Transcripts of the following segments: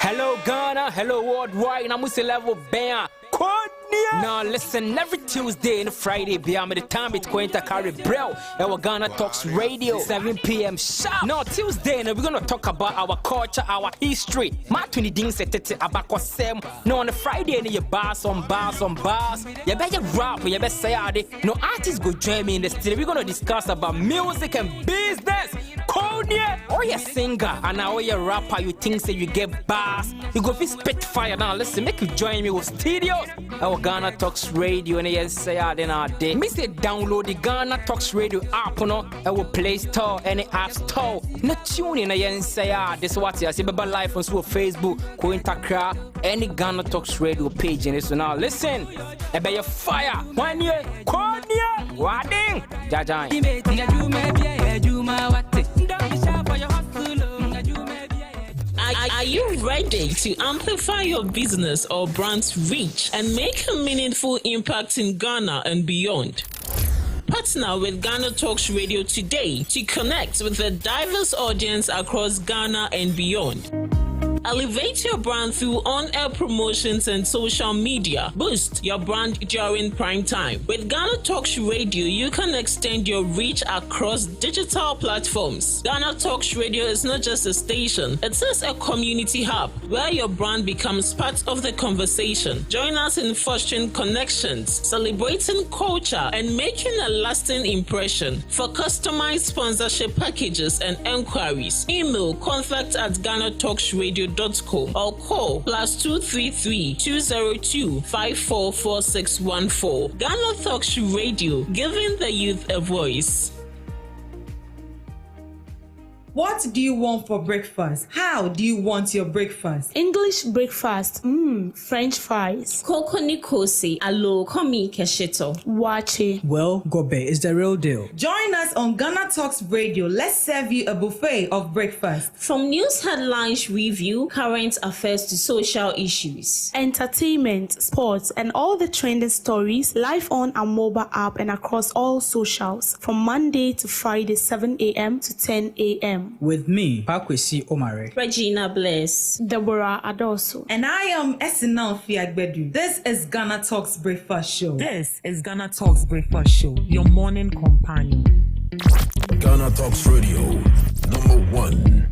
Hello Ghana, hello worldwide, I'm with level band. Now listen, every Tuesday and Friday, beyond the time it's going to carry bro. Our GhanaTalks Radio, 7 p.m. sharp. Now Tuesday, we're gonna talk about our culture, our history. Matuni ding setete abako sem. Now on the Friday, you bars on bars. You better rap, you better say it. No artists go join me in the studio. We're gonna discuss about music and business. Konya, or you singer, and now you rapper, you think say you get bars. You go be spit fire. Now listen, make you join me with studios. Our GhanaTalks Radio and yes say then our day. Me say download the GhanaTalks Radio app no our Play Store and the App Store. Na tune in yes say this what you see baba live on Facebook, ko Instagram, any GhanaTalks Radio page and so now listen. E be your fire. 1 year, Konya, wading. Jajan. Are you ready to amplify your business or brand's reach and make a meaningful impact in Ghana and beyond? Partner with GhanaTalks Radio today to connect with a diverse audience across Ghana and beyond. Elevate your brand through on-air promotions and social media. Boost your brand during prime time. With GhanaTalks Radio, you can extend your reach across digital platforms. GhanaTalks Radio is not just a station, it is a community hub where your brand becomes part of the conversation. Join us in fostering connections, celebrating culture, and making a lasting impression. For customized sponsorship packages and enquiries, email contact@GhanaTalksRadio.com or call +233 202 544614. GhanaTalks Radio, giving the youth a voice. What do you want for breakfast? How do you want your breakfast? English breakfast, French fries. Koko Nikosi, alo komi kesheto. Wache. Well, Gobe is the real deal. Join us on GhanaTalks Radio. Let's serve you a buffet of breakfast. From news headlines review, current affairs to social issues. Entertainment, sports, and all the trending stories live on our mobile app and across all socials from Monday to Friday, 7 a.m. to 10 a.m. With me, Pakwesi Omare, Regina Bless, Deborah Adoso, and I am Esinal Fiagbedu. This is GhanaTalks Breakfast Show. This is GhanaTalks Breakfast Show, your morning companion. GhanaTalks Radio, #1.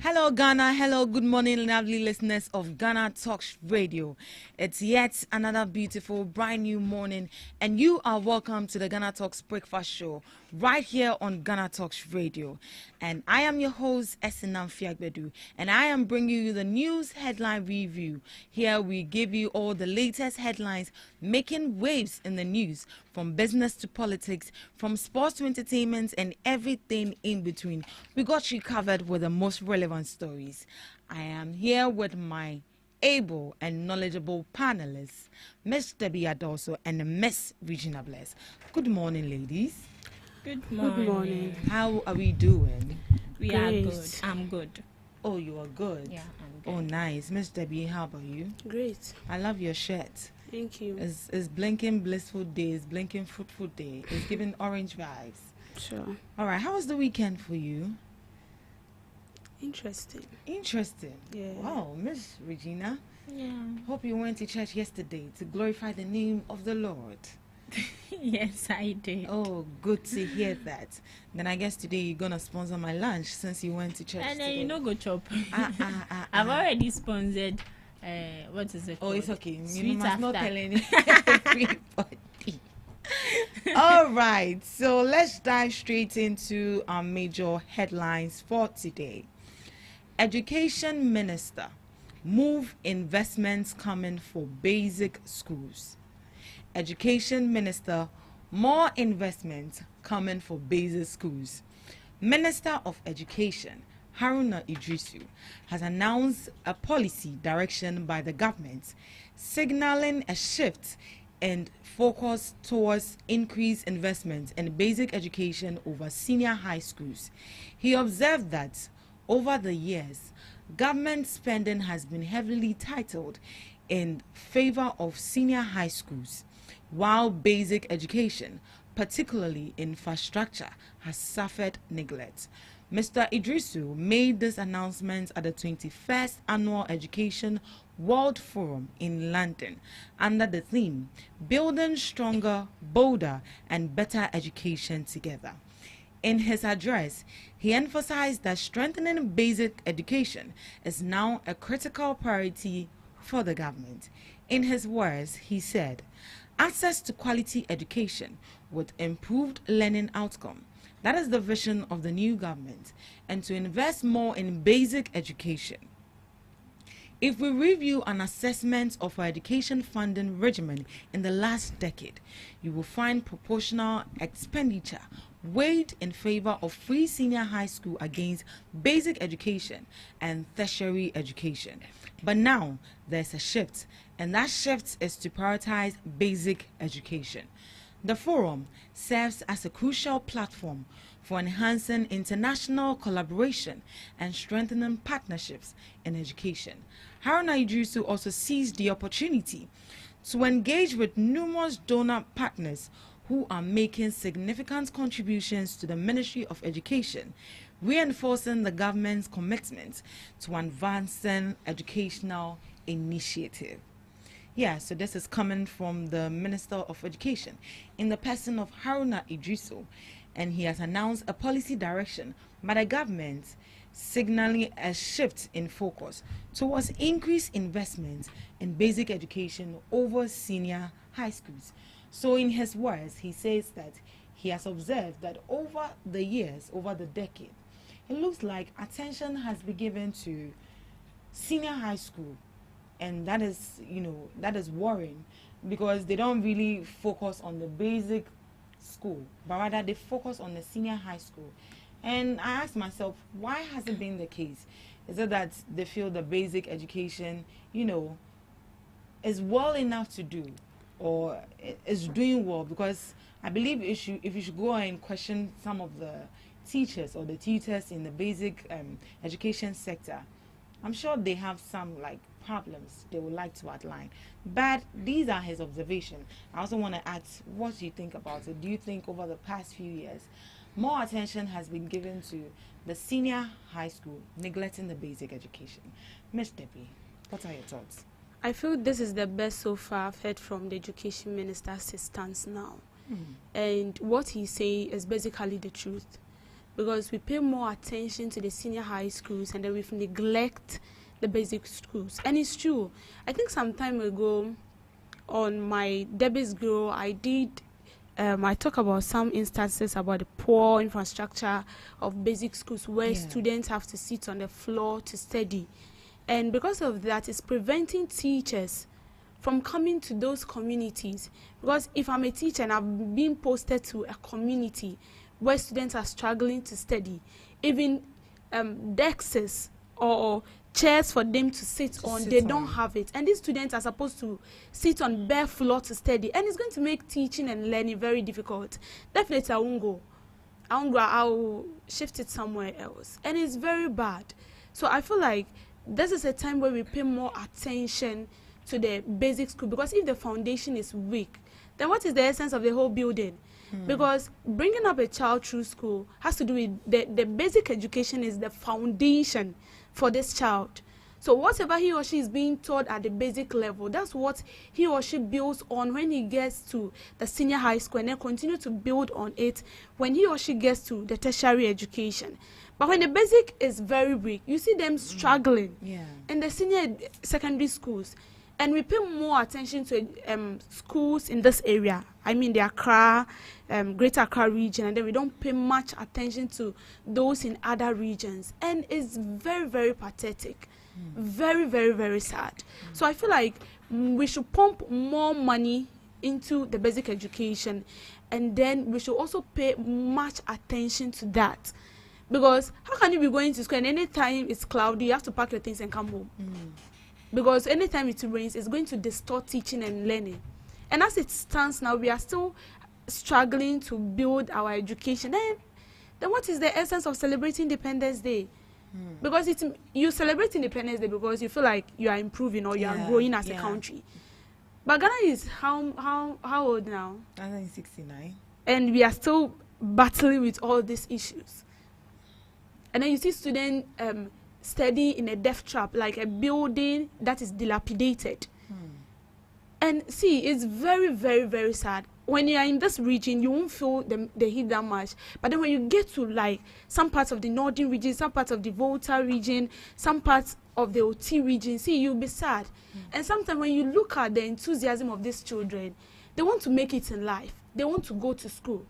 Hello, Ghana. Hello, good morning, lovely listeners of GhanaTalks Radio. It's yet another beautiful, brand new morning, and you are welcome to the GhanaTalks Breakfast Show right here on GhanaTalks Radio. And I am your host, Esinam Fiagbedu, and I am bringing you the news headline review. Here we give you all the latest headlines making waves in the news, from business to politics, from sports to entertainment, and everything in between. We got you covered with the most relevant stories. I am here with my able and knowledgeable panelists, Miss Debbie Adoso and Miss Regina Bless. Good morning, ladies. Good morning. How are we doing? We are good. I'm good. Oh, you are good. Yeah, I'm good. Oh, nice. Miss Debbie, how about you? Great. I love your shirt. Thank you. It's blinking blissful day. It's blinking fruitful day. It's giving orange vibes. Sure. All right. How was the weekend for you? Interesting. Interesting. Yeah. Wow, Miss Regina. Yeah. Hope you went to church yesterday to glorify the name of the Lord. Yes, I did. Oh, good to hear that. Then I guess today you're gonna sponsor my lunch since you went to church. And then today. you know, go chop. I've I've already sponsored. What is it? Oh, called? it's okay. You Sweet must not after. tell everybody. All right, so let's dive straight into our major headlines for today. Education Minister, move investments coming for basic schools. Education Minister, more investments coming for basic schools. Minister of Education, Haruna Idrisu, has announced a policy direction by the government signaling a shift and focus towards increased investment in basic education over senior high schools. He observed that over the years, government spending has been heavily titled in favor of senior high schools, while basic education, particularly infrastructure, has suffered neglect. Mr. Idrisu made this announcement at the 21st Annual Education World Forum in London under the theme, Building Stronger, Bolder and Better Education Together. In his address, he emphasized that strengthening basic education is now a critical priority for the government. In his words, he said, access to quality education with improved learning outcome. That is the vision of the new government, and to invest more in basic education. If we review an assessment of our education funding regimen in the last decade, you will find proportional expenditure weighed in favor of free senior high school against basic education and tertiary education. But now there's a shift, and that shift is to prioritize basic education. The forum serves as a crucial platform for enhancing international collaboration and strengthening partnerships in education. Haruna Idrisu also seized the opportunity to engage with numerous donor partners who are making significant contributions to the Ministry of Education, reinforcing the government's commitment to advancing educational initiative. Yeah, so this is coming from the Minister of Education in the person of Haruna Idrisu, and he has announced a policy direction by the government signaling a shift in focus towards increased investment in basic education over senior high schools. So in his words, he says that he has observed that over the years, over the decade, it looks like attention has been given to senior high school, and that is, that is worrying, because they don't really focus on the basic school, but rather they focus on the senior high school. And I asked myself, why has it been the case? Is it that they feel the basic education, is well enough to do, or is doing well? Because I believe if you should go and question some of the teachers or the tutors in the basic education sector, I'm sure they have some problems they would like to outline. But these are his observations. I also want to ask, what do you think about it? Do you think over the past few years more attention has been given to the senior high school, neglecting the basic education? Miss Debbie, what are your thoughts? I feel this is the best so far I've heard from the education minister as it stands now. And what he's saying is basically the truth. because we pay more attention to the senior high schools and then we neglect the basic schools. And it's true. I think some time ago on my Debbie's Grow, I talk about some instances about the poor infrastructure of basic schools where students have to sit on the floor to study. And because of that, it's preventing teachers from coming to those communities. Because if I'm a teacher and I've been posted to a community where students are struggling to study, even desks or chairs for them to sit on, they don't have it. And these students are supposed to sit on bare floor to study. And it's going to make teaching and learning very difficult. Definitely, I won't go. I'll shift it somewhere else. And it's very bad. So I feel like this is a time where we pay more attention to the basic school, because if the foundation is weak, then what is the essence of the whole building? Because bringing up a child through school has to do with the basic education is the foundation for this child. So whatever he or she is being taught at the basic level, that's what he or she builds on when he gets to the senior high school, and then continue to build on it when he or she gets to the tertiary education. But when the basic is very weak, you see them struggling in the senior secondary schools. And we pay more attention to schools in this area. I mean, the Accra, Greater Accra region, and then we don't pay much attention to those in other regions. And it's very, very pathetic. Very, very, very sad. So I feel like we should pump more money into the basic education, and then we should also pay much attention to that. Because how can you be going to school and anytime it's cloudy, you have to pack your things and come home? Because anytime it rains, it's going to distort teaching and learning. And as it stands now, we are still struggling to build our education. Then what is the essence of celebrating Independence Day? Because you celebrate Independence Day because you feel like you are improving or you are growing as a country. But Ghana is how old now? 1969. And we are still battling with all these issues. And then you see students study in a death trap, like a building that is dilapidated. And see, it's very, very, very sad. When you are in this region, you won't feel the heat that much. But then when you get to like some parts of the northern region, some parts of the Volta region, some parts of the OT region, see, you'll be sad. And sometimes when you look at the enthusiasm of these children, they want to make it in life. They want to go to school.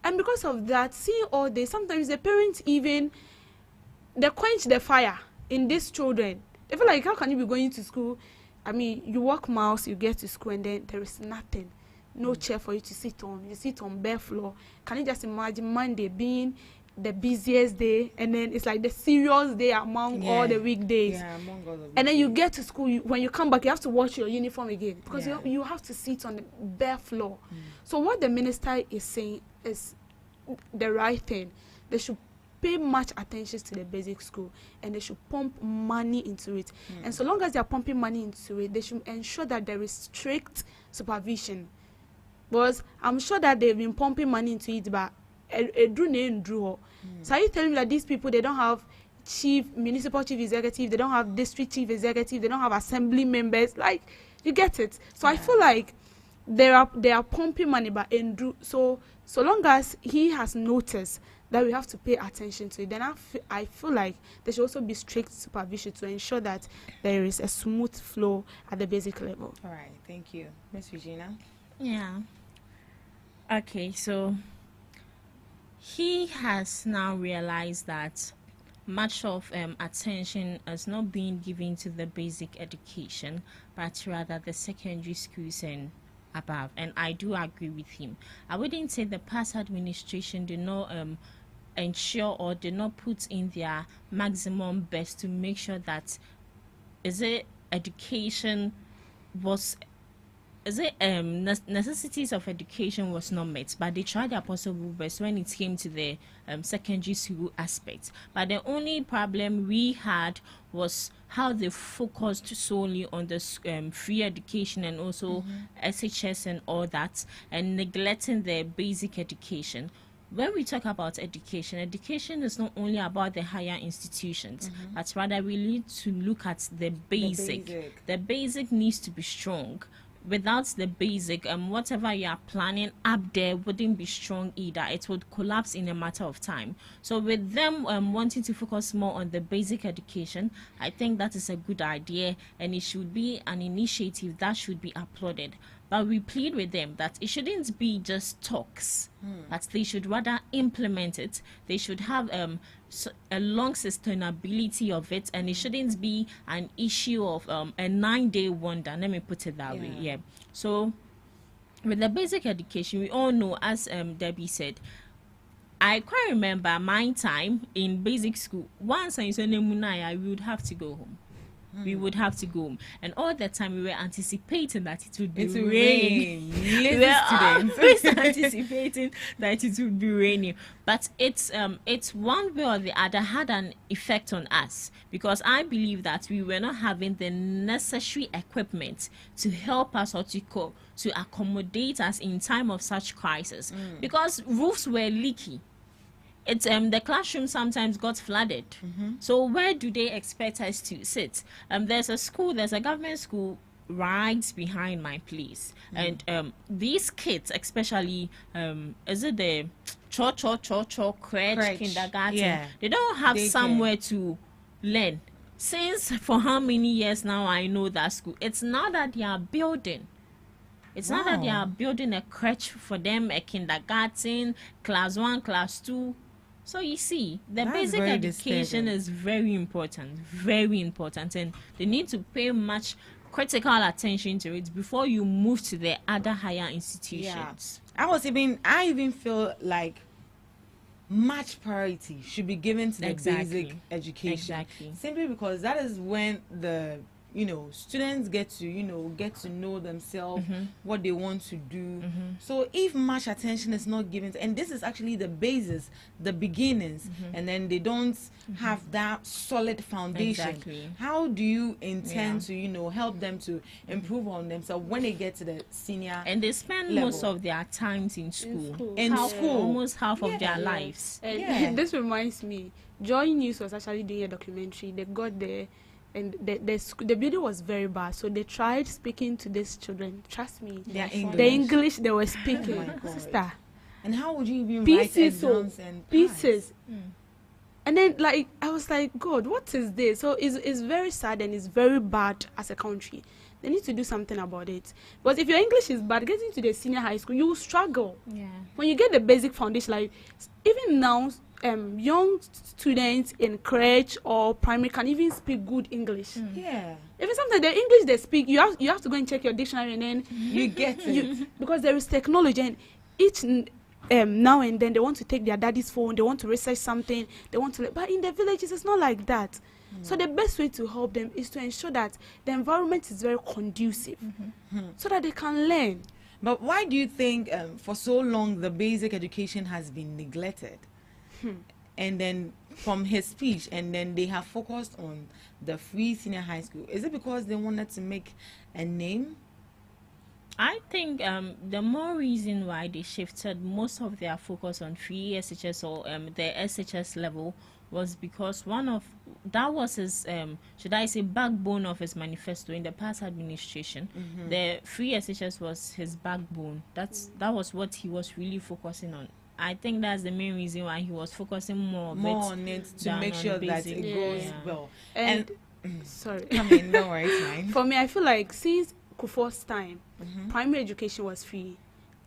And because of that, seeing all this, sometimes the parents even, they quench the fire in these children. They feel like, how can you be going to school? I mean, you walk miles, you get to school, and then there is nothing. No chair for you to sit on. You sit on bare floor. Can you just imagine Monday being the busiest day, and then it's like the serious day among all the weekdays. Among all the weekdays. And then you get to school, when you come back, you have to wash your uniform again because you have to sit on the bare floor. So what the minister is saying is the right thing. They should pay much attention to the basic school, and they should pump money into it. And so long as they are pumping money into it, they should ensure that there is strict supervision. Because I'm sure that they've been pumping money into it, but so are you telling me that these people, they don't have municipal chief executive, they don't have district chief executive, they don't have assembly members? Like, you get it. So I feel like they are pumping money, but so long as he has noticed that we have to pay attention to it, then I feel like there should also be strict supervision to ensure that there is a smooth flow at the basic level. All right, thank you. Miss Regina? Yeah. Okay, so he has now realized that much of attention is not being given to the basic education, but rather the secondary schools and above. And I do agree with him. I wouldn't say the past administration did not ensure or did not put in their maximum best to make sure that necessities of education was not met, but they tried their possible best when it came to the secondary school aspect. But the only problem we had was how they focused solely on the free education and also SHS and all that, and neglecting the basic education. When we talk about education is not only about the higher institutions, but rather we need to look at the basic. The basic needs to be strong. without the basic, whatever you are planning up there wouldn't be strong either. It would collapse in a matter of time. So with them wanting to focus more on the basic education, I think that is a good idea, and it should be an initiative that should be applauded. But we plead with them that it shouldn't be just talks, that they should rather implement it. They should have a long sustainability of it, and it shouldn't be an issue of a 9-day wonder. Let me put it that way. Yeah. So with the basic education, we all know, as Debbie said, I quite remember my time in basic school. Once I said we would have to go home. We would have to go home, and all the time we were anticipating that it would be raining. We were always anticipating that it would be raining, but it's one way or the other had an effect on us, because I believe that we were not having the necessary equipment to help us or to accommodate us in time of such crisis, because roofs were leaky. It's the classroom sometimes got flooded. So where do they expect us to sit? There's a government school right behind my place, and these kids, especially, is it the crèche kindergarten? Yeah. They don't have somewhere to learn. Since for how many years now I know that school? It's now that they are building. It's not that they are building a crèche for them, a kindergarten, class 1, class 2. So you see, the basic education is very important, and they need to pay much critical attention to it before you move to the other higher institutions. Yeah. I even feel like much priority should be given to the basic education. Simply because that is when the students get to know themselves, what they want to do. So if much attention is not given and this is actually the basis, the beginnings, and then they don't have that solid foundation, how do you intend to help them to improve on themselves when they get to the senior and they spend level? Most of their times in school, almost half of their lives. And this reminds me, Joy News was actually doing a documentary. They got there, and the building was very bad, so they tried speaking to these children. Trust me, the English they were speaking, sister. And how would you even write exams and pieces? And then, like, I was like, God, what is this? So it's very sad, and it's very bad as a country. They need to do something about it. But if your English is bad, getting to the senior high school, you will struggle. Yeah. When you get the basic foundation, like even now, young students in crèche or primary can even speak good English. Yeah. Even sometimes the English they speak, you have to go and check your dictionary, and then you get it. Because there is technology, and each now and then they want to take their daddy's phone, they want to research something, they want to. But in the villages, it's not like that. So the best way to help them is to ensure that the environment is very conducive, so that they can learn. But why do you think for so long the basic education has been neglected? And then from his speech, and then they have focused on the free senior high school. Is it because they wanted to make a name? I think the more reason why they shifted most of their focus on free SHS or the SHS level was because that was his should I say backbone of his manifesto in the past administration. The free SHS was his backbone. That was what he was really focusing on. I think that's the main reason why he was focusing more on it to make sure that it goes well. And sorry, come in, don't worry, it's fine. For me, I feel like since Kufuor's time, primary education was free.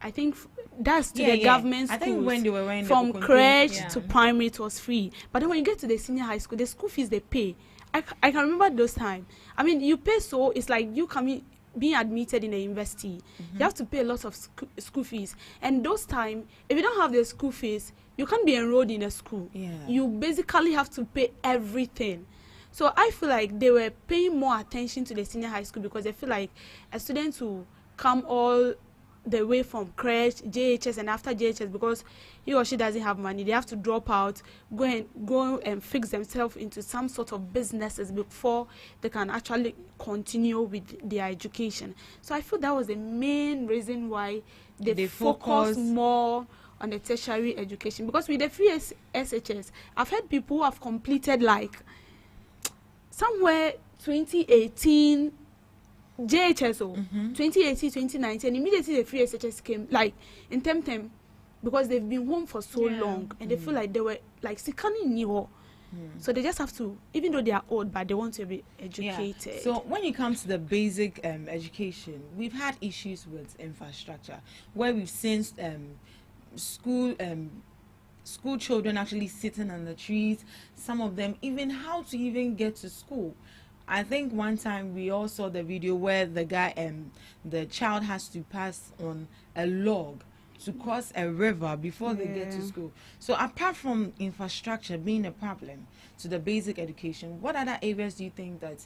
I think that's to the government schools. I think when they were wearing from crèche to primary, it was free. But then when you get to the senior high school, the school fees they pay. I can remember those times. I mean, you pay, so it's like you being admitted in a university. You have to pay a lot of school fees. And those times, if you don't have the school fees, you can't be enrolled in a school. You basically have to pay everything. So I feel like they were paying more attention to the senior high school because they feel like a student who come all the way from crèche, JHS, and after JHS, because he or she doesn't have money, they have to drop out, go and fix themselves into some sort of businesses before they can actually continue with their education. So I feel that was the main reason why they focus more on the tertiary education. Because with the free SHS, I've heard people who have completed like somewhere 2018 JHSO 2018, 2019, immediately the free SHS came, like in term, because they've been home for so long and they feel like they were like sickening new. So they just have to, even though they are old, but they want to be educated. Yeah. So when it comes to the basic education, we've had issues with infrastructure where we've seen school children actually sitting on the trees. Some of them even how to even get to school. I think one time we all saw the video where the child has to pass on a log to cross a river before they get to school. So apart from infrastructure being a problem to the basic education, what other areas do you think that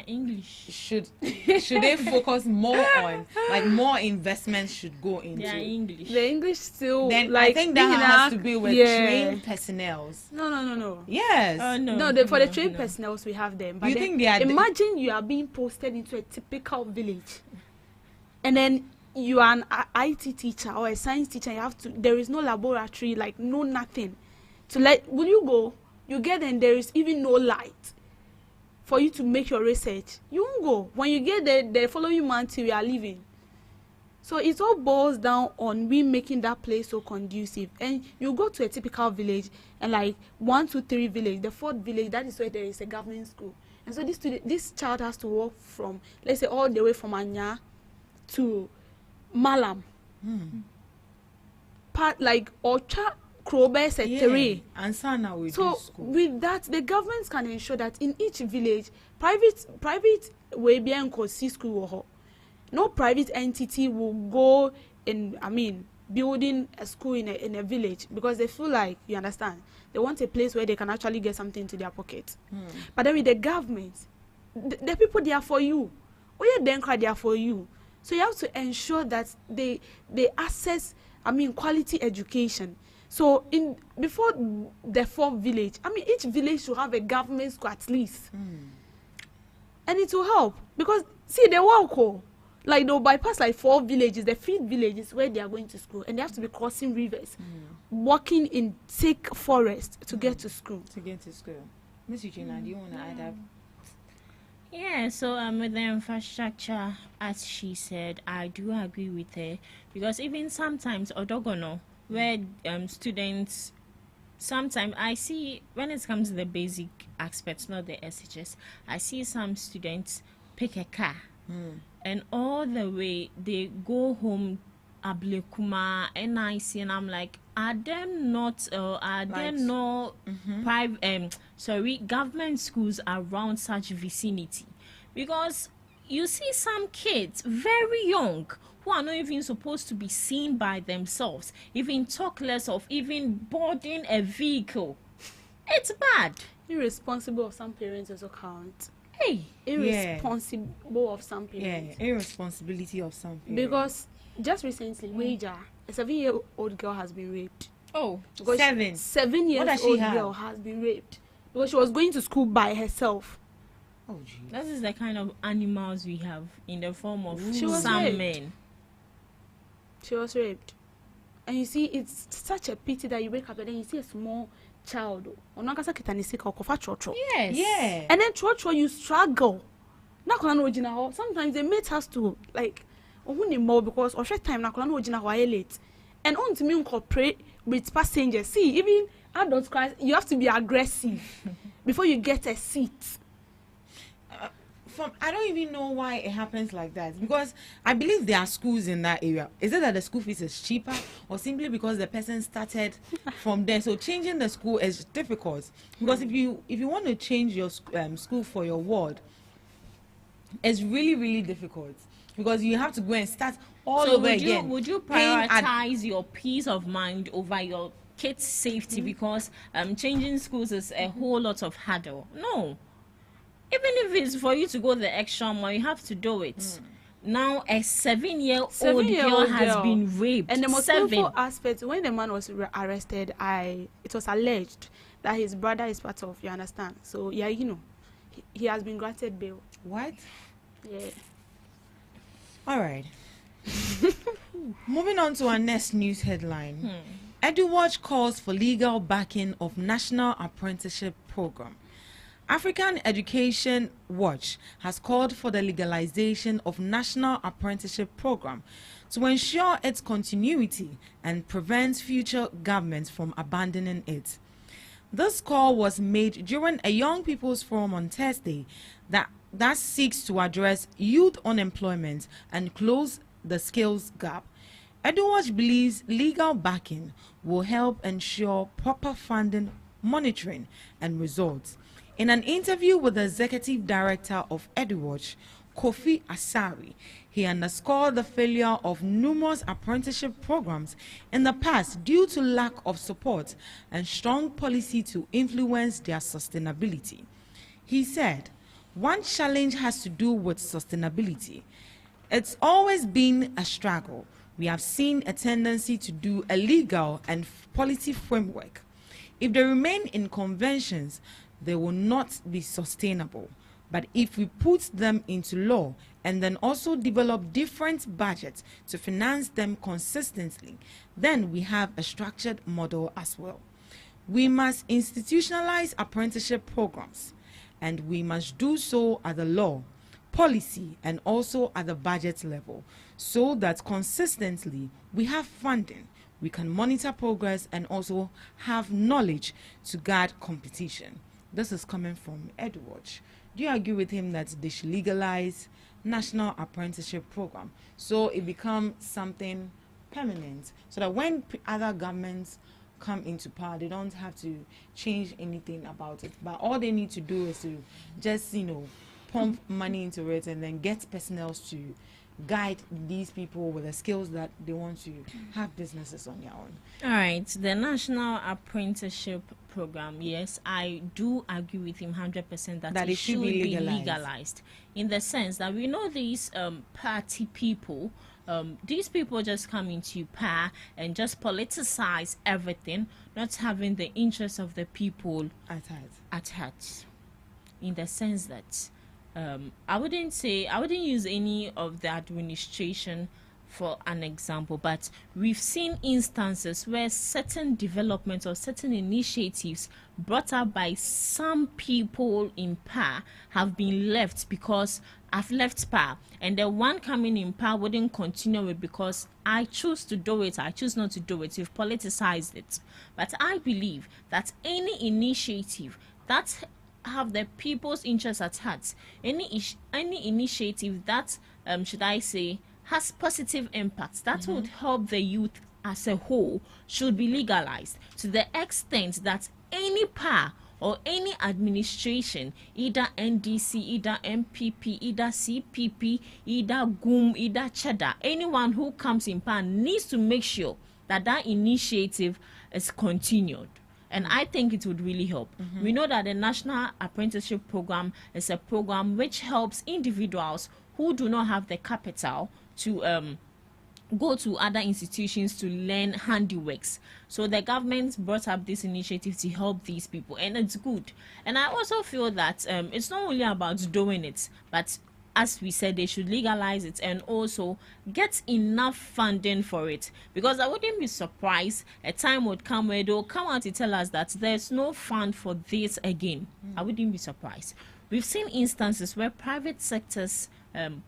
English should they focus more on? Like more investments should go into English. The English still, then like, I think that has to be with trained personnel. No. Yes. For the trained personnel, we have them. But you think they are? Imagine you are being posted into a typical village, and then you are an IT teacher or a science teacher. There is no laboratory, like no nothing. Will you go? You get there and there is even no light for you to make your research. You won't go. When you get there, the following month you are leaving. So it all boils down on we making that place so conducive. And you go to a typical village and like 1, 2, 3 village, the 4th village, that is where there is a government school. And so this child has to walk from, let's say, all the way from Anya to Malam. Part like Ocha Krobe Seteri. And so now we so do school. With that, the government can ensure that in each village, private way bien see school. No private entity will go in, building a school in a village because they feel like, you understand, they want a place where they can actually get something to their pocket. But then with the government, the people there for you. Or you then cry there for you. So you have to ensure that they access, quality education. So before the 4th village, each village should have a government school at least. And it will help because see they walk like they'll bypass like 4 villages, the 5th villages where they are going to school, and they have to be crossing rivers, walking in thick forest to get to school. Miss Eugenia, do you want to add up? Yeah, so with the infrastructure, as she said, I do agree with her because even sometimes Odogono, where students, sometimes I see when it comes to the basic aspects, not the SHS, I see some students pick a car and all the way they go home Ablekuma NIC, and I'm like, are there not government schools around such vicinity? Because you see some kids very young who are not even supposed to be seen by themselves, even talk less of even boarding a vehicle. It's bad. Irresponsible of some parents also count. Hey, irresponsible of some parents. Yeah, irresponsibility of some parents. Because just recently, Wager, a 7-year-old girl has been raped. Oh, 7. 7-year-old girl has been raped because she was going to school by herself. Oh, geez. That is the kind of animals we have in the form of some men. She was raped. And you see, it's such a pity that you wake up and then you see a small child. Yes. Yeah. And then you struggle. Sometimes the mate has to, like, because of short time late. And on to me incorporate with passengers. See, even adults, you have to be aggressive before you get a seat. I don't even know why it happens like that, because I believe there are schools in that area. Is it that the school fees is cheaper, or simply because the person started from there? So changing the school is difficult, because if you want to change your school for your ward, it's really, really difficult, because you have to go and start all over again. Would you prioritize your peace of mind over your kids' safety because changing schools is a whole lot of hassle? No. Even if it's for you to go the extra mile, you have to do it. Now, a 7-year-old girl has been raped. And the most painful aspect, when the man was arrested, it was alleged that his brother is part of, you understand? So, yeah, he has been granted bail. What? Yeah. All right. Moving on to our next news headline. EduWatch calls for legal backing of National Apprenticeship Program. African Education Watch has called for the legalization of National Apprenticeship Program to ensure its continuity and prevent future governments from abandoning it. This call was made during a Young People's Forum on Thursday that seeks to address youth unemployment and close the skills gap. EduWatch believes legal backing will help ensure proper funding, monitoring, and results. In an interview with the executive director of EduWatch, Kofi Asari, he underscored the failure of numerous apprenticeship programs in the past due to lack of support and strong policy to influence their sustainability. He said, one challenge has to do with sustainability. It's always been a struggle. We have seen a tendency to do a legal and policy framework. If they remain in conventions, they will not be sustainable. But if we put them into law and then also develop different budgets to finance them consistently, then we have a structured model as well. We must institutionalize apprenticeship programs, and we must do so at the law, policy, and also at the budget level, so that consistently we have funding, we can monitor progress, and also have knowledge to guard competition. This is coming from EduWatch. Do you agree with him that they should legalize National Apprenticeship Program so it becomes something permanent, so that when other governments come into power, they don't have to change anything about it, but all they need to do is to just, pump money into it and then get personnel to guide these people with the skills that they want to have businesses on their own. All right, the National Apprenticeship Program, yes, I do agree with him 100% that it should be legalized in the sense that we know these party people, these people just come into power and just politicize everything, not having the interests of the people at heart. In the sense that I wouldn't use any of the administration for an example, but we've seen instances where certain developments or certain initiatives brought up by some people in power have been left because I've left power, and the one coming in power wouldn't continue it because I choose to do it, I choose not to do it. You've politicized it. But I believe that any initiative that have the people's interests at heart, any initiative that has positive impacts that would help the youth as a whole should be legalized, to the extent that any power or any administration, either NDC, either MPP, either CPP, either GUM, either Cheddar, anyone who comes in power needs to make sure that that initiative is continued. And I think it would really help. We know that the National Apprenticeship Program is a program which helps individuals who do not have the capital to go to other institutions to learn handiworks. So the government brought up this initiative to help these people, and it's good. And I also feel that it's not only about doing it, but as we said, they should legalize it and also get enough funding for it, because I wouldn't be surprised a time would come where they'll come out to tell us that there's no fund for this again. I wouldn't be surprised. We've seen instances where private sectors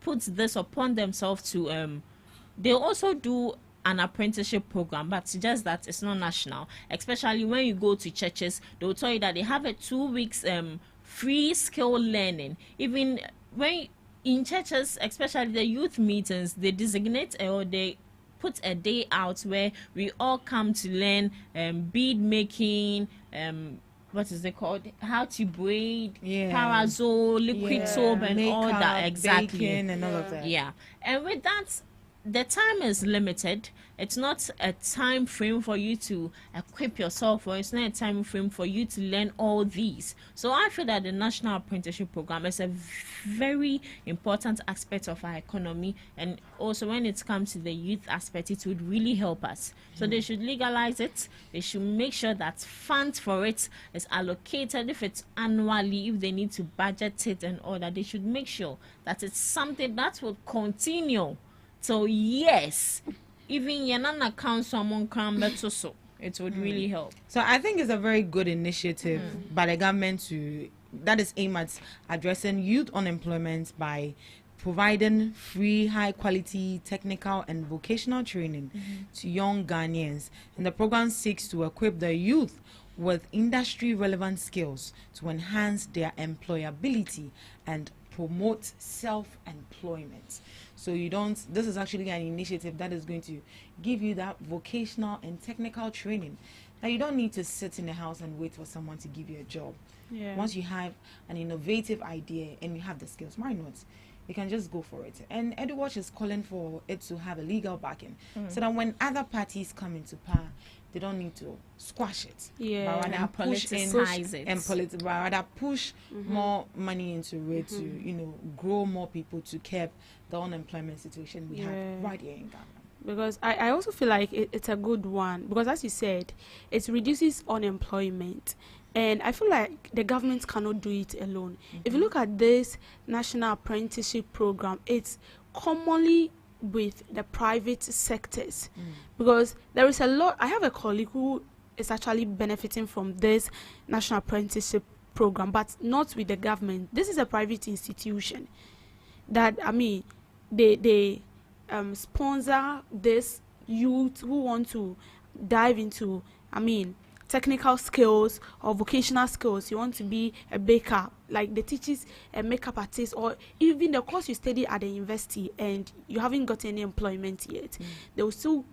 put this upon themselves to they also do an apprenticeship program, but just that it's not national. Especially when you go to churches, they'll tell you that they have a 2 weeks free skill learning. Even when in churches, especially the youth meetings, they designate or they put a day out where we all come to learn bead making, what is it called? How to braid, parasol, liquid soap, and makeup, all that. Exactly. Baking and all of that. Yeah. And with that, the time is limited. It's not a time frame for you to equip yourself, or it's not a time frame for you to learn all these. So I feel that the National Apprenticeship Program is a very important aspect of our economy, and also when it comes to the youth aspect, it would really help us. So they should legalize it. They should make sure that funds for it is allocated. If it's annually, if they need to budget it and all that, they should make sure that it's something that will continue. So yes, even Yanana Council among Cambeto, so it would really help. So I think it's a very good initiative by the government to that is aimed at addressing youth unemployment by providing free, high-quality technical and vocational training to young Ghanaians. And the program seeks to equip the youth with industry-relevant skills to enhance their employability and promote self-employment. So this is actually an initiative that is going to give you that vocational and technical training. Now, you don't need to sit in the house and wait for someone to give you a job. Yeah. Once you have an innovative idea and you have the skills, why not? You can just go for it. And EduWatch is calling for it to have a legal backing so that when other parties come into power, they don't need to squash it. Yeah. But rather And push politicize it. but rather push more money into it to, grow more people to curb the unemployment situation we have right here in Ghana. Because I also feel like it's a good one, because as you said, it reduces unemployment. And I feel like the government cannot do it alone. If you look at this national apprenticeship program, it's commonly with the private sectors, because there is a lot. I have a colleague who is actually benefiting from this national apprenticeship program, but not with the government. This is a private institution that, I mean, they sponsor this youth who want to dive into, I mean, technical skills or vocational skills. You want to be a baker, like the teachers a makeup artist, or even the course you study at the university and you haven't got any employment yet. They will still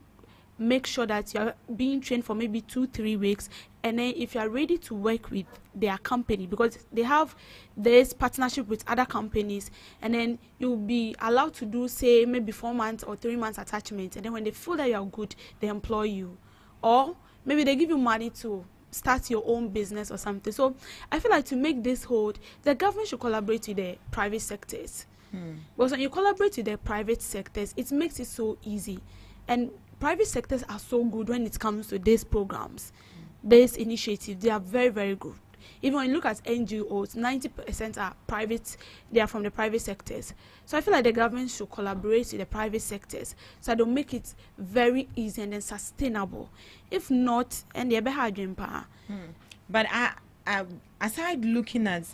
make sure that you're being trained for maybe 2-3 weeks, and then if you are ready to work with their company, because they have this partnership with other companies, and then you'll be allowed to do, say, maybe 4 months or 3 months attachment, and then when they feel that you're good, they employ you. Or maybe they give you money to start your own business or something. So I feel like to make this hold, the government should collaborate with the private sectors. Because when you collaborate with the private sectors, it makes it so easy. And private sectors are so good when it comes to these programs, these initiatives. They are very, very good. Even when you look at NGOs, 90% are private. They are from the private sectors. So I feel like the government should collaborate with the private sectors so they'll make it very easy and then sustainable. If not, and they're behind. But aside looking at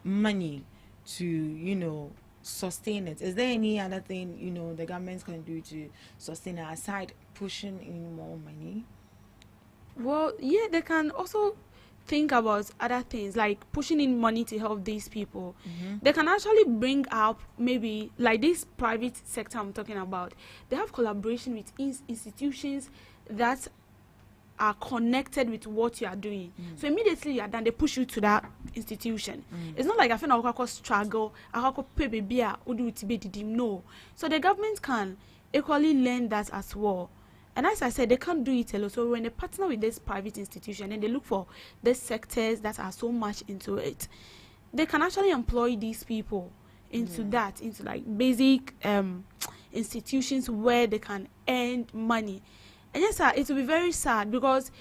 money to sustain it, is there any other thing the government can do to sustain it aside pushing in more money? Well, yeah, they can also think about other things like pushing in money to help these people. They can actually bring up, maybe like this private sector I'm talking about, they have collaboration with institutions that are connected with what you are doing. So immediately you are done, they push you to that institution. It's not like I feel like I struggle, I pay baby, no. So the government can equally learn that as well. And as I said, they can't do it alone. So when they partner with this private institution and they look for these sectors that are so much into it, they can actually employ these people into that, into like basic institutions where they can earn money. And yes, sir, it will be very sad because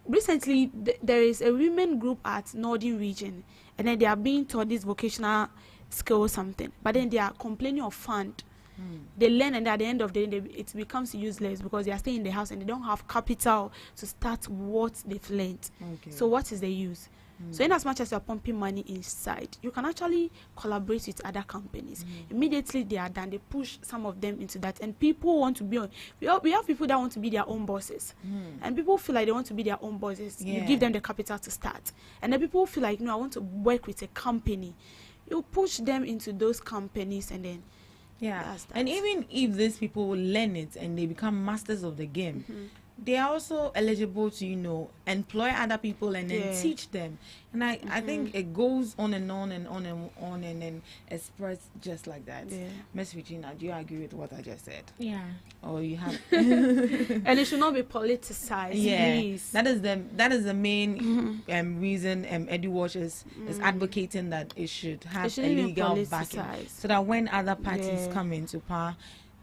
recently there is a women group at Northern region, and then they are being taught this vocational skill or something, but then they are complaining of fund. They learn, and at the end of the day, it becomes useless because they are staying in the house and they don't have capital to start what they've learned. So what is the use? So in as much as you're pumping money inside, you can actually collaborate with other companies. Immediately they are done, they push some of them into that, and people want to be on. We have people that want to be their own bosses, and people feel like they want to be their own bosses. You give them the capital to start, and then people feel like, no, I want to work with a company. You push them into those companies, and then and even if these people will learn it and they become masters of the game, they are also eligible to employ other people and then teach them. And I think it goes on and on and on and on and then express just like that. Miss Regina, do you agree with what I just said? Yeah. Or you have and it should not be politicized. Please. That is the main reason EduWatch is advocating that it should have a legal backing, so that when other parties come into power,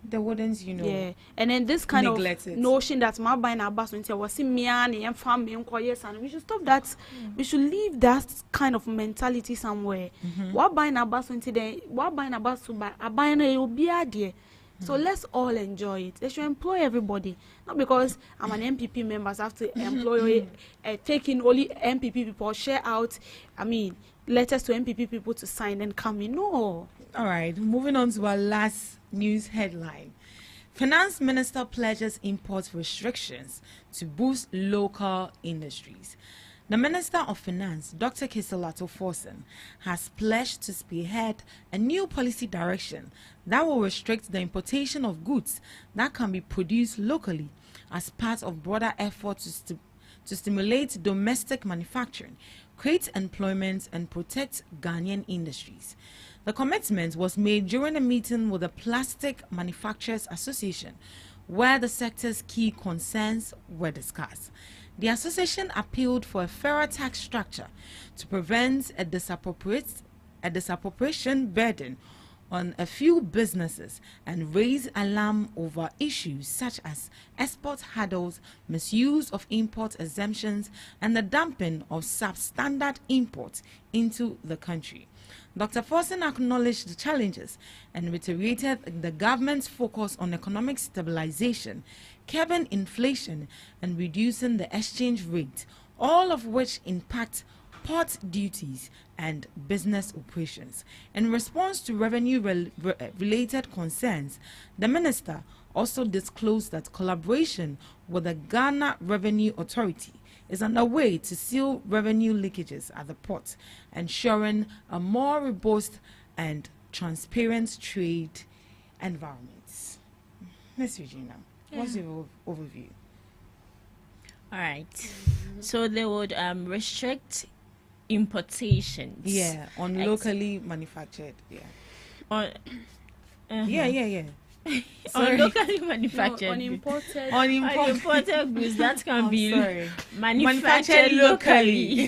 they wouldn't, and then this kind of notion that my buying a bus when was me and family and we should stop that. We should leave that kind of mentality somewhere. What buying a bus today? What buying a bus to buy a buying a be idea. So let's all enjoy it. They should employ everybody, not because I'm an MPP member, I have to employ taking only MPP people, share out. I mean, letters to MPP people to sign and come in. No. All right, moving on to our last news headline. Finance Minister pledges import restrictions to boost local industries. The Minister of Finance, Dr. Kiselato Forson, has pledged to spearhead a new policy direction that will restrict the importation of goods that can be produced locally as part of broader efforts to stimulate domestic manufacturing, create employment, and protect Ghanaian industries. The commitment was made during a meeting with the Plastic Manufacturers Association, where the sector's key concerns were discussed. The association appealed for a fairer tax structure to prevent a disappropriation burden on a few businesses and raise alarm over issues such as export hurdles, misuse of import exemptions, and the dumping of substandard imports into the country. Dr. Forson acknowledged the challenges and reiterated the government's focus on economic stabilization, curbing inflation, and reducing the exchange rate, all of which impact port duties and business operations. In response to revenue-related concerns, the minister also disclosed that collaboration with the Ghana Revenue Authority is underway to seal revenue leakages at the port, ensuring a more robust and transparent trade environment. Ms. Regina, what's your overview? All right. So they would restrict importations. Yeah, on locally manufactured. Yeah. On, Yeah. on locally manufactured. No, on imported. On Imported goods that can be sorry. manufactured locally.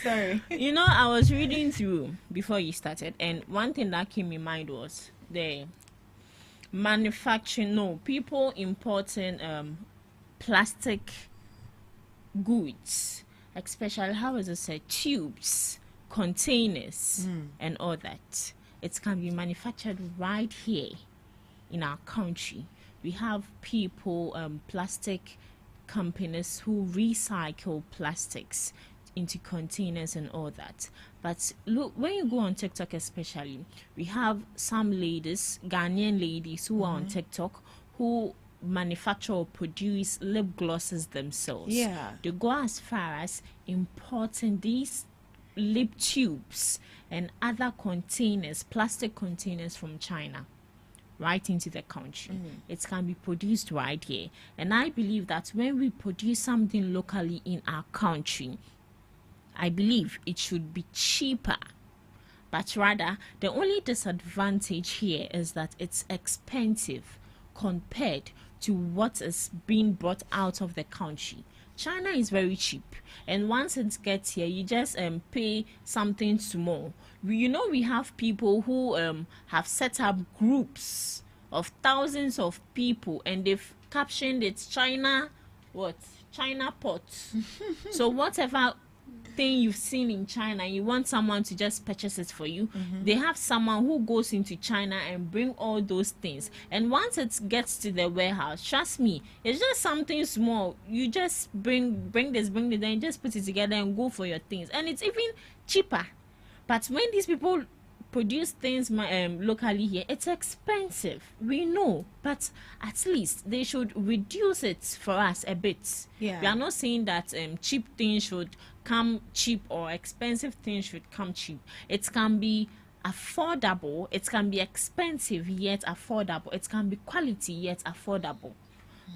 Sorry. You know, I was reading through before you started, and one thing that came in mind was the people importing plastic goods, especially, how is it said, tubes, containers, and all that. It can be manufactured right here in our country. We have people, plastic companies who recycle plastics into containers and all that. But look, when you go on TikTok especially, we have some ladies, Ghanaian ladies, who are on TikTok, who manufacture or produce lip glosses themselves. Yeah. They go as far as importing these lip tubes and other containers, plastic containers from China, right into the country. It can be produced right here. And I believe that when we produce something locally in our country, I believe it should be cheaper. But rather, the only disadvantage here is that it's expensive compared to what is being brought out of the country. China is very cheap, and once it gets here, you just pay something small. We have people who have set up groups of thousands of people, and they've captioned it China pot. So whatever thing you've seen in China, you want someone to just purchase it for you. They have someone who goes into China and bring all those things, and once it gets to the warehouse, trust me, it's just something small. You just bring this, then you just put it together and go for your things, and it's even cheaper. But when these people produce things locally here, it's expensive, we know, but at least they should reduce it for us a bit. We are not saying that cheap things should come cheap or expensive things should come cheap. It can be affordable, it can be expensive yet affordable, it can be quality yet affordable.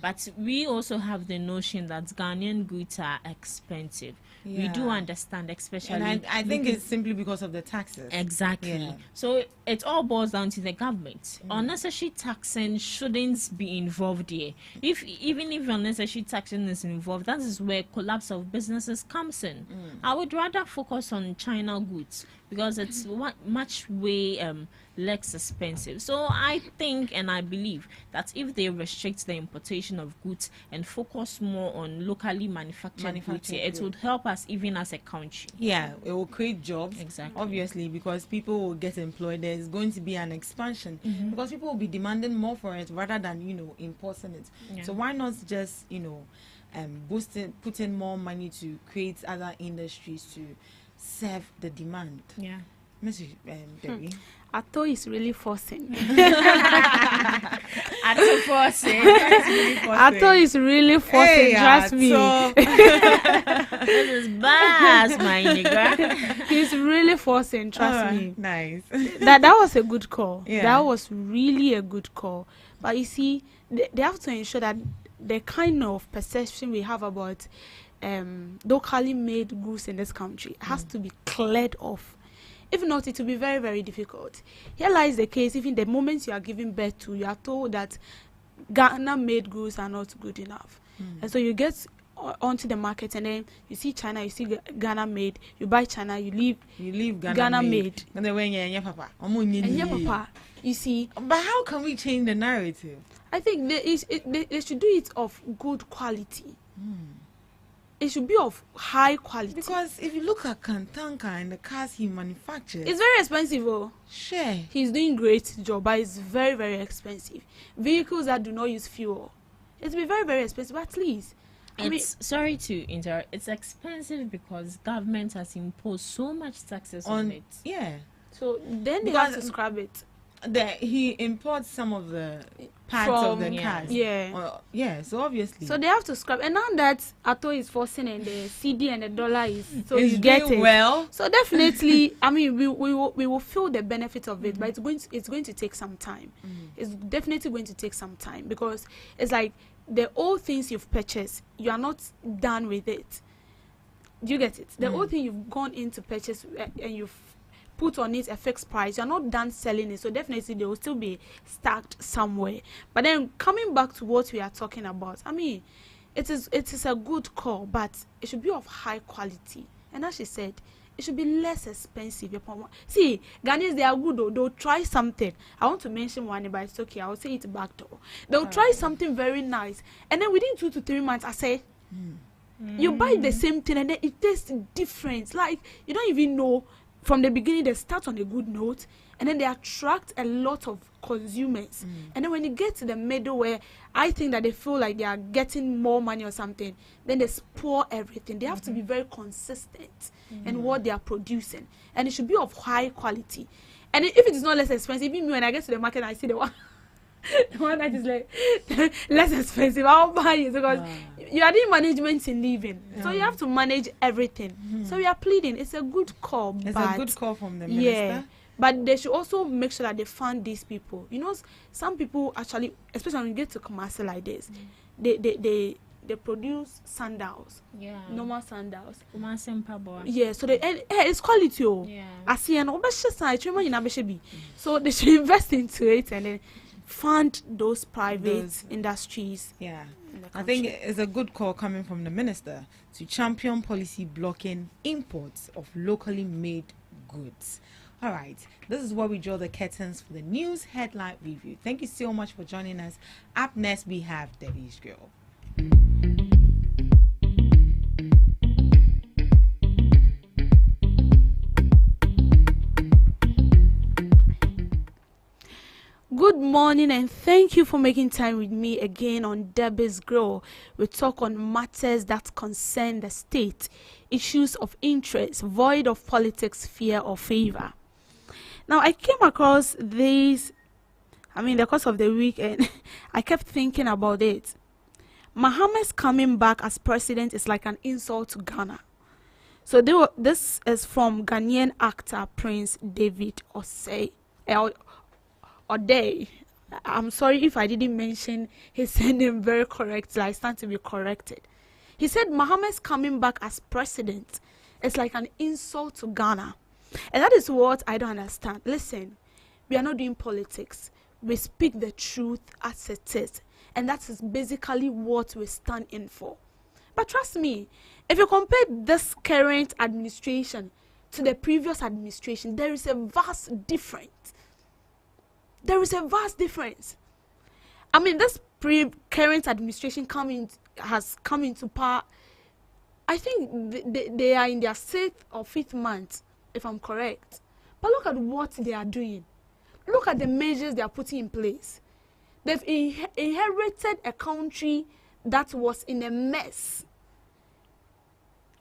But we also have the notion that Ghanaian goods are expensive. We do understand, especially. And I think it's simply because of the taxes. Exactly. Yeah. So it all boils down to the government. Unnecessary taxing shouldn't be involved here. Even if unnecessary taxing is involved, that is where collapse of businesses comes in. I would rather focus on China goods because it's much way less expensive. So I think and I believe that if they restrict the importation of goods and focus more on locally manufactured goods here, it would help us even as a country. Yeah, it will create jobs. Exactly. Obviously, because people will get employed. There's going to be an expansion because people will be demanding more for it rather than, importing it. Yeah. So why not just, putting more money to create other industries to serve the demand. Yeah. Mrs. Debbie. Ato is really forcing. Ato forcing. Ato is really forcing. Hey, trust me. This is bad, my nigga. He's really forcing. Trust me. Nice. That was a good call. Yeah. That was really a good call. But you see, they have to ensure that the kind of perception we have about locally made goods in this country has to be cleared off. If not, it will be very, very difficult. Here lies the case. Even the moment you are giving birth to, you are told that Ghana made goods are not good enough. And so you get onto the market, and then you see China, you see Ghana made, you buy China, you leave Ghana made. And then when you're papa, And yeah, papa, you see. But how can we change the narrative? I think they should do it of good quality. It should be of high quality. Because if you look at Kantanka and the cars he manufactures, It's very expensive, oh. sure. He's doing great job, but it's very, very expensive. Vehicles that do not use fuel, it's be very, very expensive. At least, It's sorry to interrupt. It's expensive because government has imposed so much taxes on it. Yeah. so then they Because- have to scrap it. He imports some of the parts of the From- cars. yeah. Yeah, so obviously. So they have to scrap. And now that Ato is forcing and the CD and the dollar is so It's you get doing it. well. So definitely, I mean, we will feel the benefit of it, but it's going to take some time. It's definitely going to take some time because it's like the old things you've purchased, you are not done with it. Do you get it? The old thing you've gone into purchase and you've put on it a fixed price, you're not done selling it, so definitely they will still be stacked somewhere. But then coming back to what we are talking about, I mean, it is a good call, but it should be of high quality. And as she said, it should be less expensive. See, Ghanaians, they are good though. They'll try something. I want to mention one, but it's okay. I'll say it back though. They'll try something very nice, and then within 2 to 3 months, I say, you buy the same thing, and then it tastes different. Like you don't even know. From the beginning, they start on a good note, and then they attract a lot of consumers. And then when you get to the middle where I think that they feel like they are getting more money or something, then they spoil everything. They have to be very consistent in what they are producing, and it should be of high quality. And if it is not less expensive, even me when I get to the market, I see the one. The one that is like less expensive, I'll buy it because you are doing management in living, so you have to manage everything. So we are pleading. It's a good call. It's but a good call from the yeah, minister. but they should also make sure that they fund these people. You know, some people actually, especially when you get to commercial like this, they produce sandals, normal sandals. Yeah, so it's quality. Yeah. I see an so they should invest into it and then fund those private industries. Yeah. in the I think country. it's a good call coming from the minister to champion policy blocking imports of locally made goods. All right, this is where we draw the curtains for the news headline review. Thank you so much for joining us. Up next, we have Debbie's Girl. Good morning and thank you for making time with me again on Debbie's Grow. We talk on matters that concern the state, issues of interest, void of politics, fear or favor. Now I came across this, the course of the week, and I kept thinking about it. Mohammed's coming back as president is like an insult to Ghana. So this is from Ghanaian actor Prince David Osei. Oday. I'm sorry if I didn't mention his surname very correctly. I stand to be corrected. He said Mohammed's coming back as president is like an insult to Ghana. And that is what I don't understand. Listen, we are not doing politics. We speak the truth as it is. And that is basically what we stand in for. But trust me, if you compare this current administration to the previous administration, there is a vast difference. There is a vast difference. This current administration has come into power. I think they are in their 6th or 5th month, if I'm correct. But look at what they are doing. Look at the measures they are putting in place. They've inherited a country that was in a mess.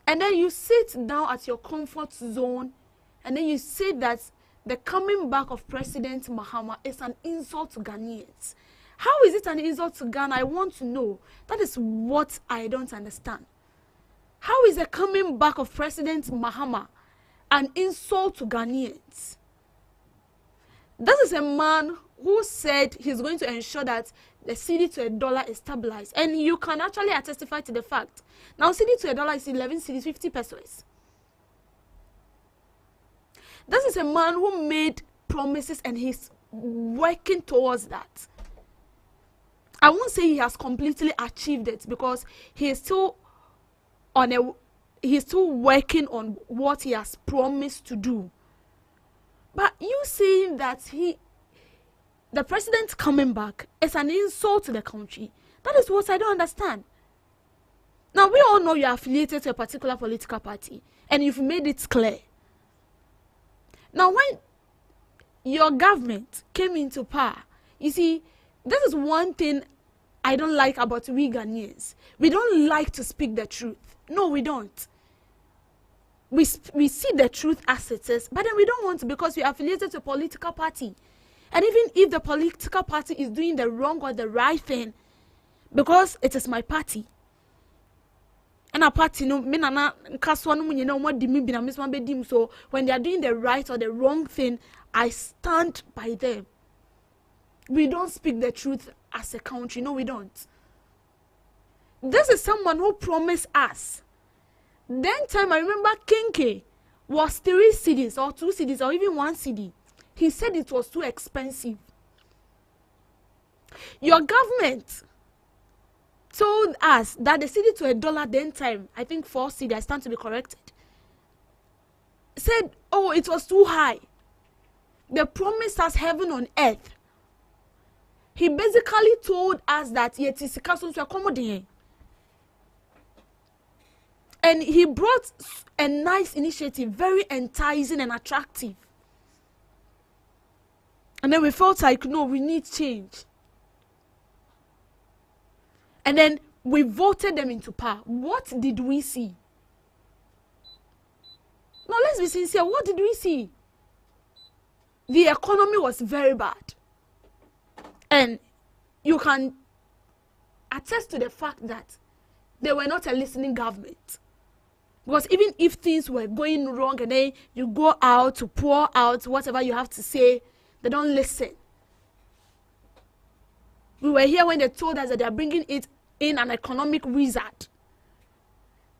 And then you sit down at your comfort zone, and then you say that the coming back of President Mahama is an insult to Ghanaians. How is it an insult to Ghana? I want to know. That is what I don't understand. How is the coming back of President Mahama an insult to Ghanaians? This is a man who said he's going to ensure that the cedi to a dollar is stabilized. And you can actually testify to the fact. Now, cedi to a dollar is 11 cedis, 50 pesos. This is a man who made promises and he's working towards that. I won't say he has completely achieved it because he is still working on what he has promised to do. But you saying that the president coming back is an insult to the country, that is what I don't understand. Now, we all know you are affiliated to a particular political party and you've made it clear. Now, when your government came into power, you see, this is one thing I don't like about we Ghanaians. We don't like to speak the truth. No, we don't. We see the truth as it is, but then we don't want to because we are affiliated to a political party. And even if the political party is doing the wrong or the right thing, because it is my party. And a party, no, so when they are doing the right or the wrong thing, I stand by them. We don't speak the truth as a country. No, we don't. This is someone who promised us. Then time I remember Kinke was 3 cedis or 2 cedis or even 1 cedi. He said it was too expensive. Your government told us that the cedi to a dollar then time, I think 4 cedi, I stand to be corrected, said, oh, it was too high. They promised us heaven on earth. He basically told us that yet is accommodate. And he brought a nice initiative, very enticing and attractive. And then we felt like, no, we need change. And then we voted them into power. What did we see? Now, let's be sincere. What did we see? The economy was very bad. And you can attest to the fact that they were not a listening government. Because even if things were going wrong and then you go out to pour out whatever you have to say, they don't listen. We were here when they told us that they are bringing it in an economic wizard.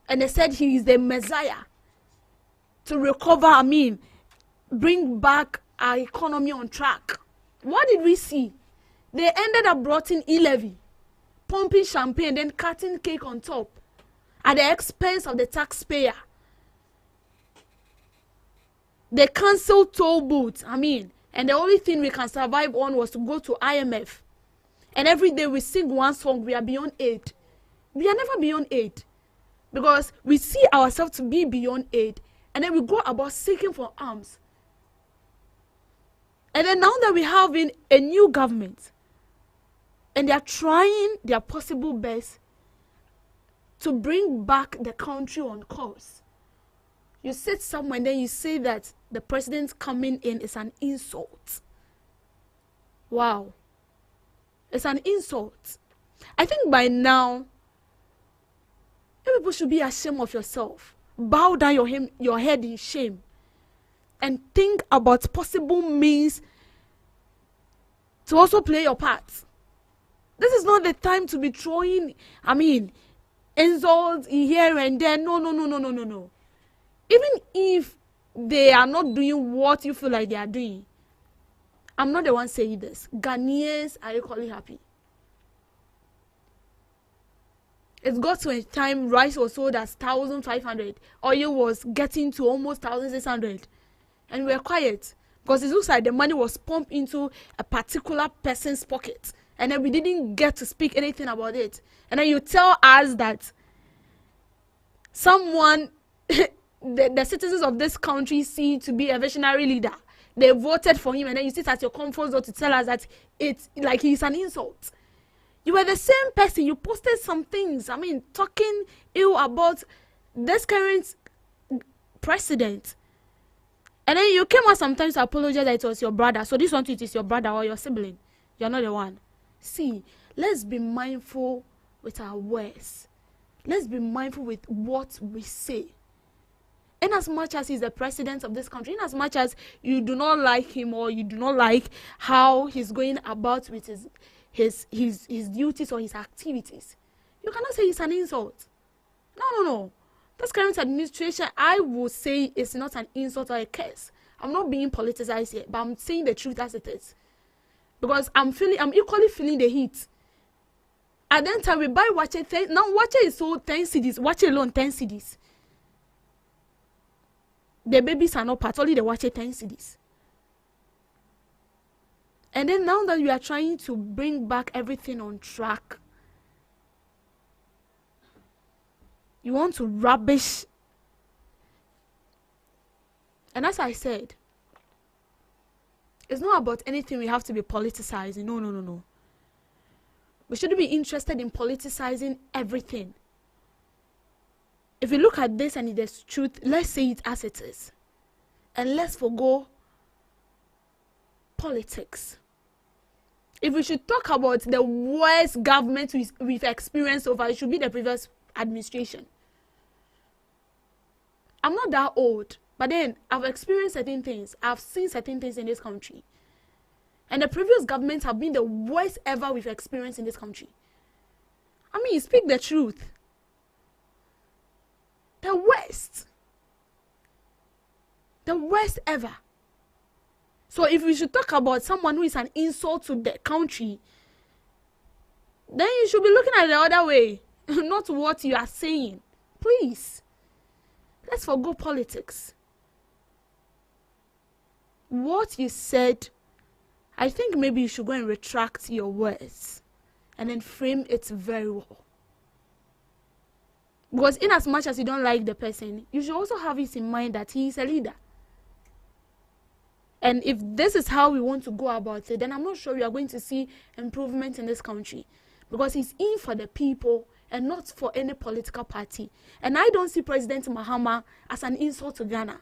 And they said he is the Messiah to recover, bring back our economy on track. What did we see? They ended up brought in e-levy, pumping champagne, then cutting cake on top at the expense of the taxpayer. They cancelled toll booths, and the only thing we can survive on was to go to IMF. And every day we sing one song, we are beyond aid. We are never beyond aid. Because we see ourselves to be beyond aid. And then we go about seeking for arms. And then now that we have a new government, and they are trying their possible best to bring back the country on course. You sit somewhere and then you say that the president coming in is an insult. Wow. It's an insult. I think by now, you people should be ashamed of yourself. Bow down your head in shame. And think about possible means to also play your part. This is not the time to be throwing, insults here and there. No. Even if they are not doing what you feel like they are doing, I'm not the one saying this. Ghanaians are equally happy. It got to a time rice was sold as 1,500. Oil was getting to almost 1,600. And we were quiet. Because it looks like the money was pumped into a particular person's pocket. And then we didn't get to speak anything about it. And then you tell us that someone, the citizens of this country see to be a visionary leader. They voted for him, and then you sit at your comfort zone to tell us that it's like he's an insult. You were the same person. You posted some things, talking ill about this current president. And then you came out sometimes to apologize that it was your brother. So this one too, it is your brother or your sibling. You're not the one. See, let's be mindful with our words. Let's be mindful with what we say. In as much as he's the president of this country, in as much as you do not like him or you do not like how he's going about with his duties or his activities, you cannot say it's an insult. No. This current administration, I would say, is not an insult or a curse. I'm not being politicized here, but I'm saying the truth as it is. Because I'm equally feeling the heat. At that time, we buy watch it. Now, watch it is so 10 CDs. Watch it alone 10 CDs. The babies are not part, only the watch it 10 CDs. And then now that we are trying to bring back everything on track, you want to rubbish. And as I said, it's not about anything we have to be politicizing. No. We shouldn't be interested in politicizing everything. If you look at this and it is truth, let's say it as it is. And let's forgo politics. If we should talk about the worst government we've experienced so far, it should be the previous administration. I'm not that old, but then I've experienced certain things. I've seen certain things in this country. And the previous governments have been the worst ever we've experienced in this country. I mean, speak the truth. The worst. The worst ever. So if we should talk about someone who is an insult to the country, then you should be looking at it the other way, not what you are saying. Please. Let's forgo politics. What you said, I think maybe you should go and retract your words and then frame it very well. Because in as much as you don't like the person, you should also have it in mind that he is a leader. And if this is how we want to go about it, then I'm not sure we are going to see improvement in this country. Because he's in for the people and not for any political party. And I don't see President Mahama as an insult to Ghana.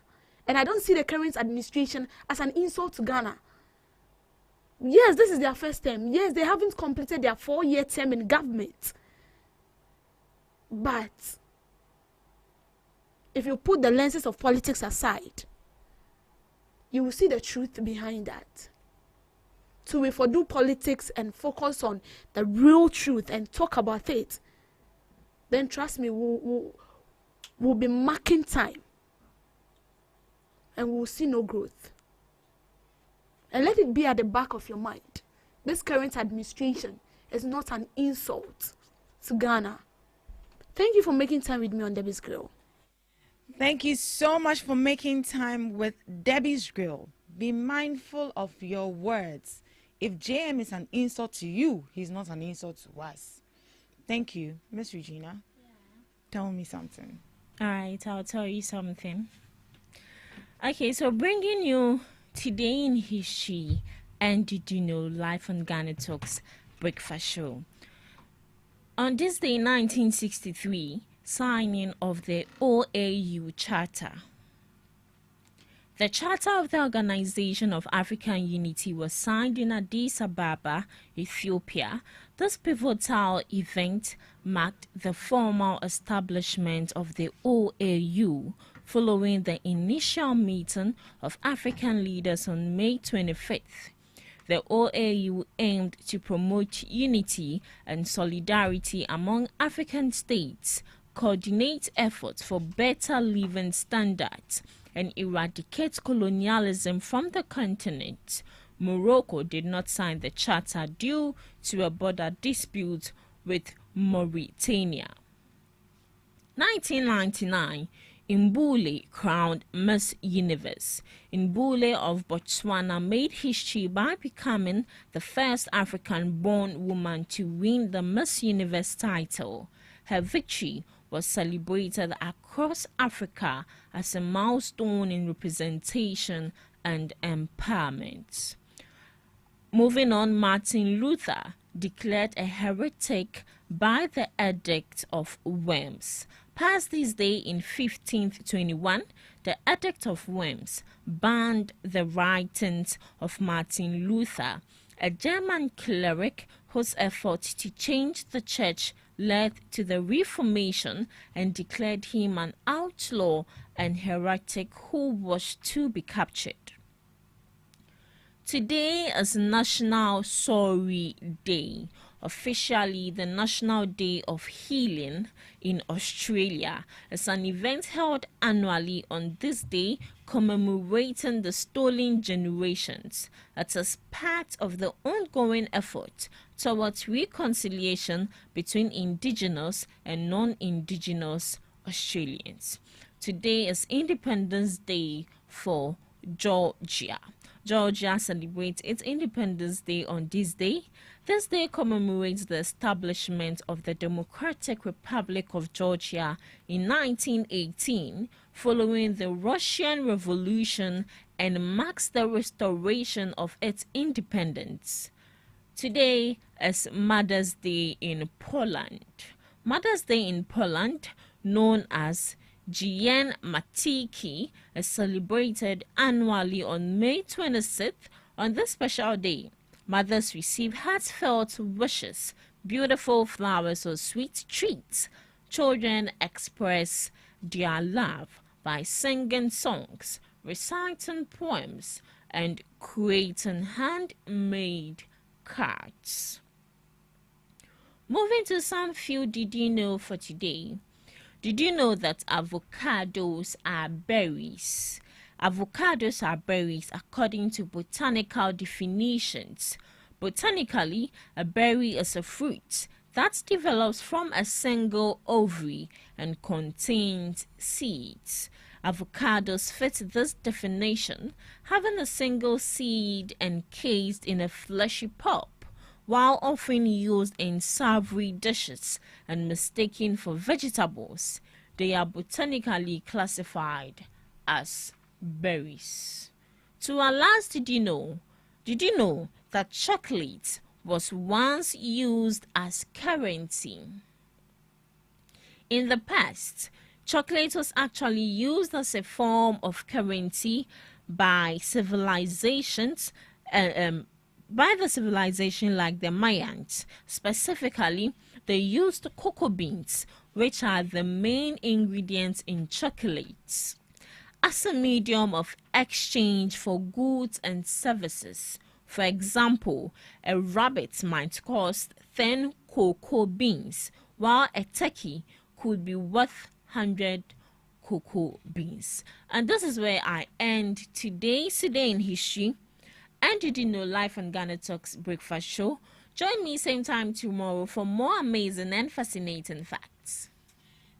And I don't see the current administration as an insult to Ghana. Yes, this is their first term. Yes, they haven't completed their 4-year term in government. But if you put the lenses of politics aside, you will see the truth behind that. So if we do politics and focus on the real truth and talk about it, then trust me, we'll be marking time. And we'll see no growth. And let it be at the back of your mind. This current administration is not an insult to Ghana. Thank you for making time with me on Debbie's Grill. Thank you so much for making time with Debbie's Grill. Be mindful of your words. If JM is an insult to you, he's not an insult to us. Thank you. Miss Regina, tell me something. All right, I'll tell you something. Okay, so bringing you Today in History and Did You Know, live on GhanaTalks Breakfast Show. On this day, 1963, signing of the OAU Charter. The Charter of the Organization of African Unity was signed in Addis Ababa, Ethiopia. This pivotal event marked the formal establishment of the OAU following the initial meeting of African leaders on May 25th. The OAU aimed to promote unity and solidarity among African states, coordinate efforts for better living standards, and eradicate colonialism from the continent. Morocco did not sign the charter due to a border dispute with Mauritania. 1999, Mbule crowned Miss Universe. Mbule of Botswana made history by becoming the first African-born woman to win the Miss Universe title. Her victory was celebrated across Africa as a milestone in representation and empowerment. Moving on, Martin Luther declared a heretic by the Edict of Worms. Passed this day in 1521, the Edict of Worms banned the writings of Martin Luther, a German cleric whose effort to change the church led to the Reformation and declared him an outlaw and heretic who was to be captured. Today is National Sorry Day, officially the National Day of Healing in Australia. It's an event held annually on this day commemorating the stolen generations. It is part of the ongoing effort towards reconciliation between Indigenous and non-Indigenous Australians. Today is Independence Day for Georgia. Georgia celebrates its Independence Day on this day. This day commemorates the establishment of the Democratic Republic of Georgia in 1918, following the Russian Revolution, and marks the restoration of its independence. Today is Mother's Day in Poland. Mother's Day in Poland, known as Dzień Matki, is celebrated annually on May 26th. On this special day, mothers receive heartfelt wishes, beautiful flowers, or sweet treats. Children express their love by singing songs, reciting poems, and creating handmade cards. Moving to some few did you know for today. Did you know that avocados are berries? Avocados are berries according to botanical definitions. Botanically, a berry is a fruit that develops from a single ovary and contains seeds. Avocados fit this definition, having a single seed encased in a fleshy pulp. While often used in savory dishes and mistaken for vegetables, they are botanically classified as berries. To our last did you know that chocolate was once used as currency? In the past, chocolate was actually used as a form of currency by civilizations by the civilization like the Mayans. Specifically, they used cocoa beans, which are the main ingredients in chocolates, as a medium of exchange for goods and services. For example, a rabbit might cost 10 cocoa beans, while a turkey could be worth 100 cocoa beans. And this is where I end today's Today in History. And did you know, live on GhanaTalks Breakfast Show? Join me same time tomorrow for more amazing and fascinating facts.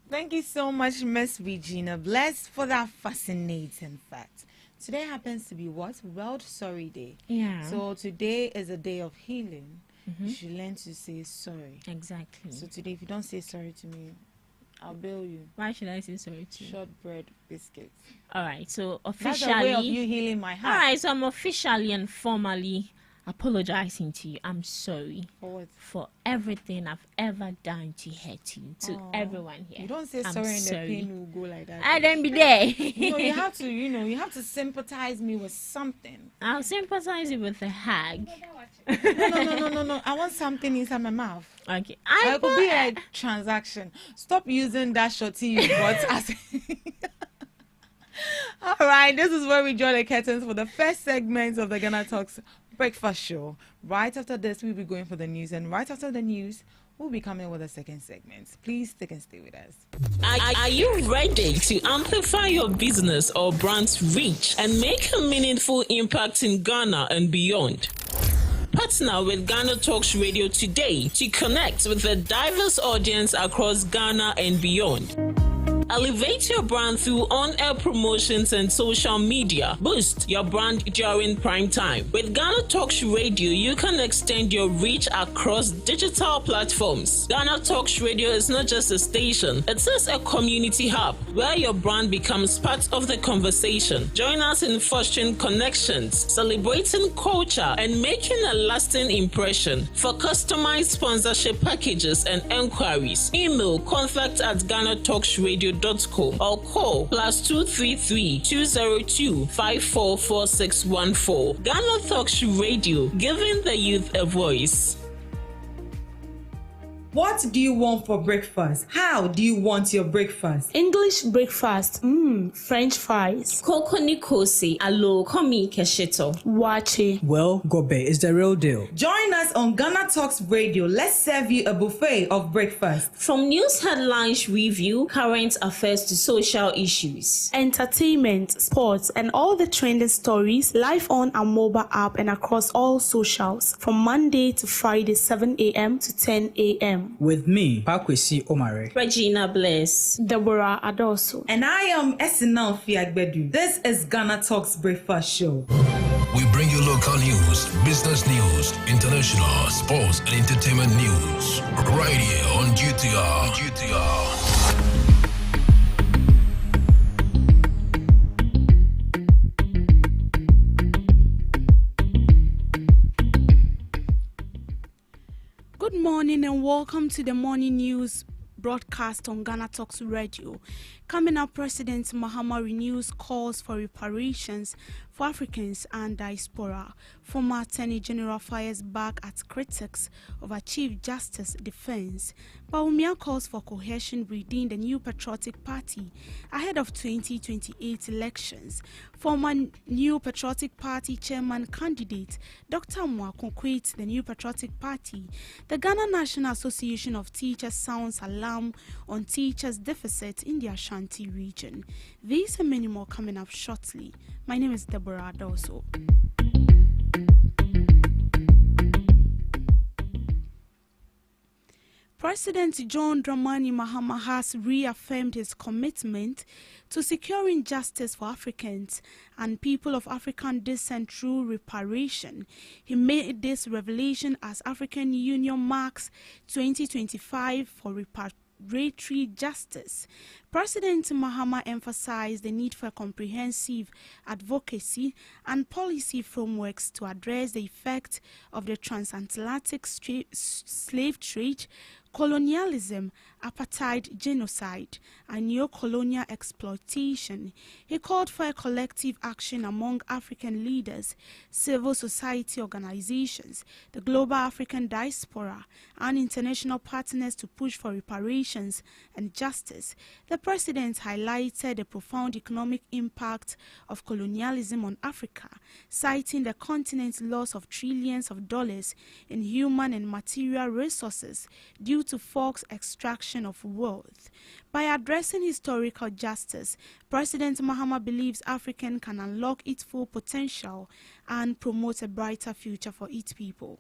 Thank you so much, Miss Regina Bless, for that fascinating fact. Today happens to be what? World Sorry Day. Yeah. So today is a day of healing. You should learn to say sorry. Exactly. So today, if you don't say sorry to me, I'll bail you. Why should I say sorry to you? Shortbread biscuits. All right, so That's officially, a way of you healing my heart. all right, so I'm officially and formally apologizing to you. I'm sorry For what? for everything I've ever done to hurt you, to everyone here. You don't say I'm sorry and the pain will go like that. I don't be there. You have to sympathize me with something. I'll sympathize you with a hug. No. I want something inside my mouth. Okay. It could be a transaction. Stop using that shorty you got as. All right, this is where we draw the curtains for the first segment of the GhanaTalks Breakfast Show. Right after this, we'll be going for the news, and right after the news, we'll be coming with the second segment. Please stick and stay with us. Are you ready to amplify your business or brand's reach and make a meaningful impact in Ghana and beyond? Partner with GhanaTalks Radio today to connect with a diverse audience across Ghana and beyond. Elevate your brand through on-air promotions and social media. Boost your brand during prime time. With GhanaTalks Radio, you can extend your reach across digital platforms. GhanaTalks Radio is not just a station, it is a community hub where your brand becomes part of the conversation. Join us in fostering connections, celebrating culture, and making a lasting impression. For customized sponsorship packages and enquiries, email contact@GhanaTalksRadio.com or call +233 202 544614. GhanaTalks Radio, giving the youth a voice. What do you want for breakfast? How do you want your breakfast? English breakfast, French fries. Koko Nikosi, alo komi kesheto. Wache. Well, Gobe is the real deal. Join us on Ghana Talks Radio. Let's serve you a buffet of breakfast. From news headlines review, current affairs to social issues. Entertainment, sports, and all the trending stories live on our mobile app and across all socials from Monday to Friday, 7 a.m. to 10 a.m. With me, Pakwesi Omare. Regina Bless. Deborah Adoso. And I am Esinal Fiagbedu. This is Ghana Talks Breakfast Show. We bring you local news, business news, international, sports, and entertainment news. Right here on GTR. Good morning and welcome to the morning news broadcast on GhanaTalks Radio. Coming up, President Mahama renews calls for reparations for Africans and diaspora. Former Attorney General fires back at critics over Chief Justice defense. Bawumia calls for cohesion within the New Patriotic Party ahead of 2028 elections. Former New Patriotic Party chairman candidate Dr. Mwakon quits the New Patriotic Party. The Ghana National Association of Teachers sounds alarm on teachers' deficit in the Ashanti region. These and many more coming up shortly. My name is Deborah Adoso. President John Dramani Mahama has reaffirmed his commitment to securing justice for Africans and people of African descent through reparation. He made this revelation as African Union marks 2025 for reparatory justice. President Mahama emphasized the need for comprehensive advocacy and policy frameworks to address the effect of the transatlantic slave trade, colonialism, apartheid, genocide, and neo-colonial exploitation. He called for a collective action among African leaders, civil society organizations, the global African diaspora, and international partners to push for reparations and justice. The president highlighted the profound economic impact of colonialism on Africa, citing the continent's loss of trillions of dollars in human and material resources due to forced extraction of wealth. By addressing historical justice, President Mahama believes Africa can unlock its full potential and promote a brighter future for its people.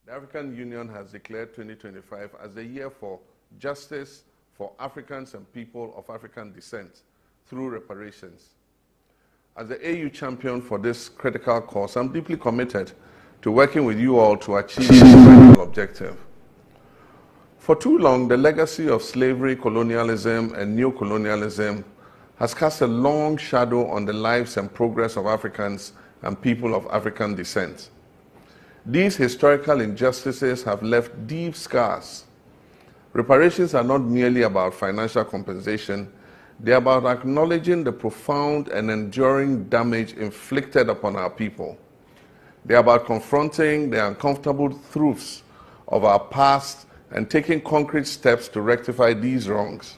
The African Union has declared 2025 as the year for justice for Africans and people of African descent through reparations. As the AU champion for this critical cause, I'm deeply committed to working with you all to achieve this final objective. For too long, the legacy of slavery, colonialism, and neo-colonialism has cast a long shadow on the lives and progress of Africans and people of African descent. These historical injustices have left deep scars. Reparations are not merely about financial compensation, they are about acknowledging the profound and enduring damage inflicted upon our people. They are about confronting the uncomfortable truths of our past and taking concrete steps to rectify these wrongs.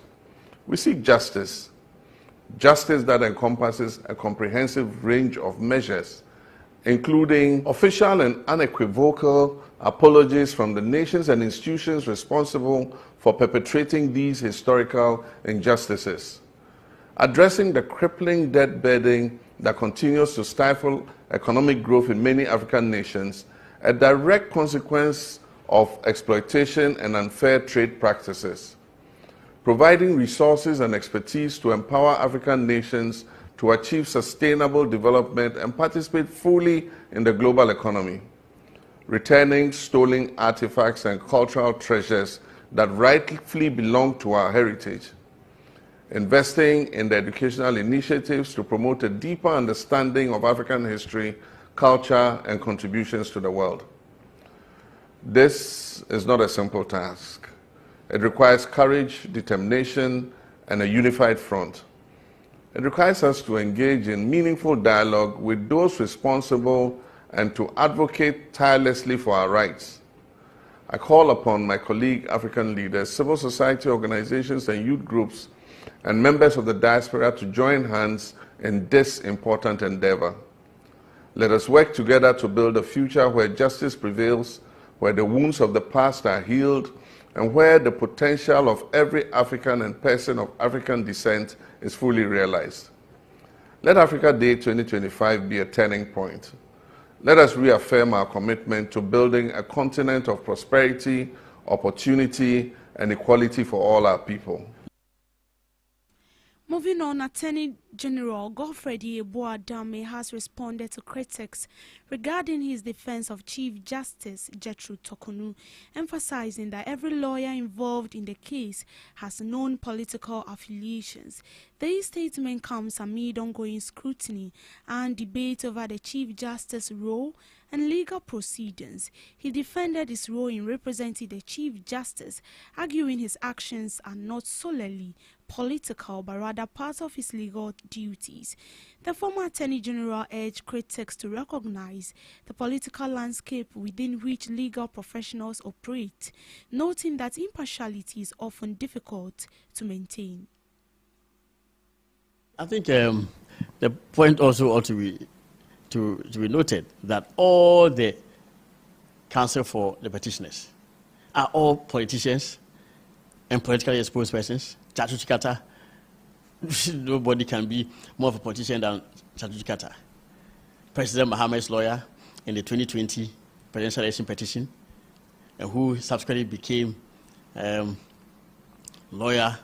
We seek justice, justice that encompasses a comprehensive range of measures, including official and unequivocal apologies from the nations and institutions responsible for perpetrating these historical injustices, addressing the crippling debt burden that continues to stifle economic growth in many African nations, a direct consequence of exploitation and unfair trade practices, providing resources and expertise to empower African nations to achieve sustainable development and participate fully in the global economy, returning stolen artifacts and cultural treasures that rightfully belong to our heritage, investing in the educational initiatives to promote a deeper understanding of African history, culture, and contributions to the world. This is not a simple task. It requires courage, determination, and a unified front. It requires us to engage in meaningful dialogue with those responsible and to advocate tirelessly for our rights. I call upon my colleague African leaders, civil society organizations and youth groups, and members of the diaspora to join hands in this important endeavor. Let us work together to build a future where justice prevails, where the wounds of the past are healed, and where the potential of every African and person of African descent is fully realized. Let Africa Day 2025 be a turning point. Let us reaffirm our commitment to building a continent of prosperity, opportunity, and equality for all our people. Moving on, Attorney General Godfrey Adame has responded to critics regarding his defense of Chief Justice Gertrude Tokonu, emphasizing that every lawyer involved in the case has known political affiliations. This statement comes amid ongoing scrutiny and debate over the Chief Justice's role and legal proceedings. He defended his role in representing the Chief Justice, arguing his actions are not solely political but rather part of his legal duties. The former Attorney General urged critics to recognize the political landscape within which legal professionals operate, noting that impartiality is often difficult to maintain. I think the point also ought to be noted that all the counsel for the petitioners are all politicians and politically exposed persons. Chatuchi Kata, nobody can be more of a politician than Chatuchi Kata. President Mohammed's lawyer in the 2020 presidential election petition, and who subsequently became lawyer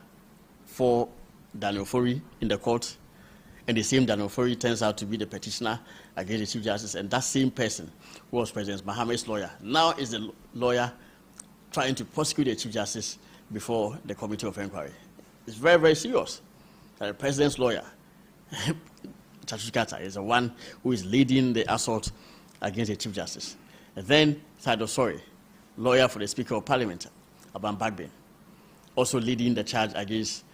for Daniel Ofori in the court, and the same Daniel Ofori turns out to be the petitioner against the Chief Justice, and that same person who was President Mohammed's lawyer now is the lawyer trying to prosecute the Chief Justice before the Committee of Inquiry. It's very, very serious. The President's lawyer, Chatuchi Kata, is the one who is leading the assault against the Chief Justice. And then Thado Sori, lawyer for the Speaker of Parliament, Aban Bagbin, also leading the charge against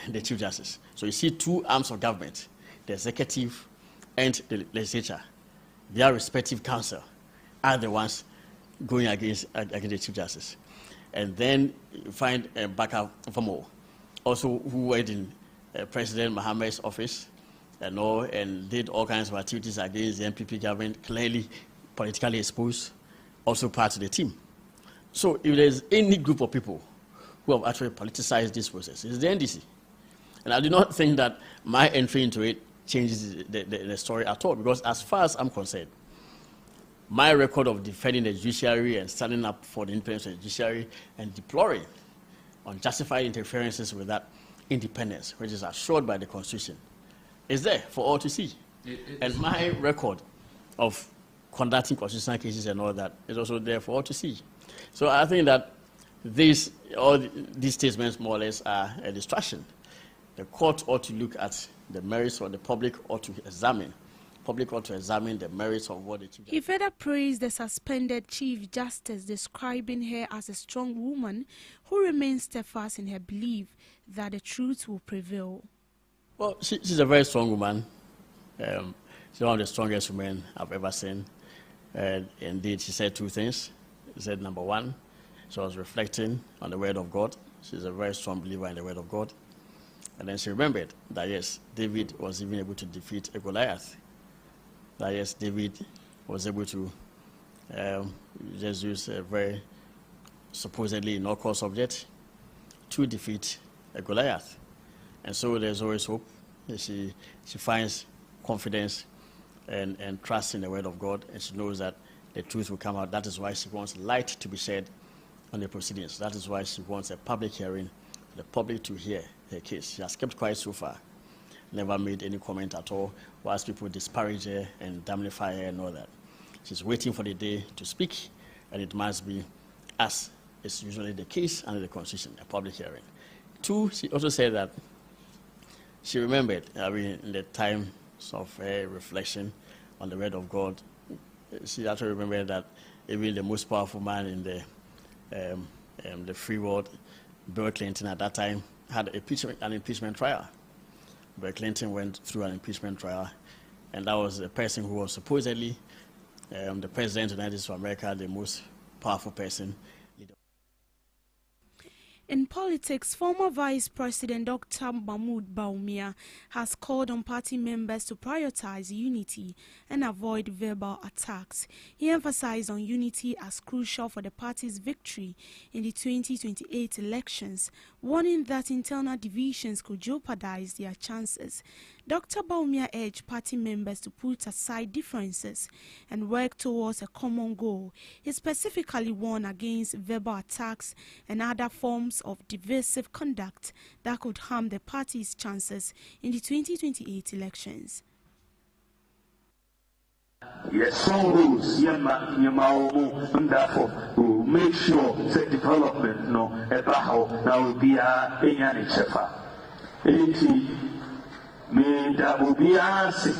the Chief Justice. So you see two arms of government, the executive and the legislature, their respective counsel are the ones going against the Chief Justice. And then you find Baka Famo, also who went in President Mohammed's office and did all kinds of activities against the MPP government, clearly politically exposed, also part of the team. So if there's any group of people who have actually politicized this process, it's the NDC. And I do not think that my entry into it changes the story at all, because as far as I'm concerned, my record of defending the judiciary and standing up for the independence of the judiciary and deploring unjustified interferences with that independence, which is assured by the Constitution, is there for all to see. And my record of conducting constitutional cases and all that is also there for all to see. So I think that all these statements more or less are a distraction. The court ought to look at the merits, or the public ought to examine the merits of what the Chief Justice. He further praised the suspended Chief Justice, describing her as a strong woman who remains steadfast in her belief that the truth will prevail. Well, she's a very strong woman. She's one of the strongest women I've ever seen. Indeed, she said two things. She said, number one, she was reflecting on the Word of God. She's a very strong believer in the Word of God. And then she remembered that, yes, David was even able to defeat a Goliath. That, yes, David was able to just use a very supposedly innocuous subject to defeat a Goliath. And so there's always hope. She finds confidence and trust in the Word of God, and she knows that the truth will come out. That is why she wants light to be shed on the proceedings. That is why she wants a public hearing the public to hear her case. She has kept quiet so far, never made any comment at all, whilst people disparage her and damnify her and all that. She's waiting for the day to speak, and it must be, as is usually the case under the Constitution, a public hearing. 2, she also said that she remembered, in the times of her reflection on the word of God, she actually remembered that even the most powerful man in the free world, Bill Clinton, at that time had an impeachment trial. Bill Clinton went through an impeachment trial, and that was the person who was supposedly the president of the United States of America, the most powerful person. In politics, former Vice President Dr. Mahmoud Bawumia has called on party members to prioritize unity and avoid verbal attacks. He emphasized on unity as crucial for the party's victory in the 2028 elections, warning that internal divisions could jeopardize their chances. Dr. Bawumia urged party members to put aside differences and work towards a common goal. He specifically warned against verbal attacks and other forms of divisive conduct that could harm the party's chances in the 2028 elections. Yes, some rules, and therefore to make sure that development now be a chefa. Me that will be answered.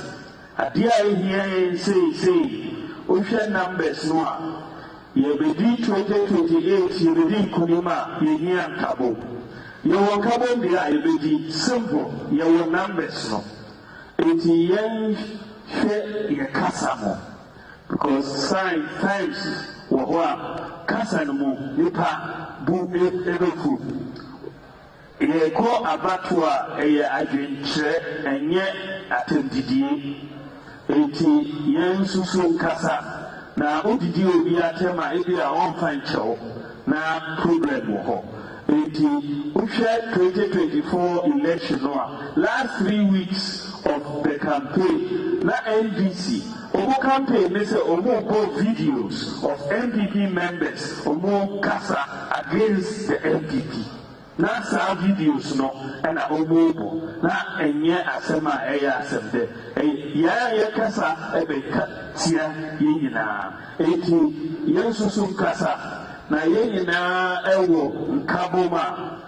A dear here say, ocean numbers no. Ye be 2028, ye be Kunima, ye hear Cabo. You will come on the ye be simple, ye will numbers no. 80 years, share ye Casamo. Because times were Casamo, Nipa, Boom, every food. Ye call abatua a adventure and yet attended 80 yen susun kasa. Now, what did you be at tema? If you are on fine show, now problem ho. 80 Usha 2024 election last 3 weeks of the campaign. Na NBC. Omo campaign, they say Omo videos of MPP members, Omo Kasa against the MPP. Na sa videos no and omobo na enye asema eya asemde ya kasa ebe tia yina eti yensusu kasa na yina ewo nkaboma.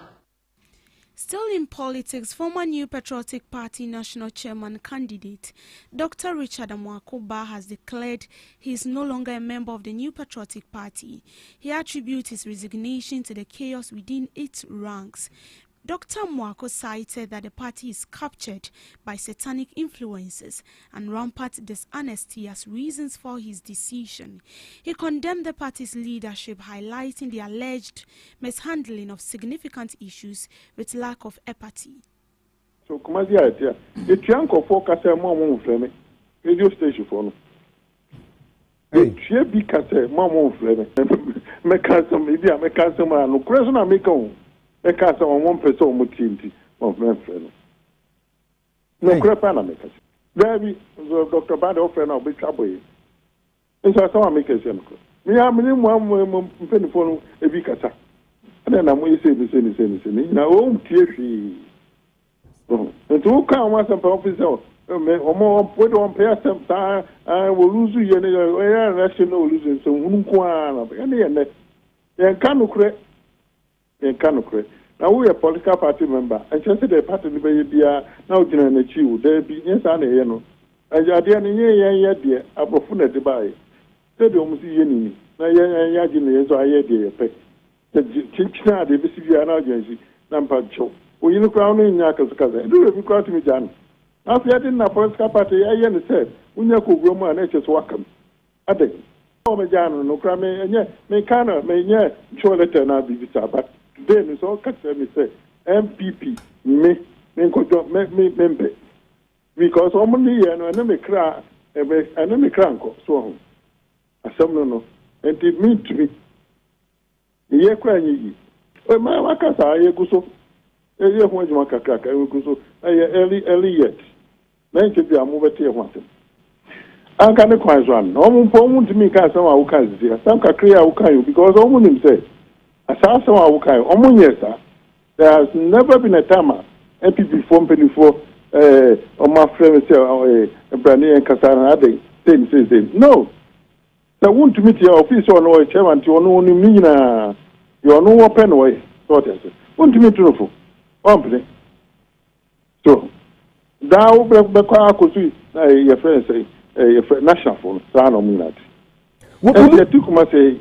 Still in politics, former New Patriotic Party National Chairman candidate Dr. Richard Amwakoba has declared he is no longer a member of the New Patriotic Party. He attributes his resignation to the chaos within its ranks. Dr. Mwako cited that the party is captured by satanic influences and rampant dishonesty as reasons for his decision. He condemned the party's leadership, highlighting the alleged mishandling of significant issues with lack of empathy. So, Kumazi idea, the Tianko focus on more frame, radio station for no. The big case, more frame, mechanism, maybe a mechanism, and no question I make on. I can't say on 1% team of men friend. No crap, I make us. There be Dr. Bado friend of big trouble. And so I saw make a semicolon. Me, I'm in one penny for a big cata. And then I'm going to say the same. Now, oh, TFE. And to come once and officer, or more, put on pair some time, I will lose you, and national losing some Unquan of any and that. Then can create. Now we are a political party member. I just said the party be now generally achieve. There be yes and no. And you are there dear. I prefer to buy. Said almost yenny. Now ya generally so I dear pay. The China de Visibian agency. Number show. We look around in Yakas. Do it because me Jan. After I didn't a political party, I said, when you could grow and it's welcome. I think. Oh, my Jan, no crime, and yet, may canna, may yet, show letter now be but. Then it's all cut me say MPP me member because only and me cry and me cranko so asem no and it mean to me ye kwa yi o ma wakasa ye guso ye ho juma kakaka ye guso early yet na nke bi amu bete ho asem an kan kwa zo an o mu po mu ntimi ka asem a wo kan zia sam kakra a wo kan yo because o mu nim say asasa wa wukai omunyesa There has never been a time MPP form before on my friend say Brani and Kasana same. No. So want to meet your officer or chairman to only mean you no open way. Want to meet you company. So that will be your friend say a national phone, San or Minat. What you took my say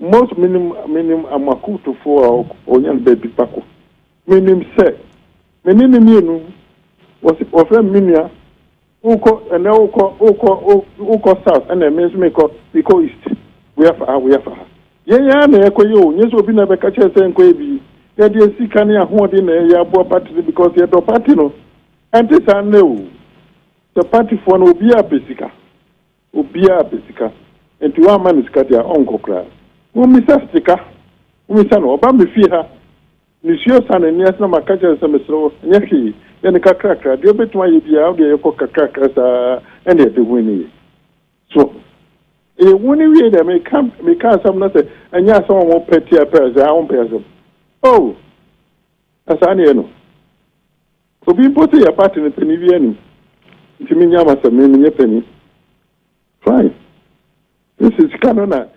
most minimum amakuto for Onyan baby Paco. Minimum say, Minimum was often minia, Uko and Uko South, and then Mesmeko, Eco East. We have her. Yeah, you, yes, will be never catch us and Quaby. Yeah, dear Sikania, who are in a Yabo party because you're the party, no. And this I know. The party for no be a basica. And to our man is cut their uncle cry. Who Mr. Sticker, who is an Obama fear. Monsieur San and yes, no, my catcher semester, Yaki, and the cracker, the bit why you be out there, coca crackers, and the winning. So, a winning way that may come, some nothing, and yes, someone won't pay their pairs, their own pairs. Oh, as I know. So be put a part in the penny, to me, Yamas and me, penny. Fine. This is Canada.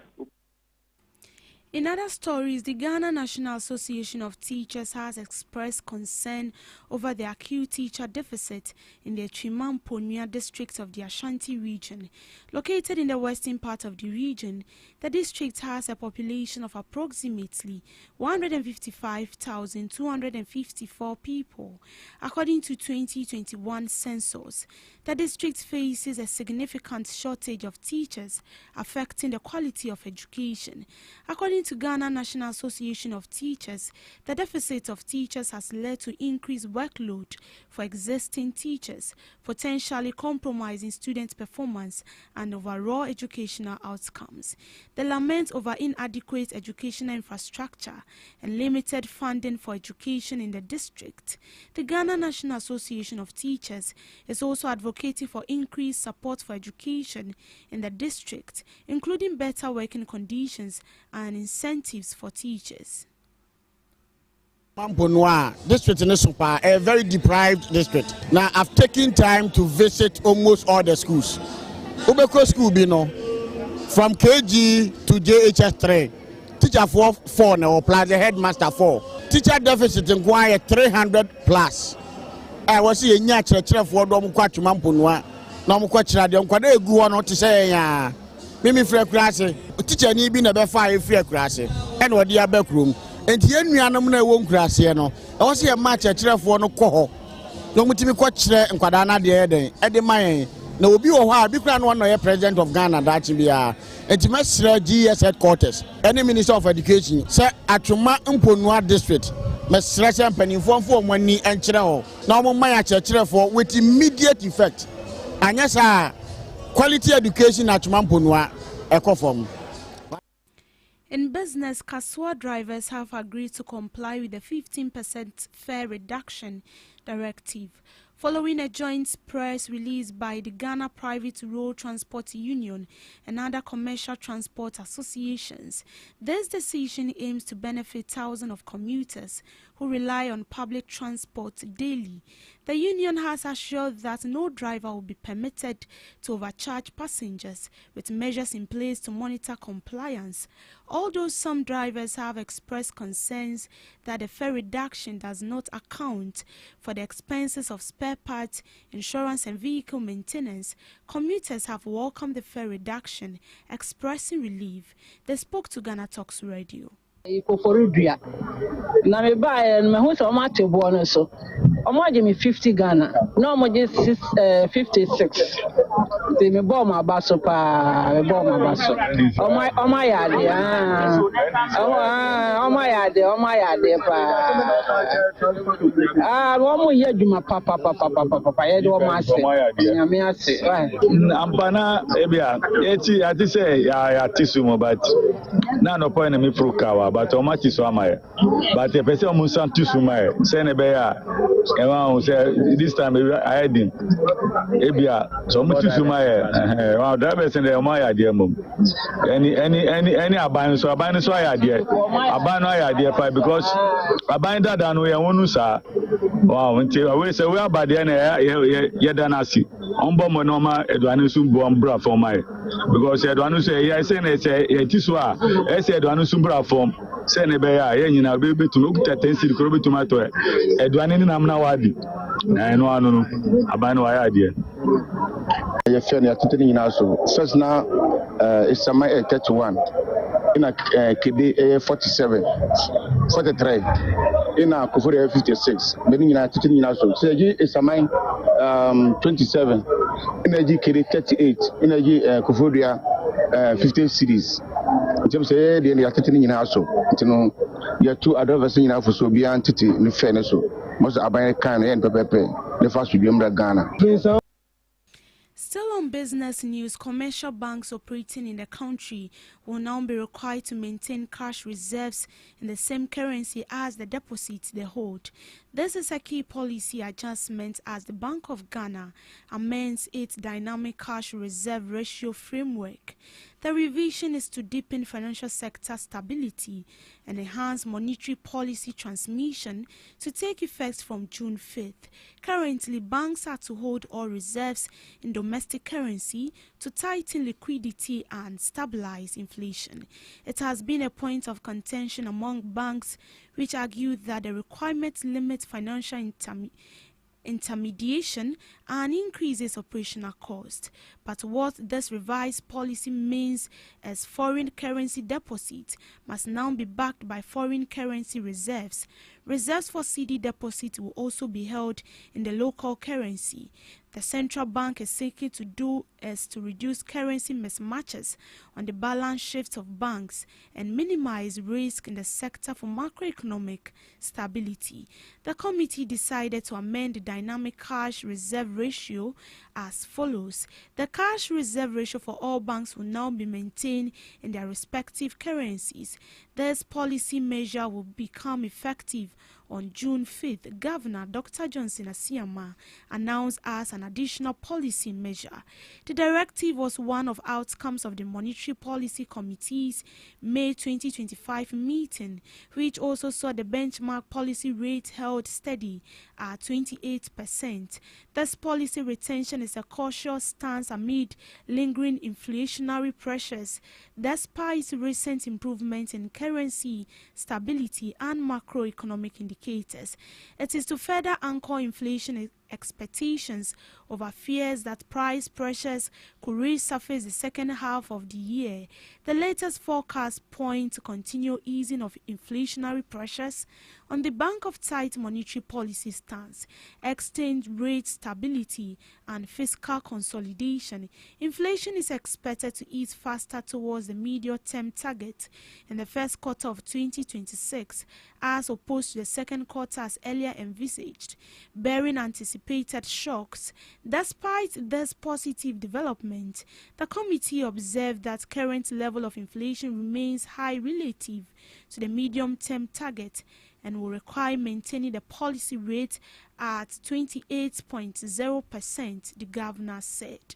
In other stories, the Ghana National Association of Teachers has expressed concern over the acute teacher deficit in the Chimamponua district of the Ashanti region. Located in the western part of the region, the district has a population of approximately 155,254 people. According to 2021 census, the district faces a significant shortage of teachers, affecting the quality of education. According to Ghana National Association of Teachers, the deficit of teachers has led to increased workload for existing teachers, potentially compromising student performance and overall educational outcomes. They lament over inadequate educational infrastructure and limited funding for education in the district. The Ghana National Association of Teachers is also advocating for increased support for education in the district, including better working conditions and incentives for teachers. Mamponua district in Super, a very deprived district. Now I've taken time to visit almost all the schools. Ubeko school bino from KG to JHS3. Teacher 4 now plus the headmaster 4. Teacher deficit in Kwaya 300 plus. I was see a nyachre for dom kwachu Mamponua. Na mkwachira de nkwade egu ono te say ya. Mimi free class. Teacher ni bi na be fa free class. And odi abekrum. Enti enuanom na ewo nkurase no e wo se e ma chechirefo no kɔ hɔ no mutimi kɔ kyerɛ nkwada na de eden e de man na obi wɔ hɔ a bi kura no no ye president of Ghana da chi bia enti mesrɛ GS headquarters any minister of education sɛ atwoma mponua district mesrɛ sɛ mpanimfo mfo mo ani enkyerɛ hɔ na mo man chechirefo with immediate effect anya sa quality education atwoma mponua ekofom. In business, Kasua drivers have agreed to comply with the 15% fare reduction directive, following a joint press release by the Ghana Private Road Transport Union and other commercial transport associations. This decision aims to benefit thousands of commuters who rely on public transport daily. The union has assured that no driver will be permitted to overcharge passengers, with measures in place to monitor compliance. Although some drivers have expressed concerns that the fare reduction does not account for the expenses of spare parts, insurance and vehicle maintenance, commuters have welcomed the fare reduction, expressing relief. They spoke to GhanaTalks Radio. Na me buy me hu so ma tebo no so omo age me 50 Ghana na omo je 56 te me bo ma baso pa me bo ma baso omo ya de omo ya de pa omo ye djuma papa ye de omo ase ya me ase ampana ebia eti ati say ya tisu mo but na no point me frukawa but omo tisu amaye but the person must want to sume say ne be ya ɛwa say this time I had him ebia so much to my wow drivers in the my idea mum any aban so idea aban no idea because aban that no ye wonu sa wow nti we say we abade na ye da na si ombo mo no ma eduane so bo mbra for my because eduane so ye say na say ye ti so a e say eduane so mbra form say ne be ya ye nyina be betu no kuta tensi ko betu ma to eduane ni nam na wadi na no anu no aban no ya idea ye fe na tete nyina so first na isama 31 ina kede 47 43 ina kufuri 56 beni nyina tete nyina so seji isama 27 ina ji kede 38 ina ji kufuri 15 series njem se de ya tete nyina so ntino ya tu adovers nyina fo so bia ntete ni fe ne so mo so aban kan ye npepepe ne fa so biam da Ghana. Still on business news, commercial banks operating in the country will now be required to maintain cash reserves in the same currency as the deposits they hold. This is a key policy adjustment as the Bank of Ghana amends its dynamic cash reserve ratio framework. The revision is to deepen financial sector stability and enhance monetary policy transmission to take effect from June 5th. Currently, banks are to hold all reserves in domestic currency to tighten liquidity and stabilize inflation. It has been a point of contention among banks which argue that the requirement limits financial intermediation and increases operational cost. But what this revised policy means is foreign currency deposits must now be backed by foreign currency reserves. Reserves for CD deposits will also be held in the local currency. The central bank is seeking to do is to reduce currency mismatches on the balance sheets of banks and minimize risk in the sector for macroeconomic stability. The committee decided to amend the dynamic cash reserve ratio as follows. The cash reserve ratio for all banks will now be maintained in their respective currencies. This policy measure will become effective on June 5th. Governor Dr. Johnson Asiama announced as an additional policy measure. The directive was one of outcomes of the Monetary Policy Committee's May 2025 meeting, which also saw the benchmark policy rate held steady at 28%. This policy retention is a cautious stance amid lingering inflationary pressures, despite recent improvements in currency stability and macroeconomic indicators. It is to further anchor inflation expectations over fears that price pressures could resurface the second half of the year. The latest forecasts point to continued easing of inflationary pressures on the back of tight monetary policy stance, exchange rate stability, and fiscal consolidation. Inflation is expected to ease faster towards the medium-term target in the first quarter of 2026, as opposed to the second quarter as earlier envisaged, bearing anticipated shocks. Despite this positive development, the committee observed that current level of inflation remains high relative to the medium-term target and will require maintaining the policy rate at 28.0%, the governor said.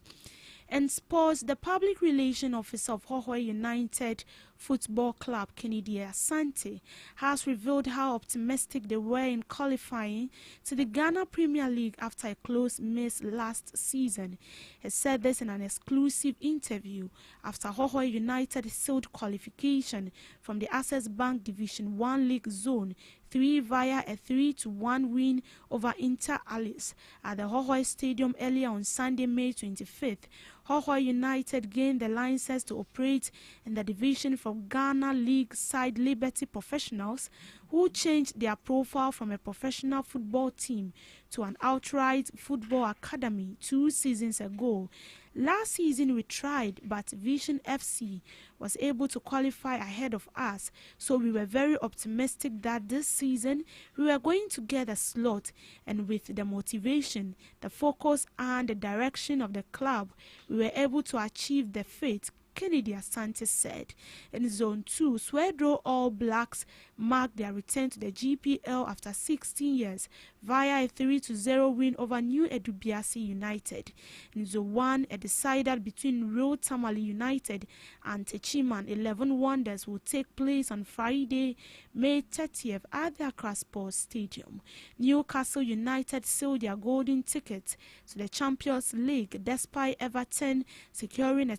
In sports, the public relations officer of Hohoe United Football Club, Kennedy Asante, has revealed how optimistic they were in qualifying to the Ghana Premier League after a close miss last season. He said this in an exclusive interview after Hohoe United sealed qualification from the Access Bank Division 1 League Zone 3 via a 3-1 win over Inter Alice at the Hohoe Stadium earlier on Sunday, May 25th. Hohoe United gained the license to operate in the division from Ghana League side Liberty Professionals, who changed their profile from a professional football team to an outright football academy 2 seasons ago. Last season we tried, but Vision FC was able to qualify ahead of us, so we were very optimistic that this season we were going to get a slot, and with the motivation, the focus and the direction of the club, we were able to achieve the feat, Kennedy Asante said. In Zone 2, Swedro All Blacks marked their return to the GPL after 16 years via a 3-0 win over New Edubiasi United. In Zone 1, a decider between Real Tamale United and Techiman 11 Wonders will take place on Friday, May 30th at the Accra Sports Stadium. Newcastle United sealed their golden ticket to the Champions League despite Everton securing a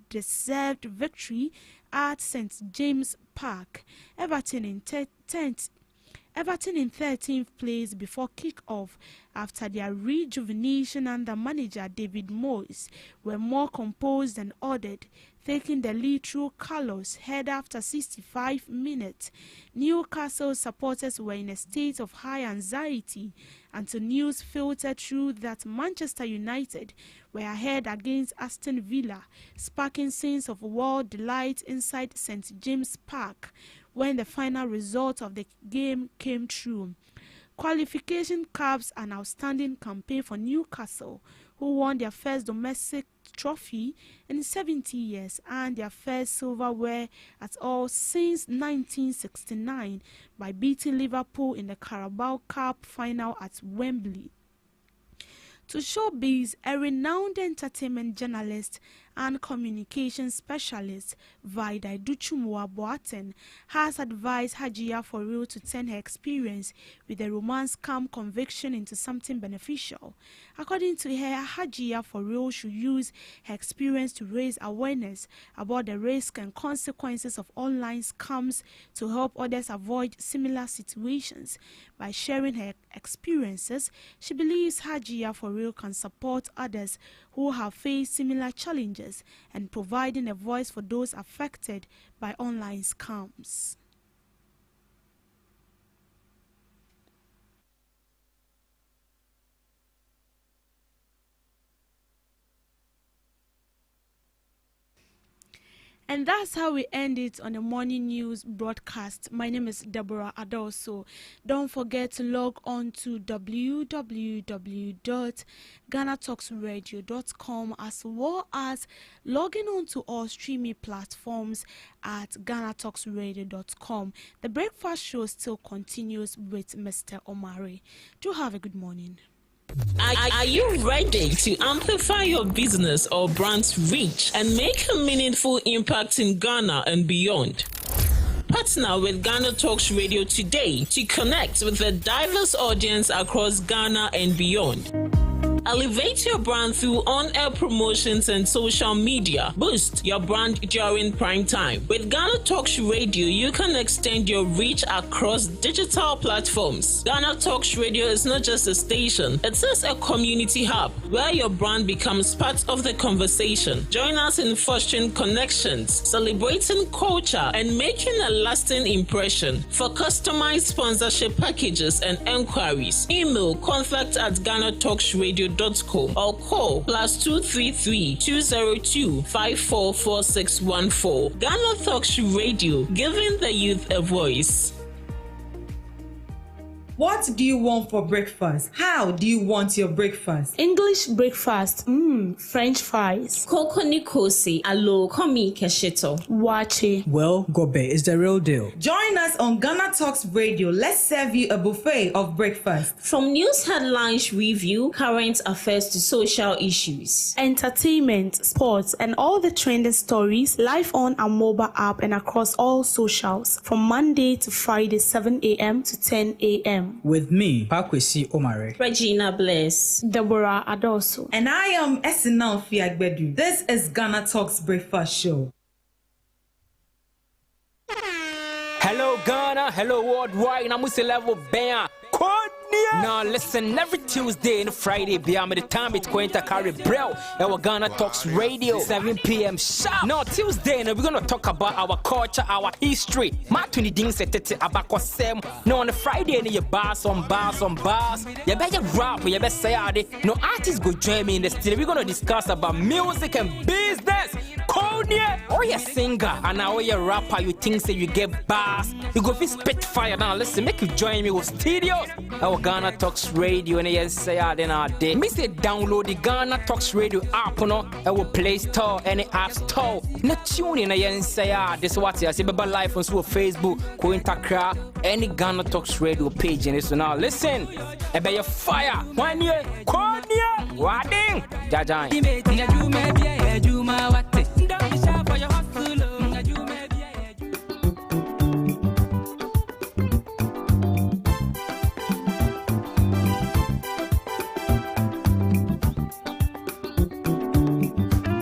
deserved victory at St James Park. Everton in 13th place before kick-off after their rejuvenation under manager David Moyes were more composed and ordered, taking the lead through Carlos' head after 65 minutes. Newcastle supporters were in a state of high anxiety until news filtered through that Manchester United were ahead against Aston Villa, sparking scenes of wild delight inside St James Park when the final result of the game came true. Qualification caps an outstanding campaign for Newcastle, who won their first domestic trophy in 70 years and their first silverware at all since 1969 by beating Liverpool in the Carabao Cup final at Wembley. To showbiz, a renowned entertainment journalist and communication specialist, Vida Duchumwa Boateng, has advised Hajia for real to turn her experience with the romance scam conviction into something beneficial. According to her, Hajia for real should use her experience to raise awareness about the risk and consequences of online scams to help others avoid similar situations. By sharing her experiences, she believes Hajia for real can support others who have faced similar challenges and providing a voice for those affected by online scams. And that's how we end it on the morning news broadcast. My name is Deborah Adoso. Don't forget to log on to www.GhanaTalksRadio.com as well as logging on to all streaming platforms at GhanaTalksRadio.com. The breakfast show still continues with Mr. Omari. Do have a good morning. Are you ready to amplify your business or brand's reach and make a meaningful impact in Ghana and beyond? Partner with GhanaTalks Radio today to connect with a diverse audience across Ghana and beyond. Elevate your brand through on-air promotions and social media. Boost your brand during prime time. With GhanaTalks Radio, you can extend your reach across digital platforms. GhanaTalks Radio is not just a station, it is a community hub where your brand becomes part of the conversation. Join us in fostering connections, celebrating culture, and making a lasting impression. For customized sponsorship packages and enquiries, email contact@GhanaTalksRadio.com or call +233 202 544614. GhanaTalks Radio, giving the youth a voice. What do you want for breakfast? How do you want your breakfast? English breakfast, French fries. Koko Nikosi, alo komi kesheto. Wache. Well, Gobe is the real deal. Join us on Ghana Talks Radio. Let's serve you a buffet of breakfast. From news headlines review, current affairs to social issues. Entertainment, sports, and all the trending stories live on our mobile app and across all socials from Monday to Friday 7 a.m. to 10 a.m. With me, Pakwesi Omare, Regina Bless, Deborah Adoso, and I am Esinal Fiagbedu. This is Ghana Talks Breakfast Show. Hello Ghana, hello worldwide, I'm level band. Now listen, every Tuesday and Friday, beyond the time it's going to carry bro. Our GhanaTalks Radio, 7 p.m. sharp. Now Tuesday, we're gonna talk about our culture, our history. Matuni ding setete abako sem. Now on the Friday, you bars on bars. You better rap, you better say no artists go join me in the studio. We're gonna discuss about music and business. Konya, or you singer, and now you rapper, you think say you get bars. You go fi spit fire. Now listen, make you join me with studios. Our our Ghana Talks Radio and yes say then our day. Me say download the Ghana Talks Radio app no our Play Store and App Store. Na tune in yes say this what you say be live on Facebook, ko Intakra, any Ghana Talks Radio page and so now listen. E be your fire. 1 year, Konya, Wading, Jajan.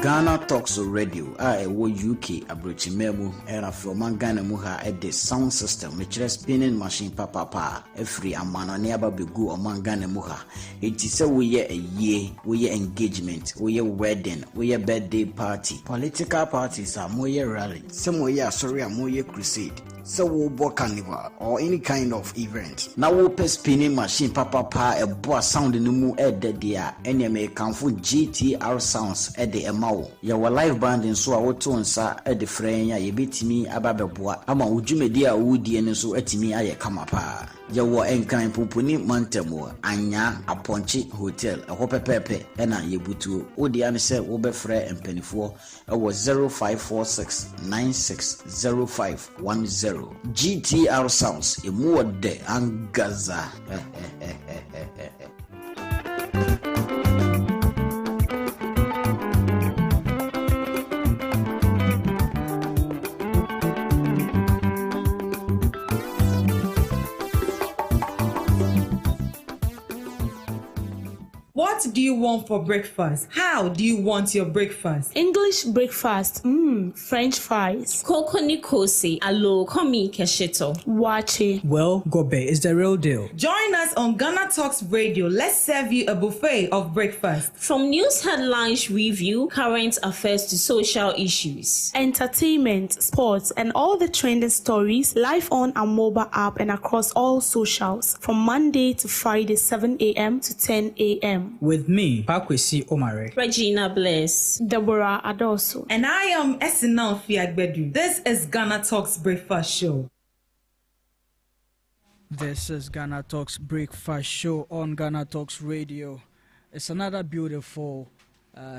Ghana Talks Radio wo UK abrochimemu era from Ghana mu ha the sound system which is spinning machine papa every amana ne aba begu o Ghana mu ha enti se we ye aye we ye engagement we ye wedding we ye birthday party political parties are mo ye rally some we ye sorry mo ye crusade so we bo carnival or any kind of event now we pe spinning machine papa a boa sound no mu de dia ene me kanfo GTR sounds de emawo ya wa live band nso a woto nsa de frɛn ya yebetimi ababeboa ama wudwumedi a wudi ene nso atimi aye kama pa ya wo enkran poponi mantamo anya aponchi hotel ɛhɔ pepepe ɛna yebutuo wodi ane sɛ wo be frɛ empanifo ɛwɔ 0546960510 GTR sounds emu de angaza What do you want for breakfast? How do you want your breakfast? English breakfast, French fries. Koko Nikosi, alo komi kesheto. Wache. Well, Gobe is the real deal. Join us on Ghana Talks Radio. Let's serve you a buffet of breakfast. From news headlines review, current affairs to social issues. Entertainment, sports, and all the trending stories live on our mobile app and across all socials. From Monday to Friday, 7 a.m. to 10 a.m. With me, Pakwesi Omare, Regina Bless, Deborah Adoso, and I am Esinal Fiagbedu. This is Ghana Talks Breakfast Show. This is Ghana Talks Breakfast Show on Ghana Talks Radio. It's another beautiful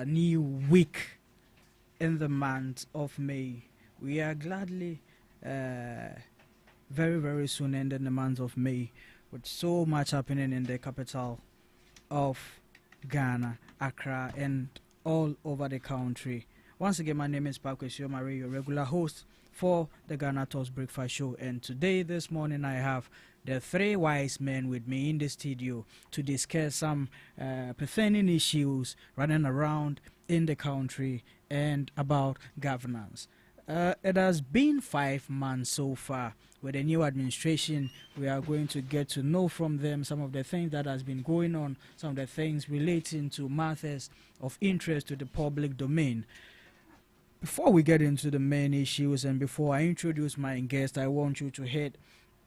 new week in the month of May. We are gladly very, very soon ending the month of May with so much happening in the capital of Ghana, Accra, and all over the country. Once again, my name is Pakwesi Omare, your regular host for the Ghana Talks Breakfast Show. And today, this morning, I have the three wise men with me in the studio to discuss some pertaining issues running around in the country and about governance. It has been 5 months so far with the new administration. We are going to get to know from them some of the things that has been going on, some of the things relating to matters of interest to the public domain. Before we get into the main issues and before I introduce my guest, I want you to head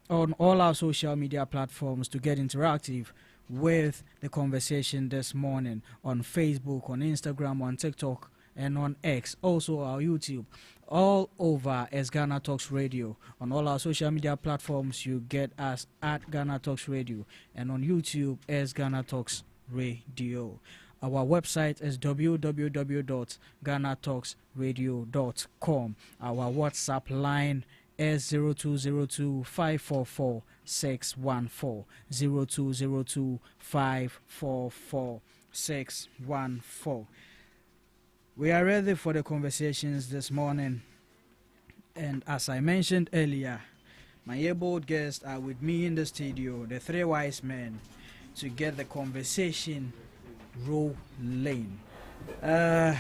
on all our social media platforms to get interactive with the conversation this morning on Facebook, on Instagram, on TikTok, and on X, also our YouTube. All over as Ghana Talks Radio. On all our social media platforms, you get us at Ghana Talks Radio, and on YouTube as Ghana Talks Radio. Our website is www.ghanatalksradio.com. Our WhatsApp line is 0202-544-614. 0202-544-614. We are ready for the conversations this morning, and as I mentioned earlier, my able guests are with me in the studio, the three wise men, to get the conversation rolling. Let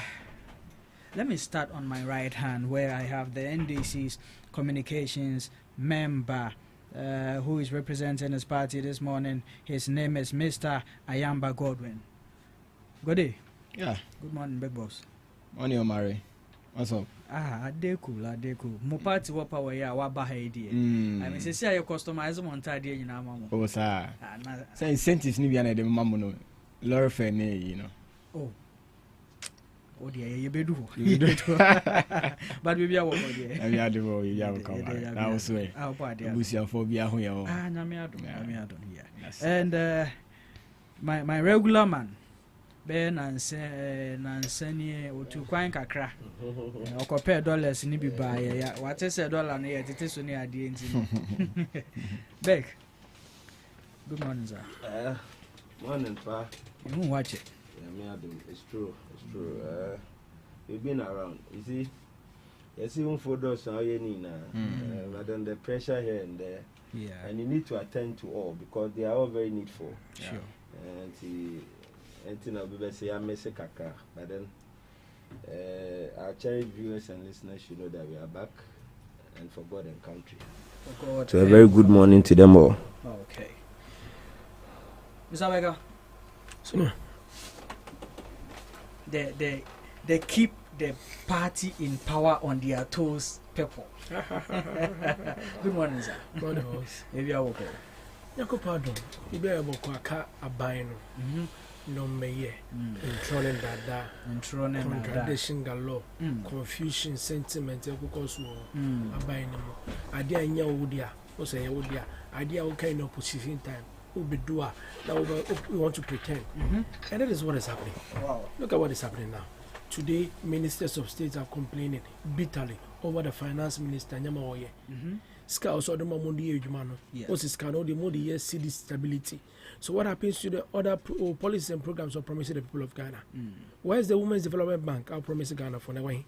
me start on my right hand, where I have the NDC's communications member who is representing his party this morning. His name is Mr. Ayamba Godwin. Good day. Yeah. Good morning, big boss. Morning, Omari. What's up? Adeku. Mo party wa power ya wa ba ha idea. I mean, say your customize mo ntade nyina ma mo. Oh, sir. Say incentives ni bia na de mama no. Lorry fare ne, you know. Oh. Oh dear, you be do. But we are what dear. I mean, I do. You have a come. I was way. Our body. Busia phobia. Ah, Namiado. Yeah. And my regular man. Ben and Seni to Quine Kakra. Or compare dollars in Ibi by what is $1 near it is only at the end. Beck. Good morning, sir. Morning, Pa. You won't watch it. Yeah, it's true. We've been around. You see, yes, even for those now, but then the pressure here and there. Yeah. And you need to attend to all because they are all very needful. Sure. And you know, we say I miss a kaka, but then our cherished viewers and listeners should know that we are back and for God and country. So a very good morning to them all. Okay. Mr. Vega. So, they keep the party in power on their toes, people. Good morning, sir. Morning, boss. Maybe I will go. Yako pardon. You be able to aka abino. No meye. Introning contradiction galore. Confusion, sentiment. Because abino. Idea nya udia. What's a udia? Idea okay no position time. Ubidua. Now we want to pretend. And that is what is happening. Wow. Look at what is happening now. Today, ministers of state are complaining bitterly over the finance minister Nyama Oye. Ska also the Mamundi Ejumano. What's his can the more the year see this stability. So what happens to the other policies and programs of promising the people of Ghana? Where's the Women's Development Bank? I'll promise Ghana for Ewahi.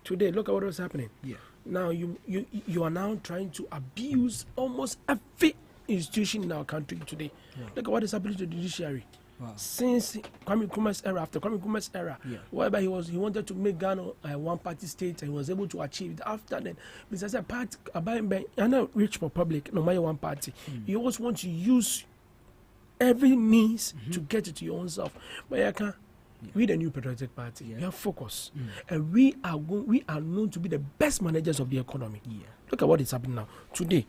Today, look at what was happening. Yeah. Now you are now trying to abuse almost every institution in our country today. Look at what is happening to the judiciary. Wow. Since Kwame Nkrumah's era, after Kwame Nkrumah's era, whereby he wanted to make Ghana a one-party state, and he was able to achieve it. After then, because a party, you're not rich for public, no matter one party. You always want to use every means to get it to your own self. But you can't. We the new patriotic party. We are focused, and we are known to be the best managers of the economy. Look at what is happening now today.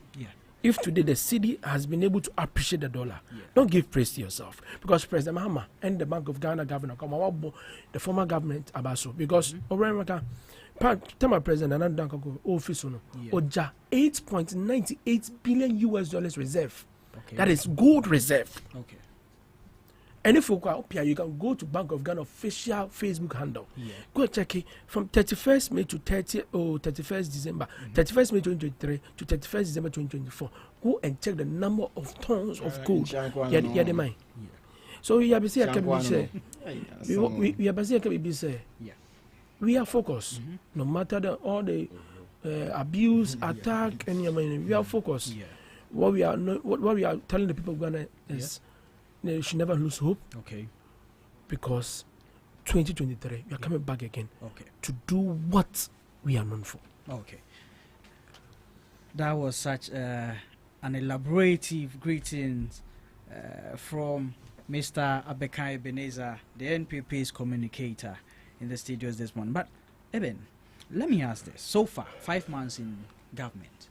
If today the city has been able to appreciate the dollar, don't give praise to yourself. Because President Mahama and the Bank of Ghana governor, the former government, Abaso, because Tama President and office Oja $8.98 billion reserve. Okay. That is gold reserve. Okay. And if you can go to Bank of Ghana official Facebook handle. Go check it from 31st May to 31st December, 31st May 2023 to 31st December 2024. Go and check the number of tons of gold. Yeah, mine. So we are say, we are focused. No matter all the abuse, attack, and we are focused. What we are telling the people of Ghana is. They should never lose hope. Okay. Because 2023, we are coming back again. Okay. To do what we are known for. Okay. That was such an elaborative greetings from Mr. Abekai Ebenezer, the NPP's communicator in the studios this morning. But Eben, let me ask this. So far, 5 months in government,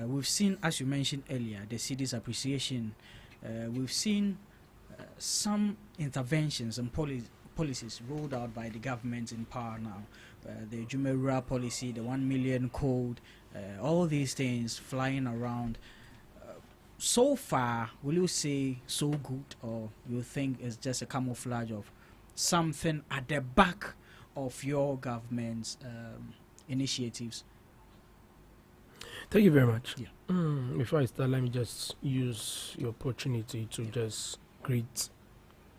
we've seen, as you mentioned earlier, the city's appreciation. We've seen some interventions and policies rolled out by the government in power now. The Jumera policy, the 1 million code, all these things flying around. So far, will you say so good, or you think it's just a camouflage of something at the back of your government's initiatives? Thank you very much. Before I start, let me just use your opportunity to just greet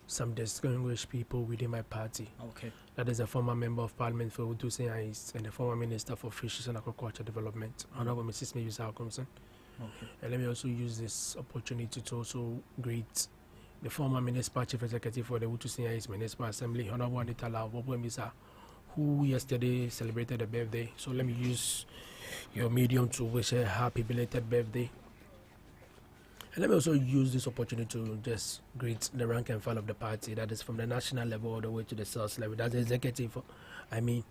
some distinguished people within my party. Okay. That is a former member of parliament for Udusen East and the former minister for fisheries and aquaculture development, Honorable Mrs. Mavis Halcomson. Okay. And let me also use this opportunity to also greet the former municipal chief executive for the Udusen East Municipal Assembly, Honorable Anita Lau, who yesterday celebrated a birthday. So let me use your medium to wish a happy belated birthday. And let me also use this opportunity to just greet the rank and file of the party, that is from the national level all the way to the sales level. That's the executive, and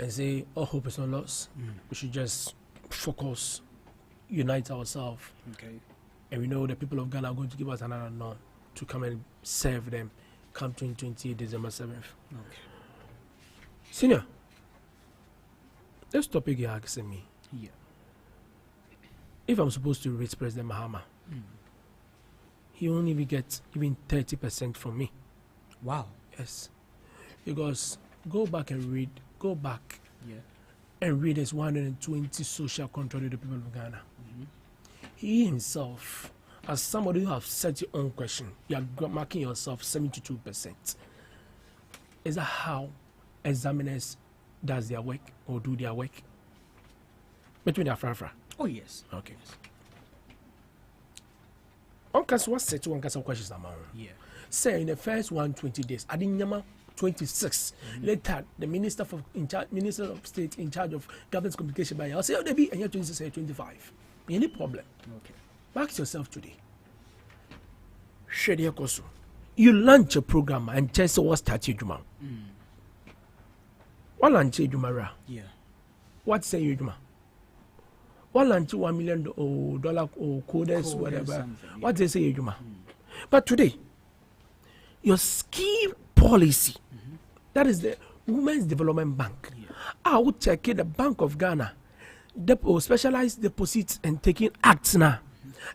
say all hope is not lost. We should just focus, unite ourselves. Okay. And we know the people of Ghana are going to give us another nod to come and serve them, come 2028 December 7th. Okay. Senior, this topic you're asking me. Yeah. If I'm supposed to rate President Mahama, he won't even get even 30% from me. Wow. Yes. Because go back and read Yeah. and read his 120 social contract with the people of Ghana. He himself, as somebody who have set your own question, you are marking yourself 72%. Is that how examiners does their work or do their work? Between their frafra. Oh yes. Okay. On case what set one case questions amount. Yeah. Say in the first 120 days, I didn't 26. Later, the minister of state in charge of government communication by I'll say, oh, they be and you're 26 25. Any problem? Okay. Ask yourself today. Share Koso. You launch a program and just what start your juma. What launch your juma? Yeah. What say you juma? What launch $1 million or dollar or coders, whatever? Yeah. What they say you juma? But today, your scheme policy, that is the Women's Development Bank. I would check the Bank of Ghana, specialized deposits and taking acts now.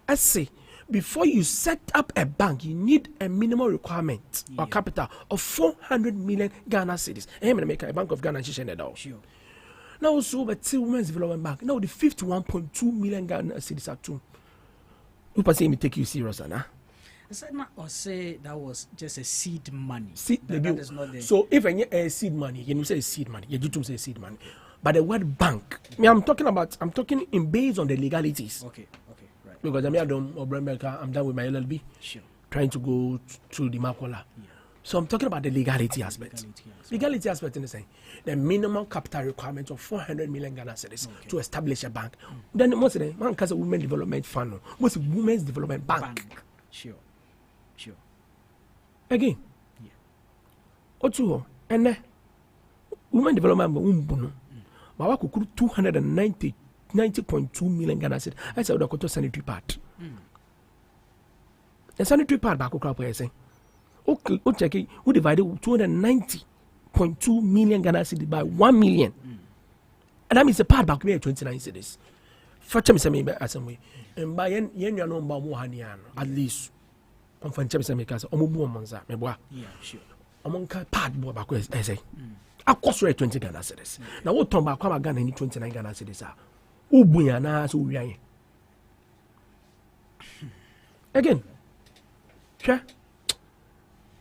I say, before you set up a bank, you need a minimum requirement or capital of 400 million Ghana cedis. I'm going to make a Bank of Ghana. Sure. Now, also, but the Women's Development Bank, now the 51.2 million Ghana cedis are too. You can say me take you serious, Anna. Or say that was just a seed money. That is not there. So if a seed money, you say seed money, you do say seed money. But the word bank, I'm talking in based on the legalities. Okay, right. Because I'm done with my LLB. Sure. Trying to go through the Makola. Yeah. So I'm talking about the legality aspect. Legality aspect in the saying the minimum capital requirement of 400 million Ghana cedis to establish a bank. Then most of them, man, because a women development fund, most Women's Development Bank. Sure. Again, Otuho, and Women Development Bank, Bawa Kukuru 290.2 million Ghana cedis. I said, the sanitary part. The sanitary part, Baku I say. Okay, okay, we divided 290.2 million Ghana cedis by 1 million. And that means a part back 29 cedis. For me, as a way. And by yen no Bamuhanian, at least. On Fancham Makers, Omubu Monza, Meboa. Yeah, sure. Among part more back as I say. Of course, 20 Ghana cedis. Now, what Tom Bakama Ghana any 29 Ghana cedis are? Ubuyana, so we are. Again, sure.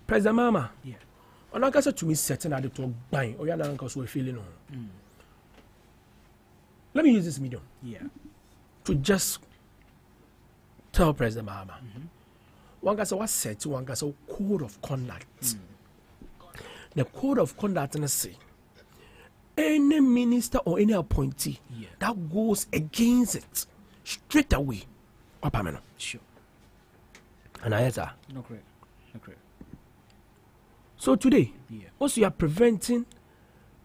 President Mama, yeah. On a case to me, certain at the talk buying, or your uncles were feeling on. Let me use this medium to just tell President Mahama. One guy said, what said to one guy said, code of conduct. The code of conduct, and say, any minister or any appointee that goes against it straight away, sure. And I answer, no correct. So today, also you are preventing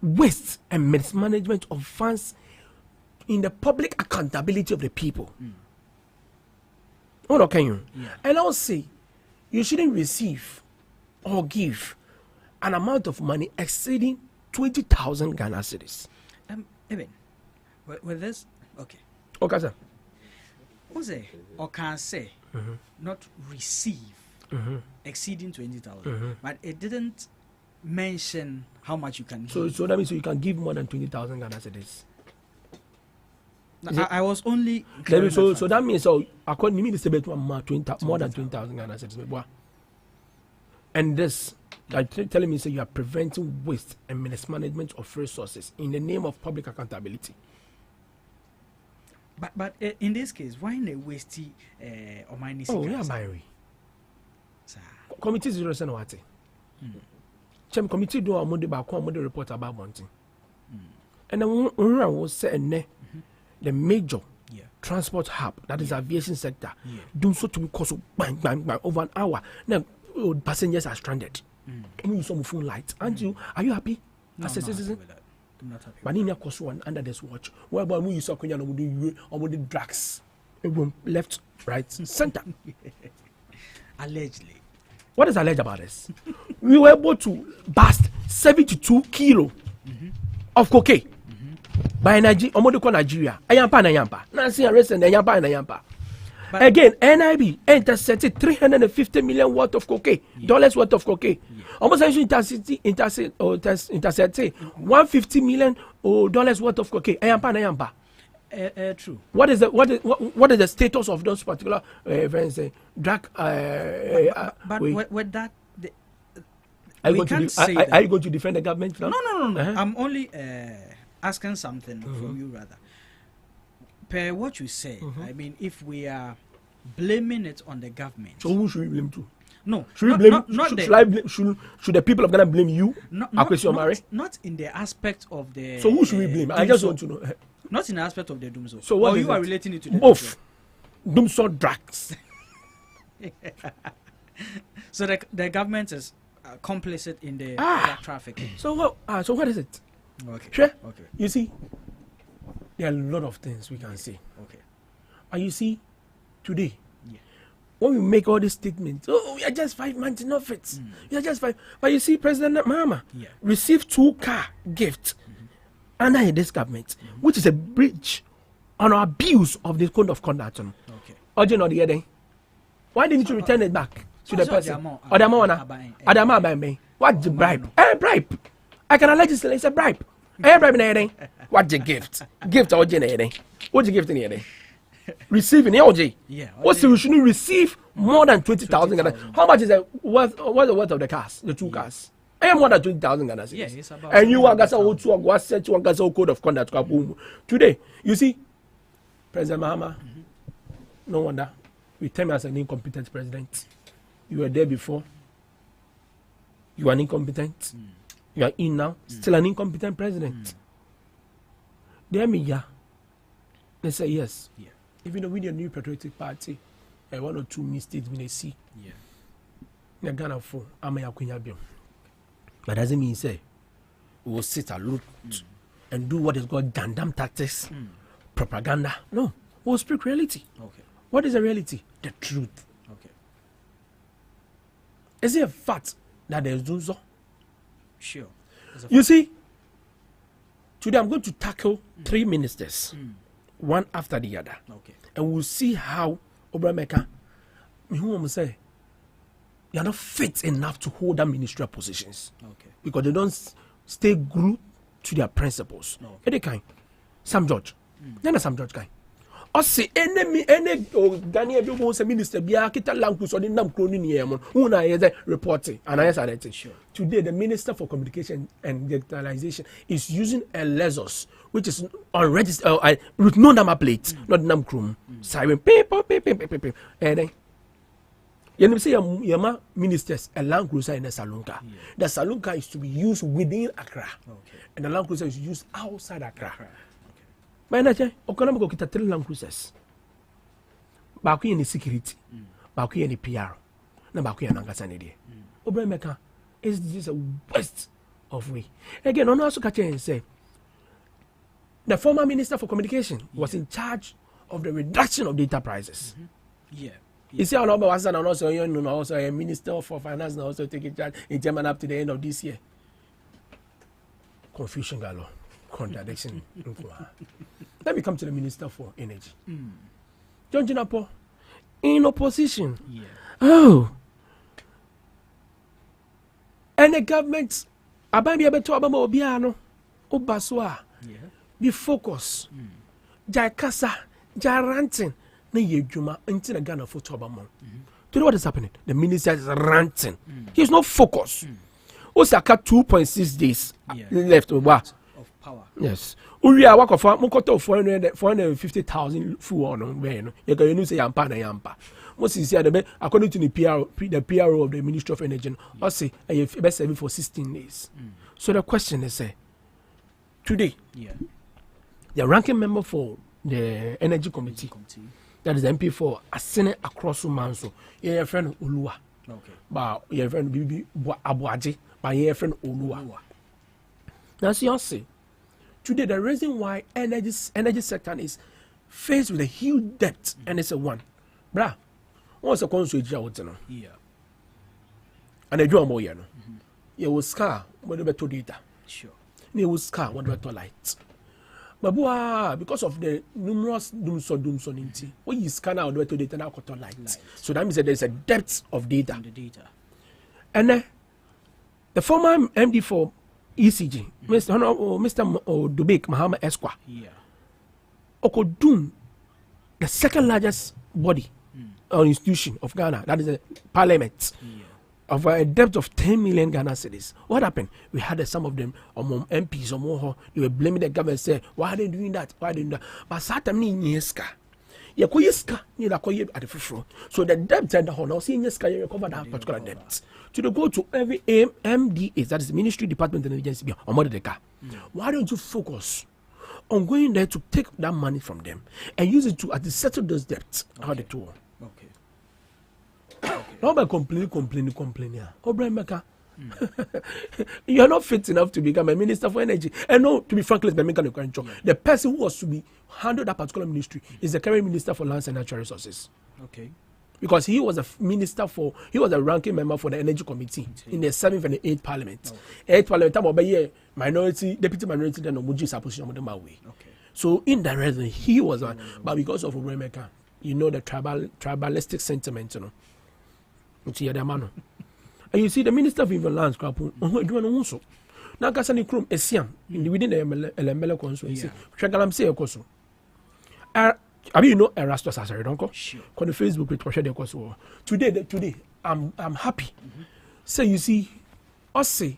waste and mismanagement of funds in the public accountability of the people. Oh, no, can you? And I'll say you shouldn't receive or give an amount of money exceeding 20,000 Ghana cedis. Even with this, okay, sir. What's it? Or can say not receive exceeding 20,000, but it didn't mention how much you can give. So that means you can give more than 20,000 Ghana cedis. I was only so that means according to me, this is more than 20,000 Ghana cedis. And this, telling me, you are preventing waste and mismanagement of resources in the name of public accountability. But in this case, why not waste or minus? Oh, yeah, Mary. Committee 0 and what? Chem committee do a money back on the report about Monty. And then was said the major transport hub, that is aviation sector, do so to be cost bang over an hour. Now passengers are stranded. And you saw phone lights. Aren't you? Are you happy? As a citizen? I'm not happy. But in your cost one under this watch, whereby we saw Kenya or the drugs. Left, right, center. Allegedly. What is alleged about this? We were able to bust 72 kilo of cocaine by Nigeria. Ayampa. Nancy arrested Ayampa. Again, NIB intercepted 350 million worth of cocaine, dollars worth of cocaine. Almost intercepted 150 million dollars worth of cocaine. Ayampa. True. What is the status of those particular drug? But with that, are you going to defend the government now? No. I'm only asking something from you, rather. Per what you say, I mean, if we are blaming it on the government, so who should we blame to? No, should the people of Ghana blame you? Not in the aspect of the. So who should we blame? I just want to know. Not in the aspect of the Doomso. So what you are relating it to the both Doomso drugs. So the government is complicit in the drug trafficking. So what is it? Okay. Sure. Okay. You see, there are a lot of things we can say. Okay. And you see, today, when we make all these statements, we are just 5 months in office. We are just 5. But you see, President Mahama received 2-car gifts under this government, which is a breach on our abuse of this code of conduct. Okay. Why didn't you return it back to the person? What's the bribe? Bribe. I can allege it's a bribe. Bribe. What's the gift? Gift or what's the gift in here? Receiving LG. Yeah. What's we shouldn't receive more than 20,000 Ghana. How much is the worth? What's the worth of the cars? The 2 cars. I am more than 20,000 Ghana. Yeah, it's about. And you are going to set you code of conduct. Today, you see, President Mahama. No wonder we term as an incompetent president. You were there before. You are an incompetent. You are in now. Still an incompetent president. They say yes. Yeah. Even though we the new patriotic party, 1 or 2 mistakes we see. Yeah. Na Ghana for Amaya Kunyabio. But doesn't mean say we will sit and look and do what is called gandam tactics, propaganda. No, we'll speak reality. Okay. What is the reality? The truth. Okay. Is it a fact that there is Dunzo? Sure. You see, today I'm going to tackle 3 ministers. One after the other. Okay. And we'll see how Obrameka, who say, they are not fit enough to hold that ministerial positions. Okay. Because they don't stay glued to their principles. Okay. Any kind. Sam George. Then Sam George guy. Or say any Ghanaian people say minister be a kita language or the nam crony near who na reporting and I said sure. Today the Minister for Communication and Digitalization is using a Lexus which is unregistered with no number plate, not nam chrome. Siren beep. And then you say your ministers a Land Cruiser in a Salonka. Yeah. The Salonka is to be used within Accra. Okay. And the Land Cruiser is used outside Accra. Manager, Okonamako kita 3 Land Cruisers. Baku yeni security, baku yeni PR, na baku yeni angasane die. Obrameka is this a waste of way. Again, on also catch and say the former Minister for Communication was in charge of the reduction of data prices. Yeah. You see, also a Minister for Finance now also taking charge in Germany up to the end of this year. Confusion galore. Contradiction. Let me come to the Minister for Energy. John Jinapo, in opposition. Yeah. Oh. And the government, Abambi Abeto Abamo Obiano, Obaswa, be focused. Jakasa, Jarantin, Nayejuma, until the Ghana for Tobamo. Do you know what is happening? The minister is ranting. He's not focused. Osaka 2.6 days left over. Power. Yes. We are working for Mokoto 450,000 full on when you can say Yampa. Most is here, according to the PRO of the Ministry of Energy, I say I best serving for 16 days. So the question is, today, the ranking member for the Energy Committee, that is the MP for a Senate across Manso, your friend Ulua. Okay. But your friend Bibi Abuaji, by your friend Ulua. Now, see, I say. Today, the reason why energy sector is faced with a huge debt, and it's a one. Brah, what's the consequence? Yeah. and I do a more, you know. You will scar what better data. Sure. You will scar what better light. But because of the numerous dooms on it, when you scan out the better data now got light. So that means that there's a depth of data. And then the former MD for ECG, Mr. Dubik Muhammad Esqua, Okodum, the second largest body or institution of Ghana, that is a parliament, of a depth of 10 million Ghana cedis. What happened? We had some of them among MPs or more, they were blaming the government, say, why are they doing that? Why are they doing that? But Saturday, Yeska. Yeska, at the front. So the debt and the honor, seeing Yeska, you recover that particular debt. So they go to every MDA, that is the Ministry, Department, and Agency, or Modeka. Why don't you focus on going there to take that money from them and use it to settle those debts? How they do? Okay. Not by complaining. You are not fit enough to become a minister for energy. And no, to be frank, let's make a control. The person who was to be handled that particular ministry is the current minister for lands and natural resources. Okay. Because he was he was a ranking member for the energy committee in the 7th and the 8th parliament. 8th parliament, about minority, deputy minority, then Omuji position of them away. So indirectly, he was one, but because of Uremeka, you know the tribalistic sentiment, you know. And you see the Minister of Inland Lands, also. Now, Kasani Krum, Esiam, within the LML constituency, Chagalam say, of course. I mean, you know, Erastus as a donko. On the Facebook page, today, I'm happy. So you see, us say,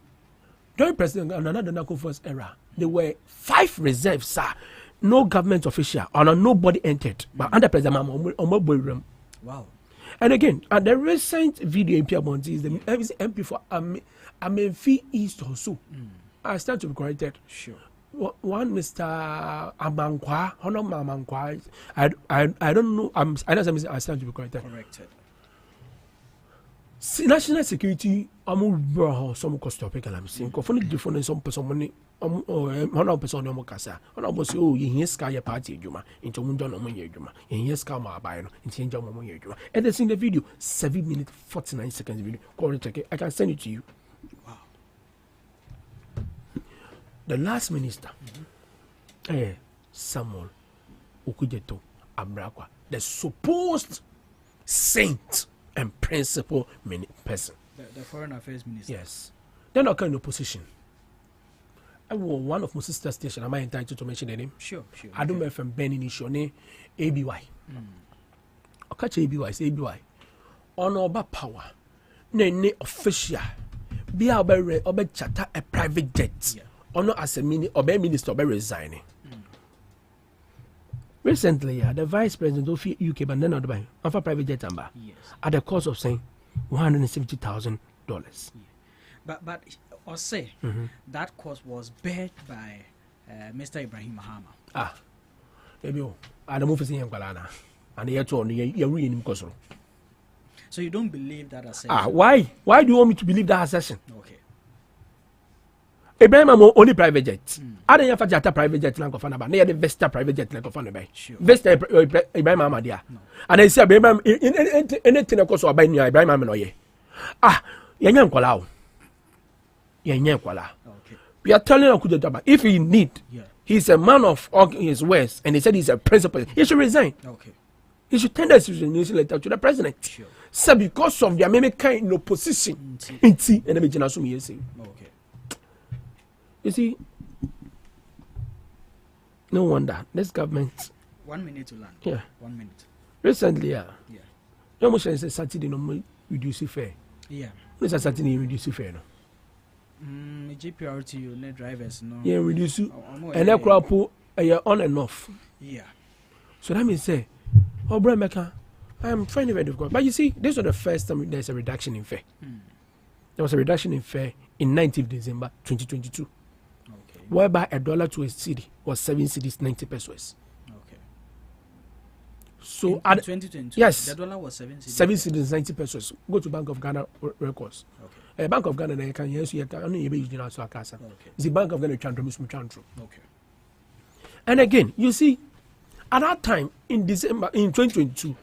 during President and another Nako First era, there were 5 reserves, sir. No government official, or nobody entered. But under President Mamma, wow. And again, at the recent video MP Abonti is the MP for Amenfi East also. I stand to be corrected. Sure. One Mr. Amankwa, Honor Amankwa. I don't know. I stand to be corrected. National security, some cost topic, and I'm saying, confronting different some person money. 100% no more kasa. Ona bo say, oh, you sky your party juma into mundo no more juma. You sky my buy no into enjoy more juma. And that's in the video, 7 minutes 49 seconds video. Go and check it. I can send it to you. Wow. The last minister, Samuel Okujeto Abrakwa, the supposed saint and principal person. The foreign affairs minister. Yes. They're not kind of opposition. I was one of my sister station. Am I entitled to mention the name? Sure. I don't know if I'm Benin Ishone, ABY. I catch ABY, say ABY. Honorable power. Ne official. Be a chatter a private jet. Honor as a minister be resigning. Recently, the vice president of UK, but then not by a private jet number at the cost of saying $170,000. But or say that cost was bared by Mr. Ibrahim Mahama. Maybe I don't move to see him, and you're reading him. So you don't believe that assertion? Why? Why do you want me to believe that assertion? Okay. Ibrahim only private jet. I don't have a private jet like a near the Vesta private jet like a fan by. Vesta Ibrahim Mahama, and I say Ibrahim anything of course or by Ibrahim Mahama. Yanyan Kolau. Okay. We are telling Okudetaba if he need, he's a man of all his words, and he said he's a principal. He should resign. Okay. He should tender his resignation letter to the president. Sure. So because of their maybe kind of opposition, and okay. You see, no wonder this government. 1 minute to land. Yeah. 1 minute. Recently, you almost say Saturday no reduce fare. Yeah. What's a Saturday reduce fare? No. GPRT, net drivers, no. Yeah, reduce you. And that crop on and off. Yeah. So that means say, oh, Brian Mecca, I'm finding it very difficult. But you see, this was the first time there's a reduction in fare. There was a reduction in fare in 19th December 2022. Okay. Whereby $1 to a cedi was 7 cedis 90 pesos. Okay. So in 2022, yes, the dollar was 7 cedis. 7 cedis 90 pesos. Go to Bank of Ghana records. Okay. Bank of Ghana, they can use you can only use it as a casa. Okay. The Bank of Ghana Chantro. Okay. And again, you see, at that time in December in 2022,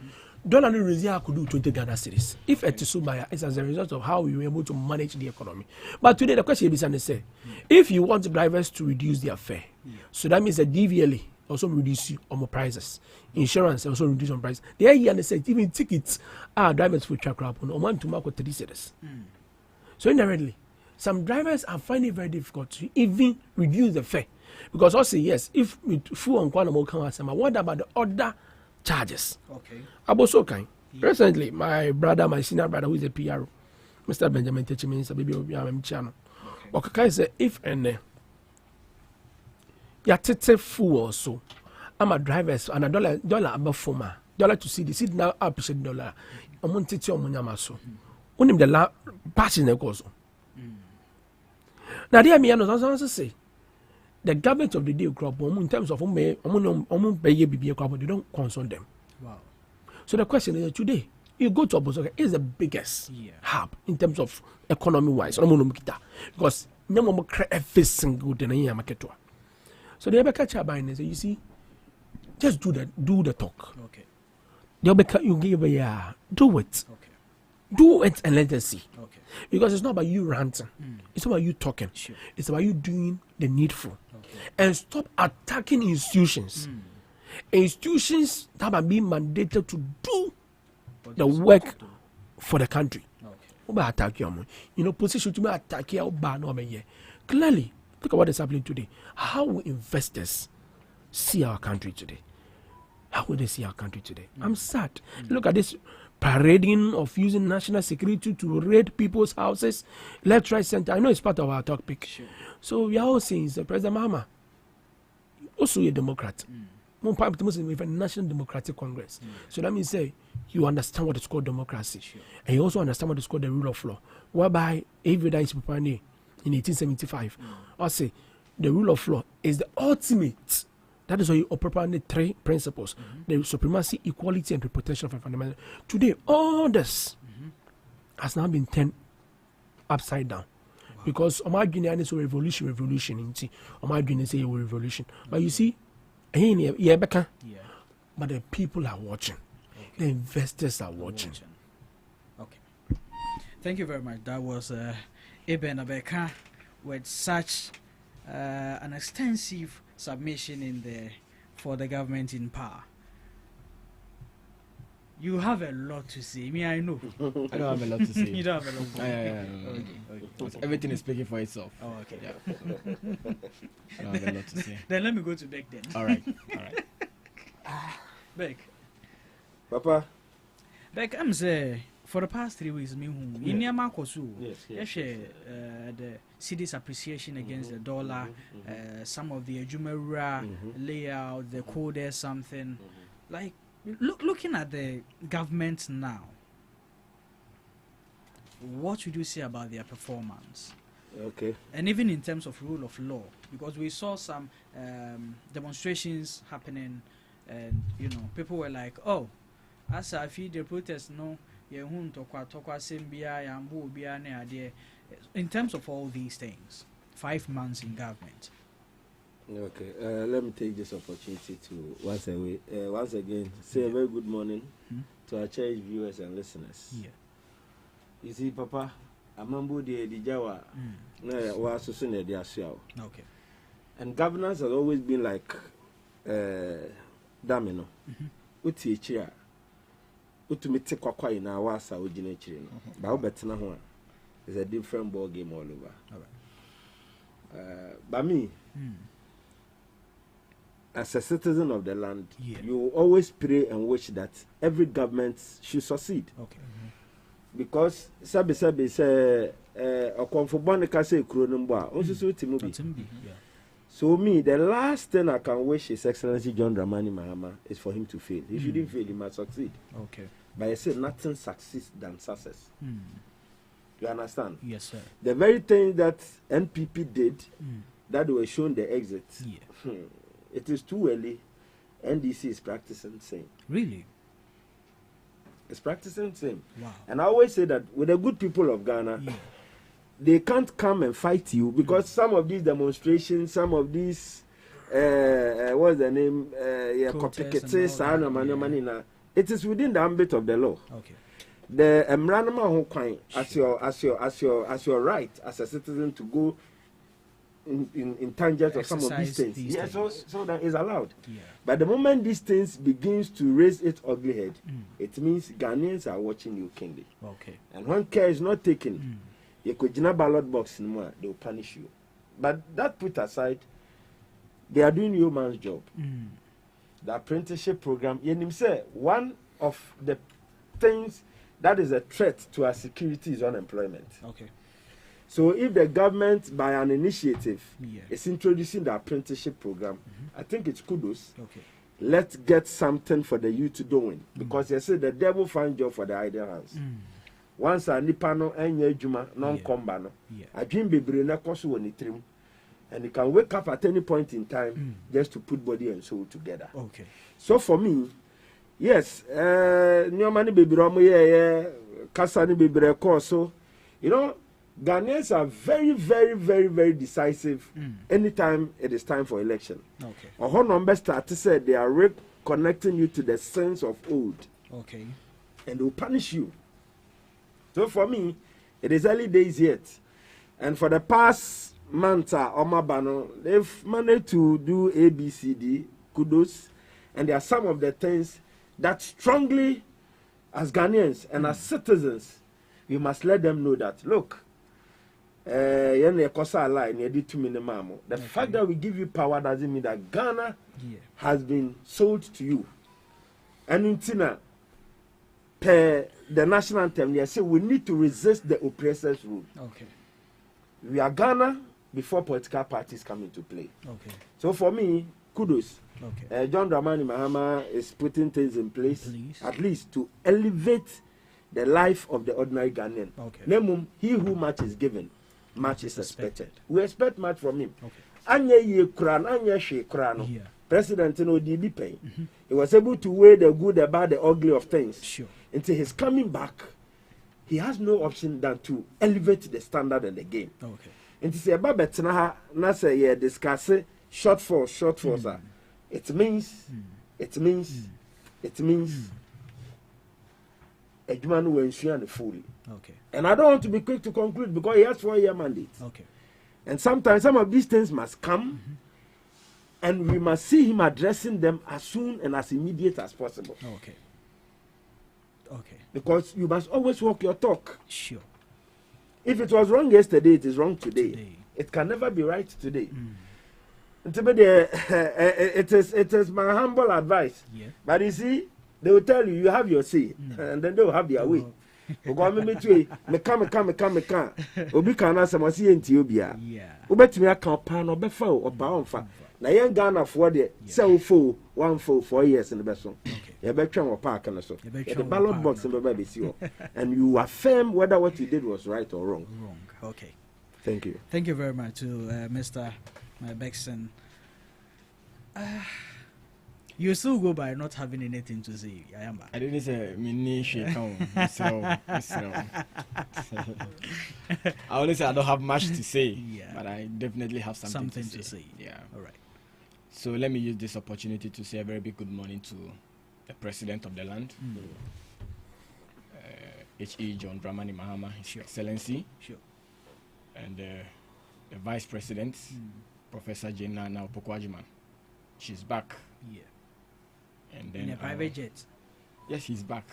dollar no raise could do 20 Ghana cedis. If Etisumaya is as a result of how we were able to manage the economy. But today the question is say, if you want drivers to reduce their fare, so that means the DVLA also reduce on prices, insurance also reduce on price. The idea and say even tickets drivers for track up on 1 to mark 30 cedis. So indirectly, some drivers are finding it very difficult to even reduce the fare because also yes, if fuel on Kwanamo can ask what about the other charges? Okay. Also kind. Recently, my senior brother, who is a PR, Mr. Benjamin Techimin, is a baby of Yam channel. Okay, say if and ya tete fuel also, I'm a driver and a dollar above former dollar to see the seed now up $1. I'm on tete on Munyamaso. Unim the la passing the course. Now, dear me, I know say the government of the day crop in terms of they don't consult them. Wow. So the question is today, you go to Obosoke, is the biggest hub in terms of economy wise. Because no every single day market. So they catch up and say, you see, just do the talk. Okay. You give do it. Okay. Do it and let us see. Okay. Because it's not about you ranting. It's about you talking. Sure. It's about you doing the needful. Okay. And stop attacking institutions. Institutions that are being mandated to do the work for the country. Position to be attack here. Clearly, look at what is happening today. How will investors see our country today? How will they see our country today? I'm sad. Look at this parading of using national security to raid people's houses, left, right, center. I know it's part of our topic. Sure. So we are all saying, President Mahama, also a Democrat. National Democratic Congress. So that means say you understand what is called democracy, and you also understand what is called the rule of law. Whereby every day in 1875, I say the rule of law is the ultimate. That is why you operate the three principles: the supremacy, equality, and the protection of fundamental. Today, all this has now been turned upside down. Because Omar Guinea is a revolution in Omar Guinea say a revolution. But you see, but the people are watching. Okay. The investors are watching. Okay. Thank you very much. That was Eben Abeka with such an extensive submission in there for the government in power. You have a lot to say. Me, I know. I don't have a lot to say. You don't have a lot to say. Okay. Everything is speaking for itself. Oh, okay. Yeah. I don't have a lot to say. Then let me go to Beck then. All right. Beck. Papa. Beck, I'm saying for the past 3 weeks, me who in Yamakosu, yes. The city's appreciation against the dollar, some of the Ejumera layout, the code or something. Like, looking at the government now, what would you say about their performance? Okay. And even in terms of rule of law, because we saw some demonstrations happening, and people were like, "Oh, as I feel the protest, no, in terms of all these things, 5 months in government." Okay, let me take this opportunity to once again say a very good morning to our cherished viewers and listeners. Yeah. You see, Papa, Amambu de Jawa, was okay. And governance has always been like Damino. Uti chair. Utumite kwakwa ina wasa ujine chiri. Ba betina ho is a different ball game all over. But me, as a citizen of the land, you always pray and wish that every government should succeed. Okay. Because sabi say okonfobone ka say kuro no mbo a onsusu timubi. So me, the last thing I can wish His Excellency John Dramani Mahama is for him to fail. He shouldn't fail, he must succeed. Okay. But I say nothing succeeds than success. You understand? Yes, sir. The very thing that NPP did, that they were shown the exit. It is too early. NDC is practicing same. Really? It's practicing same. Wow. And I always say that with the good people of Ghana, they can't come and fight you because some of these demonstrations, some of these, what's the name? It is within the ambit of the law. Okay. The Emranama who coin as your right as a citizen to go in tangent of some of these things. Yeah, so that is allowed. Yeah. But the moment these things begins to raise its ugly head, it means Ghanaians are watching you keenly. Okay. And when care is not taken, you could ballot box in more, they will punish you. But that put aside, they are doing your man's job. The apprenticeship program, one of the things that is a threat to our security is unemployment. Okay. So if the government, by an initiative, is introducing the apprenticeship program, I think it's kudos. Okay. Let's get something for the youth to do. Because they say the devil finds job for the idle hands. Once a nipano enye juma non kombano, a dream baby na kosu when it trim, and you can wake up at any point in time just to put body and soul together. Okay. So for me, yes, nyomani baby romo ye kasani baby record. So you know, Ghanaians are very, very, very, very decisive anytime it is time for election. Okay. A whole number start to say they are reconnecting you to the sense of old. Okay. And they will punish you. So for me, it is early days yet. And for the past month, Omabano, they've managed to do ABCD, kudos. And there are some of the things that strongly, as Ghanaians and as citizens, we must let them know that, look, the fact that we give you power doesn't mean that Ghana has been sold to you. And in Tina, per the national anthem, they say we need to resist the oppressor's rule. Okay. We are Ghana before political parties come into play. Okay. So for me, kudos. Okay. John Dramani Mahama is putting things in place, at least to elevate the life of the ordinary Ghanaian. Okay. Nemum, he who much is given, much is expected. We expect much from him. Okay. President in ODB pay. He was able to weigh the good, the bad, the ugly of things. Sure. Until he's coming back, he has no option than to elevate the standard in the game. Okay. And to say about Betnaha, Nasa, yeah, discuss shortfalls, sir. It means a man who ensure the fully. Okay. And I don't want to be quick to conclude because he has 4-year mandate. Okay. And sometimes some of these things must come, and we must see him addressing them as soon and as immediate as possible. Okay. Okay. Because you must always walk your talk. Sure. If it was wrong yesterday, it is wrong today. It can never be right today. It is my humble advice. Yeah. But you see, they will tell you have your say, and then they will have their way. Obi kana se mo se enti obia. Obetimi aka pa no befa o ba onfa. Na yen Ghana for de se wo fo 4 years in the beso. You betwa wo park na so. The ballot box in be be see o. And you affirm whether what you did was right or wrong. Wrong. Okay. Thank you. Thank you very much to Mr. Bexon. You still go by not having anything to say. I didn't say mini shake. I always say I don't have much to say, but I definitely have something to say. Yeah. All right. So let me use this opportunity to say a very big good morning to the President of the land, H.E. John Dramani Mahama, His Excellency, and the Vice President, Professor Jenna Naupokwajiman. She's back. Yeah. And then in a private jet. Yes, he's back.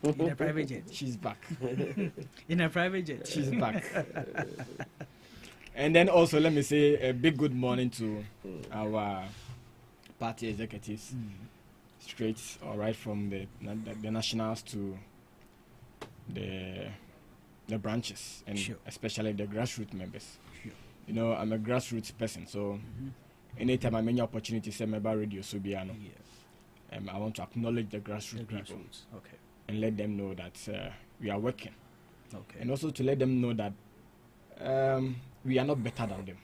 In a private jet. She's back. In a private jet. She's back. And then also let me say a big good morning to our party executives, straight or right from the nationals to the branches, and especially the grassroots members. You know, I'm a grassroots person, so anytime I'm any opportunity to say about Radio Subiano, I want to acknowledge the grassroots people, and let them know that we are working, and also to let them know that we are not better than them,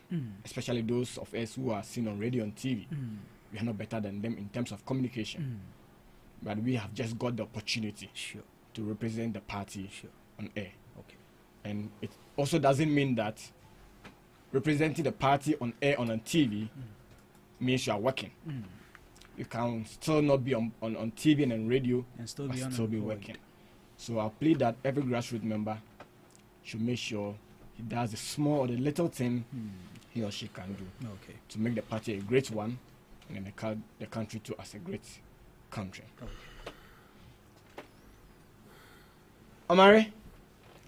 especially those of us who are seen on radio and TV. We are not better than them in terms of communication, but we have just got the opportunity to represent the party on air. And it also doesn't mean that representing the party on air on TV means you are working. you can still not be on TV and radio and still be working. So I plead that every grassroots member should make sure he does the small or the little thing he or she can do to make the party a great one and the country too as a great country. Omari,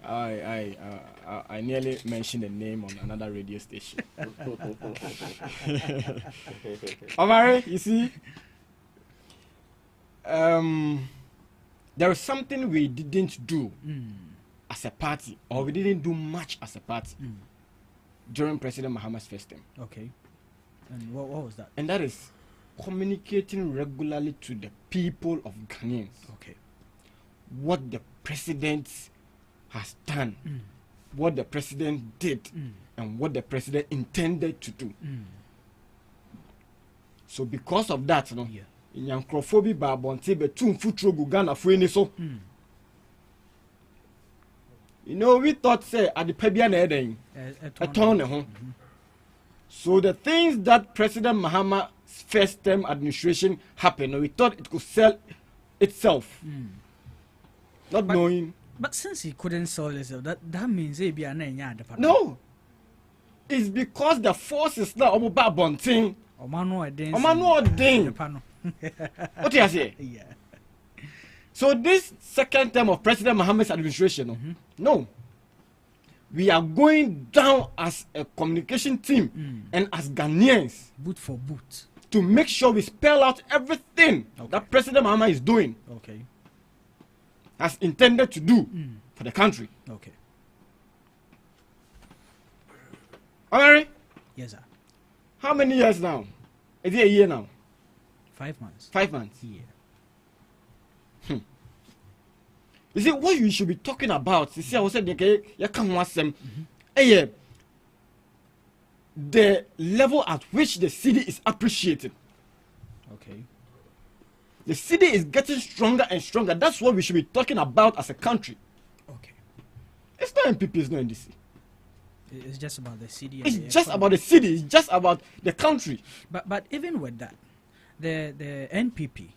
I nearly mentioned the name on another radio station. Omari, you see, there is something we didn't do as a party, or we didn't do much as a party during President Mahama's first term. Okay. And what was that? And that is communicating regularly to the people of Ghanaians. Okay. What the president has done, what the president did, and what the president intended to do. So because of that, in Yankrophobia Babonte betun futuro Ghana for any so. You know, we thought say at the Pebian Eden a ton. So the things that President Mahama's first term administration happened, we thought it could sell itself. Not knowing. But since he couldn't sell itself, that means he be an no. It's because the force is now about Bonting. What do you say? Yeah. So this second term of President Mahama's administration, no. We are going down as a communication team and as Ghanaians. Boot for boot. To make sure we spell out everything that President Mahama is doing. Okay. As intended to do for the country. Okay. Alright? Yes, sir. How many years now? Is it a year now? 5 months. 5 months? Yeah. You see, what you should be talking about, you see, I was saying, the level at which the city is appreciated. Okay. The city is getting stronger and stronger. That's what we should be talking about as a country. Okay. It's not MPP, it's not NDC. It's just about the city. It's just about the city. It's just about the country. But even with that, the NPP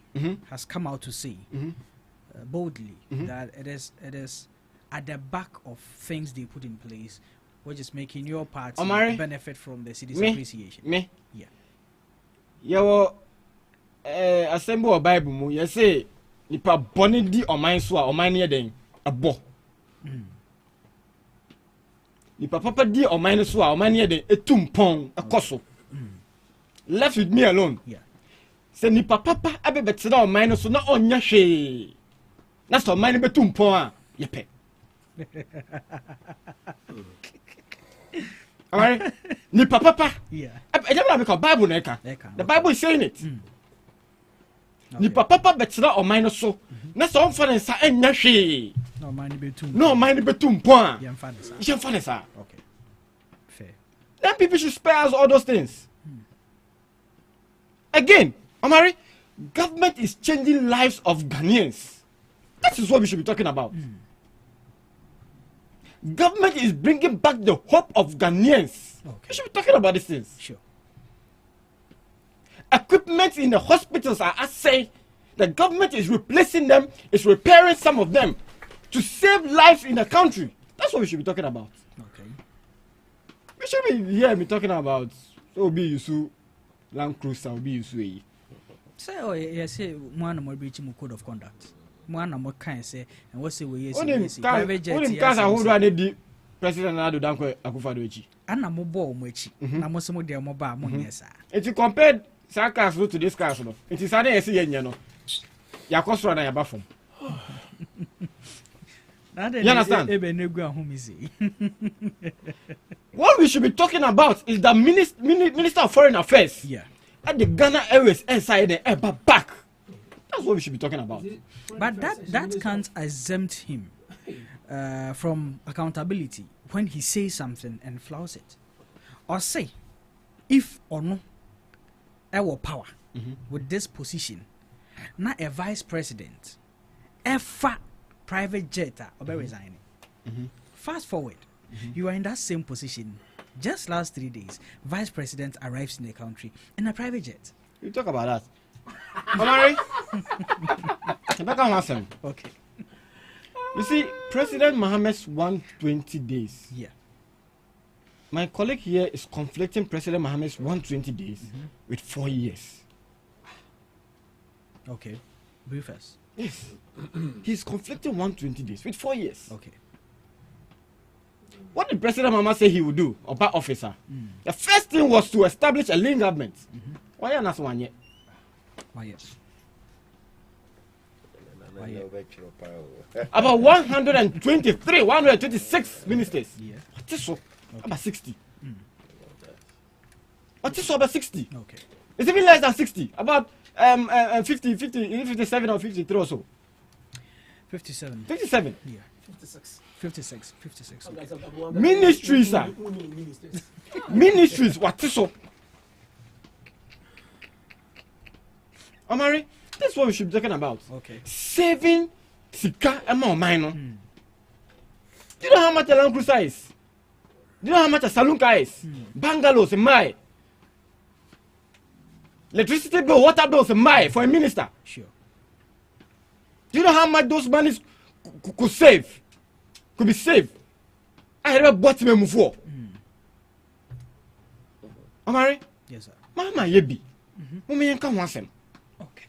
has come out to say boldly that it is at the back of things they put in place, which is making your party benefit from the city's appreciation. Yeah. Your assemble or Bible mu you say nipa boni di oman so a oman ne den abo. Nipa papa di oman so a oman ne den etumpon ekoso. Left with me alone. Yeah. Say nipa papa abebetena oman so na onya hwe. Na so oman ne betumpon a yepe. Alright. Nipa papa. Yeah. Because Bible na eka. The Bible is saying it. Nipa papa betena oman no so na so onfa ne sa enya hwe. No man betum. No man betumpon a. Yemfa ne sa. Okay. Fair. Then people should spare us all those things. Again, Amari, government is changing lives of Ghanaians. That is what we should be talking about. Government is bringing back the hope of Ghanaians. We should be talking about these things. Sure. Equipment in the hospitals are saying the government is replacing them, is repairing some of them to save lives in the country. That's what we should be talking about. Okay. We should be here talking about Obi Yusu Land Cruiser, Obi Yusu. So yes, say one more breaching code of conduct. One more kind say and what say we yes. Private jet. Only cars are who are the President Nadu Danko Akufo-Addo. Ana mo ball mo echi. Na mo se mo de mo ba mo nyesa. If you compare cars to this cars no, it is any ese yenya no. Ya kosoro na ya ba fom. You understand? What we should be talking about is the Minister of Foreign Affairs. Yeah. At the Ghana Airways inside the back. That's what we should be talking about. But that can't exempt him from accountability when he says something and flouts it. Or say, if or no, our power with this position, not a vice president, ever private jet or resigning. Fast forward, you are in that same position. Just last 3 days, vice president arrives in the country in a private jet. You talk about that. Omari. Okay. You see, President Mohammed's 120 days. Yeah. My colleague here is conflicting President Mohammed's 120 days with 4 years. Okay. Brief us. Yes. He's conflicting 120 days with 4 years. Okay. What did President Mohammed say he would do about officer? The first thing was to establish a lean government. Why not one yet? Why yes? About 123, 126 ministers. Yeah. What is so? About 60. What is so about 60? Okay. It's even less than 60. About 50, 57 or 53 or so. 57. 57. Yeah. 56. Okay. Ministries, sir. Ministries, what is so? Omari, that's what we should be talking about. Okay. Saving Sika and minor. Do you know how much a Land Cruiser is? Do you know how much a Salunka is? Bungalows in my. Electricity bill, water bills in my for a minister. Sure. Do you know how much those monies could save? Could be saved? I never bought me before. Omari? Yes, sir. Mama yebi. Women can want them. Okay.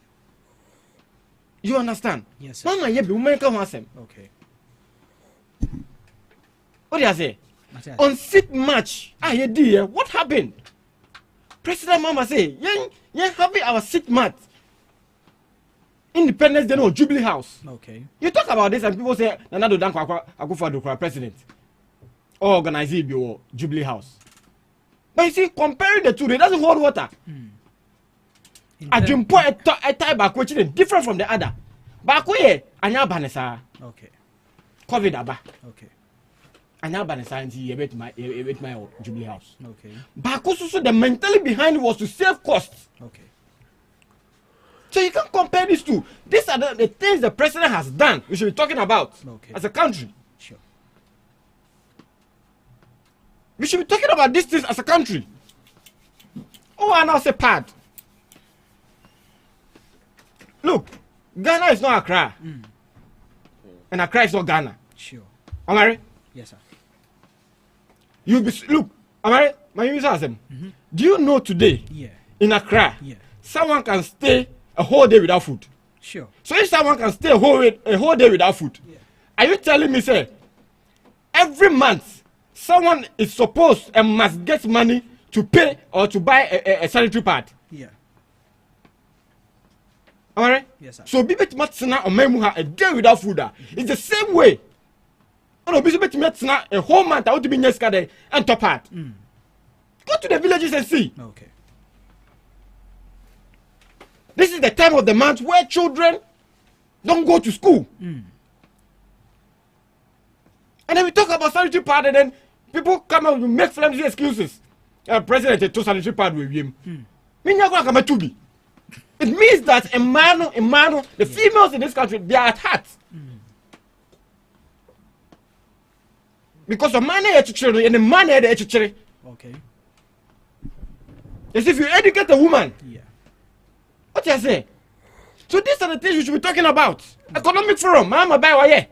You understand? Yes, sir. Mama yebi, women can want them. Okay. What do you say? On 6th March, what happened? President Mama say, yeah, having our 6th March Independence Day, no, Jubilee House. Okay. You talk about this and people say, Nanado Dankwa Akufo-Addo president. Or organize your Jubilee House. But you see, comparing the two, it doesn't hold water. A jumpo a type back which is different from the other. Bakuye, anya banesa. Okay. COVID aba. Okay. Anya banesa and see my Jubilee House. Okay. Bakusu, the mentality behind it was to save costs. Okay. So you can't compare these two. These are the things the president has done. We should be talking about as a country. Sure. We should be talking about these things as a country. Oh, and I'll say pad. Look, Ghana is not Accra. And Accra is not Ghana. Sure. Am I right? Yes, sir. You be look, am I right? My name is Azem. Do you know today in Accra, someone can stay a whole day without food? Sure. So if someone can stay a whole day without food, are you telling me, say, every month someone is supposed and must get money to pay or to buy a sanitary pad? Yeah. Alright? Yes, sir. So Bibet Matsina or Memuha a day without food. It's the same way. Oh no, Bibet Matsina a whole month out to be yesterday and top part. Go to the villages and see. Okay. This is the time of the month where children don't go to school. And then we talk about sanitary pad and then people come out and make flimsy excuses. President to sanitary pad with him. It means that Emmanuel, the females in this country, they are at heart. Because the money at children and the money at children. Okay. As if you educate a woman. Yeah. What do you say? So these are the things we should be talking about. Economic forum, Mama Bawaye.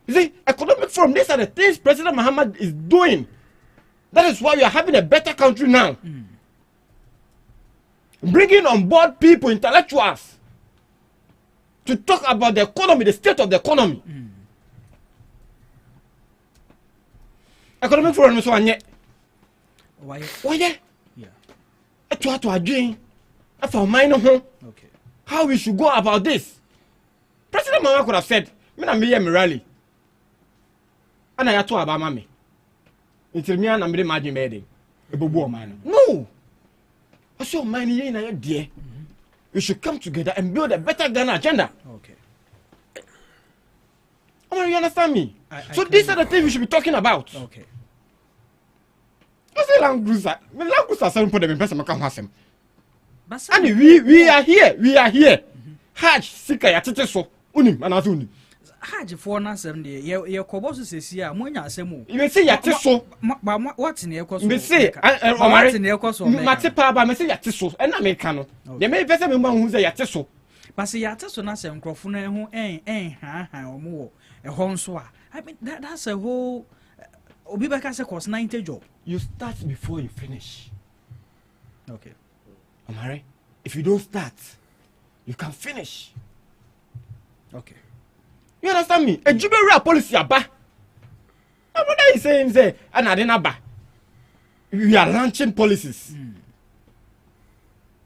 You see, economic forum, these are the things President Muhammad is doing. That is why we are having a better country now. Bringing on board people, intellectuals, to talk about the economy, the state of the economy. Economic forum is one yet. Why? Yeah. Okay. How we should go about this. President Mama could have said, me na me rally. And I told about mommy. Until me and I'm margin bedding. No. I saw money in a dear. We should come together and build a better Ghana agenda. Okay. You understand me? So these are the things we should be talking about. Okay. I say Land Cruiser. Land Cruiser seven put them in person. And we are here. Hajj Sika Yatete so. Unim and Azuni. Haji for na sem de ye kobo so sesi a monya asem o. Me say yate so. Ba what na ekoso. Me say what na ekoso. Mate pa ba me say yate so. E na me ka no. De me pese me ma hu say yate so. But say yate so na sem krofo na hu ha omo wo. E ho nso a. I mean that's a whole Obi Beka say cost 90 job. You start before you finish. Okay. Am I right? If you don't start, you can finish. Okay. You understand me? A jubilee policy aba. What are you saying? Say, anadina. We are launching policies.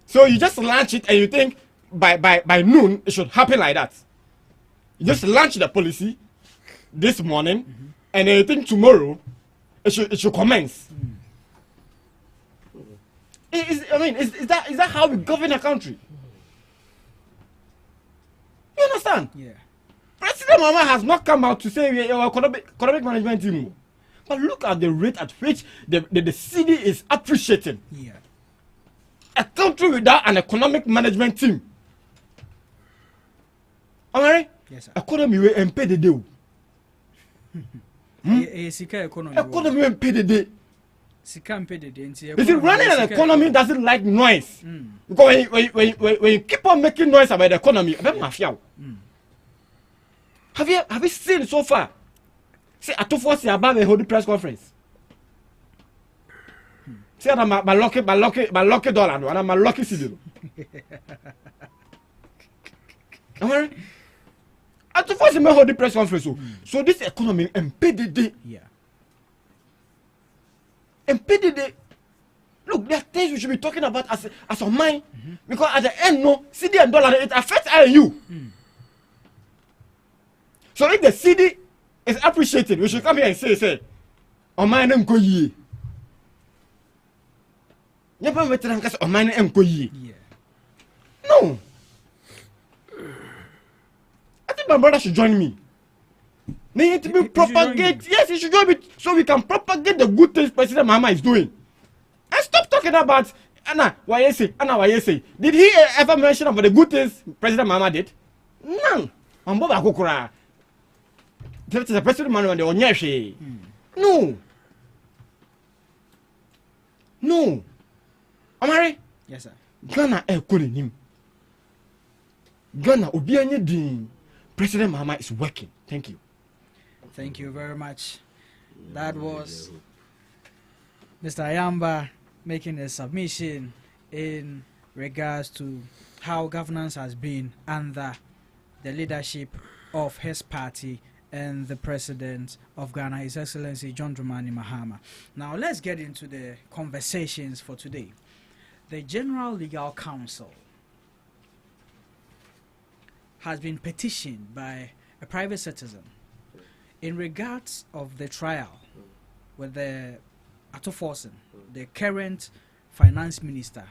So you just launch it and you think by noon it should happen like that. You just launch the policy this morning and then you think tomorrow it should commence. Is that how we govern a country? You understand? Yeah. President Mama has not come out to say we are economic management team. But look at the rate at which the city is appreciating. Yeah. A country without an economic management team. Alright? Yes, sir. Economy will pay the deal. Economy will pay the day. You see, running an economy doesn't like noise. Because when you keep on making noise about the economy, have you seen so far? See, I told force about the holding press conference. See, I'm my lucky dollar, and I'm my lucky city. I told force about holding press conference. So this economy MPDD. Yeah. MPDD. Look, there are things we should be talking about as a mind, because at the end, no, CD and dollar, it affects I and you. So if the CD is appreciated, we should come here and say, on my name go ye. Never veteran case on my name go ye. No. I think my brother should join me. Need to be propagate. Yes, he should join me so we can propagate the good things President Mahama is doing. And stop talking about Anna Wayese. Did he ever mention about the good things President Mahama did? None. Mamboba Kokura. The President Mahama on Onyeshi. No. No. Amari? Yes, sir. Ghana calling him. Ghana Obianye Din. President Mahama is working. Thank you. Thank you very much. That was Mr. Ayamba making a submission in regards to how governance has been under the leadership of his party and the President of Ghana, His Excellency John Dramani Mahama. Now let's get into the conversations for today. The General Legal Counsel has been petitioned by a private citizen in regards of the trial with the Atoforsen, the current finance minister.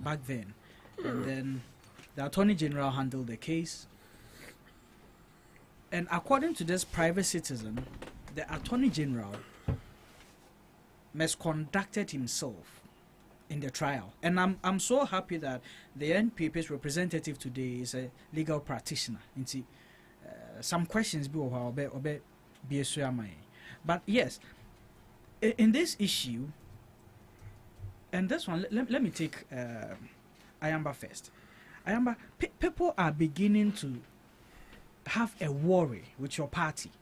Back then, and then the Attorney General handled the case. And according to this private citizen, the Attorney General misconducted himself in the trial. And I'm so happy that the NPP's representative today is a legal practitioner. And see, some questions but yes, in this issue, and this one, let me take Ayamba first. Ayamba, people are beginning to have a worry with your party.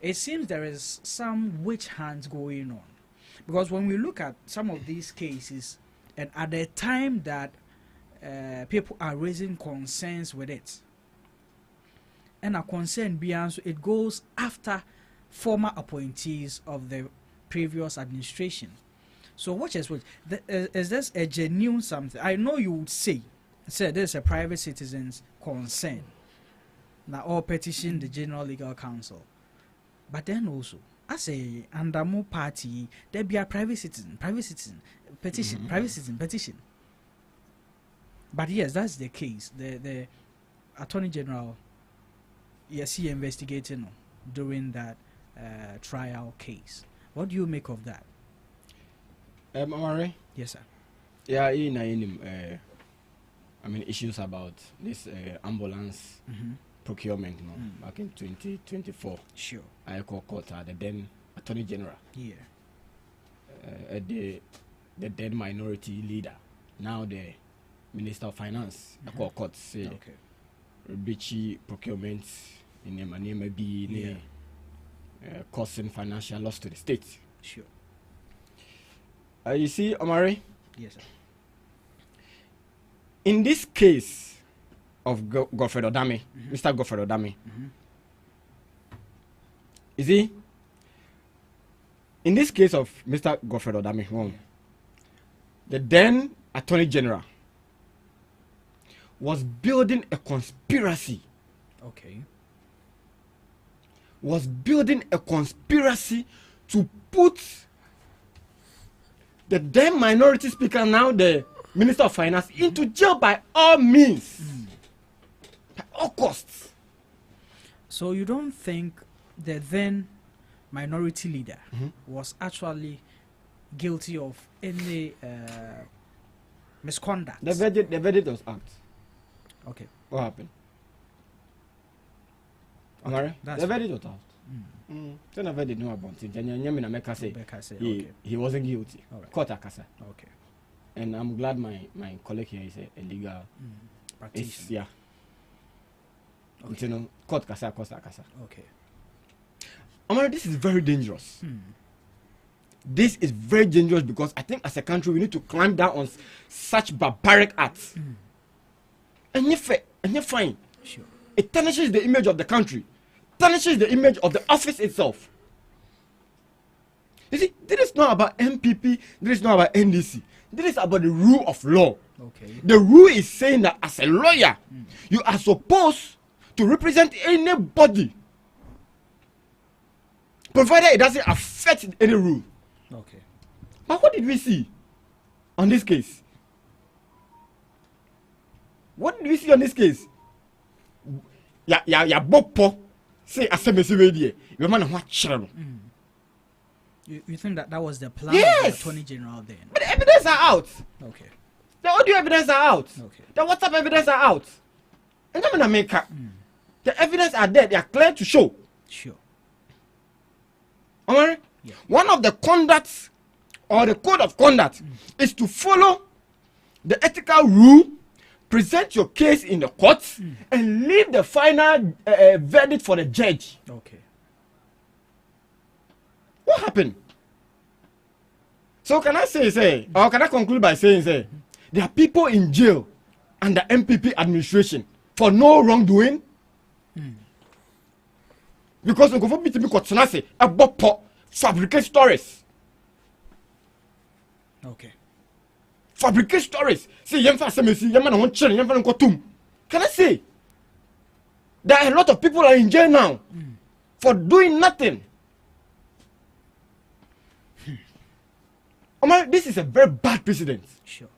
It seems there is some witch hands going on. Because when we look at some of these cases, and at the time that people are raising concerns with it, and a concern beyond, so it goes after former appointees of the previous administration. So what is this a genuine something? I know you would say there's a private citizen's concern. Now all petition the General Legal Counsel. But then also, as a under more party, there be a private citizen petition, private citizen petition. But yes, that's the case. The Attorney General, yes, he investigating during that trial case. What do you make of that? Amare? Yes, sir. Yeah, issues about this ambulance procurement back in 2024. Sure. I called court the then Attorney General. Yeah. The then minority leader, now the Minister of Finance. I called court say Bichi procurement in the money may be causing financial loss to the state. Sure. You see, Omari? Yes, sir. In this case of Godfred Odame, Mr. Godfred Odame, you see, in this case of Mr. Godfred Odame, the then Attorney General was building a conspiracy. Okay. Was building a conspiracy to put the then minority speaker, now the Minister of Finance, into jail by all means, at all costs. So you don't think the then minority leader was actually guilty of any misconduct? The verdict was out. Okay. What happened? Okay, The verdict was out. So the verdict know about it. He wasn't guilty. Court akasa. Okay. And I'm glad my colleague here is a legal practitioner. Yeah. Okay. You know, court kasa. Okay. Amara, this is very dangerous. This is very dangerous because I think as a country we need to climb down on such barbaric acts. And you're fine. Sure. It tarnishes the image of the country, tarnishes the image of the office itself. You see, this is not about MPP, this is not about NDC. This is about the rule of law. Okay. The rule is saying that as a lawyer, you are supposed to represent anybody, provided it doesn't affect any rule. Okay. But what did we see on this case? What did we see on this case? Ya bopo say asemesi wedi we man ho chire. You think that was the plan yes. of the Attorney General then? But the evidence are out. Okay. The audio evidence are out. Okay. The WhatsApp evidence are out. And I'm gonna make the evidence are there. They are clear to show. Sure. Alright? Yeah. One of the conducts or the code of conduct is to follow the ethical rule, present your case in the courts, and leave the final verdict for the judge. Okay. What happened? So can I say, or can I conclude by saying, there are people in jail under MPP administration for no wrongdoing? Because we go for me to be say about fabricate stories. Okay. Fabricate stories. See, can I say? There are a lot of people are in jail now for doing nothing. This is a very bad precedent. Sure.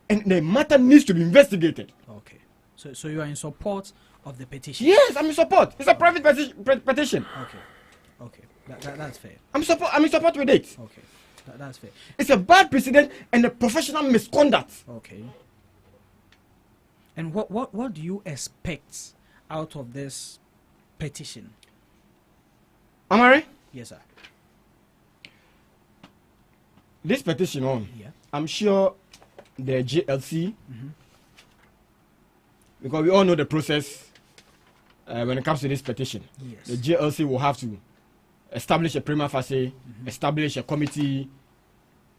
And the matter needs to be investigated. Okay. So you are in support of the petition? Yes, I'm in support. It's a private petition. Okay. Okay. That's fair. I'm in support with it. Okay. That's fair. It's a bad precedent and a professional misconduct. Okay. And what do you expect out of this petition? Amari? Yes, sir. This petition I'm sure the GLC, because we all know the process when it comes to this petition. Yes. The GLC will have to establish a prima facie, establish a committee,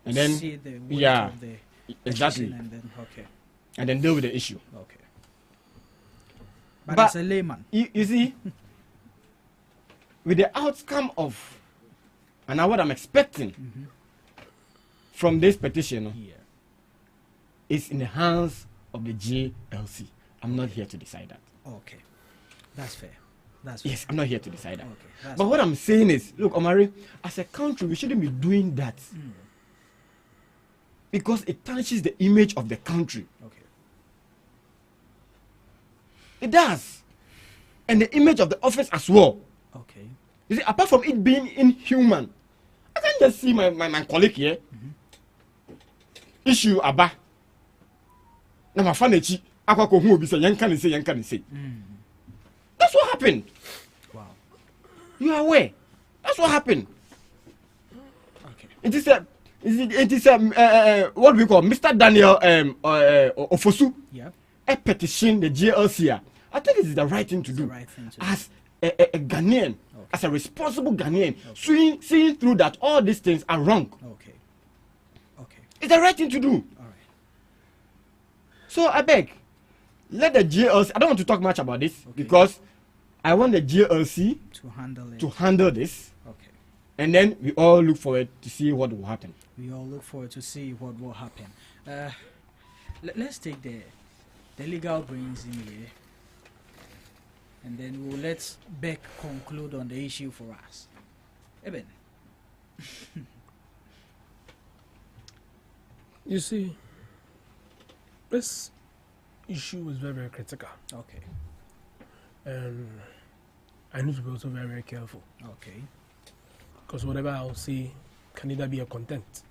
and then see the weight of the exactly, and then, okay, and then deal with the issue. Okay. But as a layman, you see, with the outcome of, and now what I'm expecting from this petition is in the hands of the GLC. I'm not here to decide that. Okay, that's fair. That's fair. Yes, I'm not here to decide that. Okay, but what I'm saying is, look, Omari, as a country, we shouldn't be doing that because it tarnishes the image of the country. Okay. It does, and the image of the office as well. Okay. You see, apart from it being inhuman, I can just see my colleague here issue Aba. Na mafanechi Akwako who be say yan can say. That's what happened. Wow. You are aware. That's what happened. Okay. It is what we call Mr. Daniel Ofosu. Yeah. A petition the GLC. I think it is the right thing to do. As a Ghanaian, as a responsible Ghanaian, seeing through that all these things are wrong. Okay. It's the right thing to do. All right. So I beg, let the GLC. I don't want to talk much about this because I want the GLC to handle this. Okay. And then we all look forward to see what will happen. We all look forward to see what will happen. Let's take the legal brains in here, and then we'll let Beck conclude on the issue for us. Eben. You see, this issue is very, very critical. Okay. And I need to be also very, very careful. Okay. Because whatever I'll say can either be a content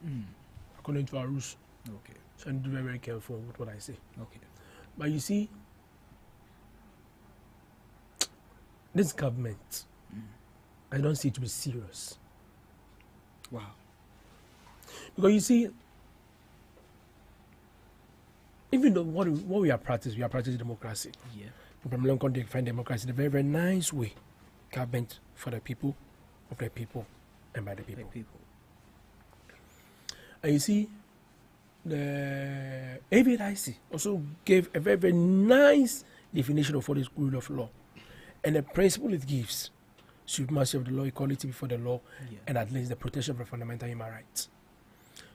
according to our rules. Okay. So I need to be very, very careful with what I say. Okay. But you see, this government, I don't see it to be serious. Wow. Because you see, even though what we are practicing democracy. Yeah. From long time, define democracy in a very, very nice way. Government for the people, of the people, and by the people. And you see, the AVIC also gave a very, very nice definition of what is rule of law. And the principle it gives, supremacy of the law, equality before the law, and at least the protection of fundamental human rights.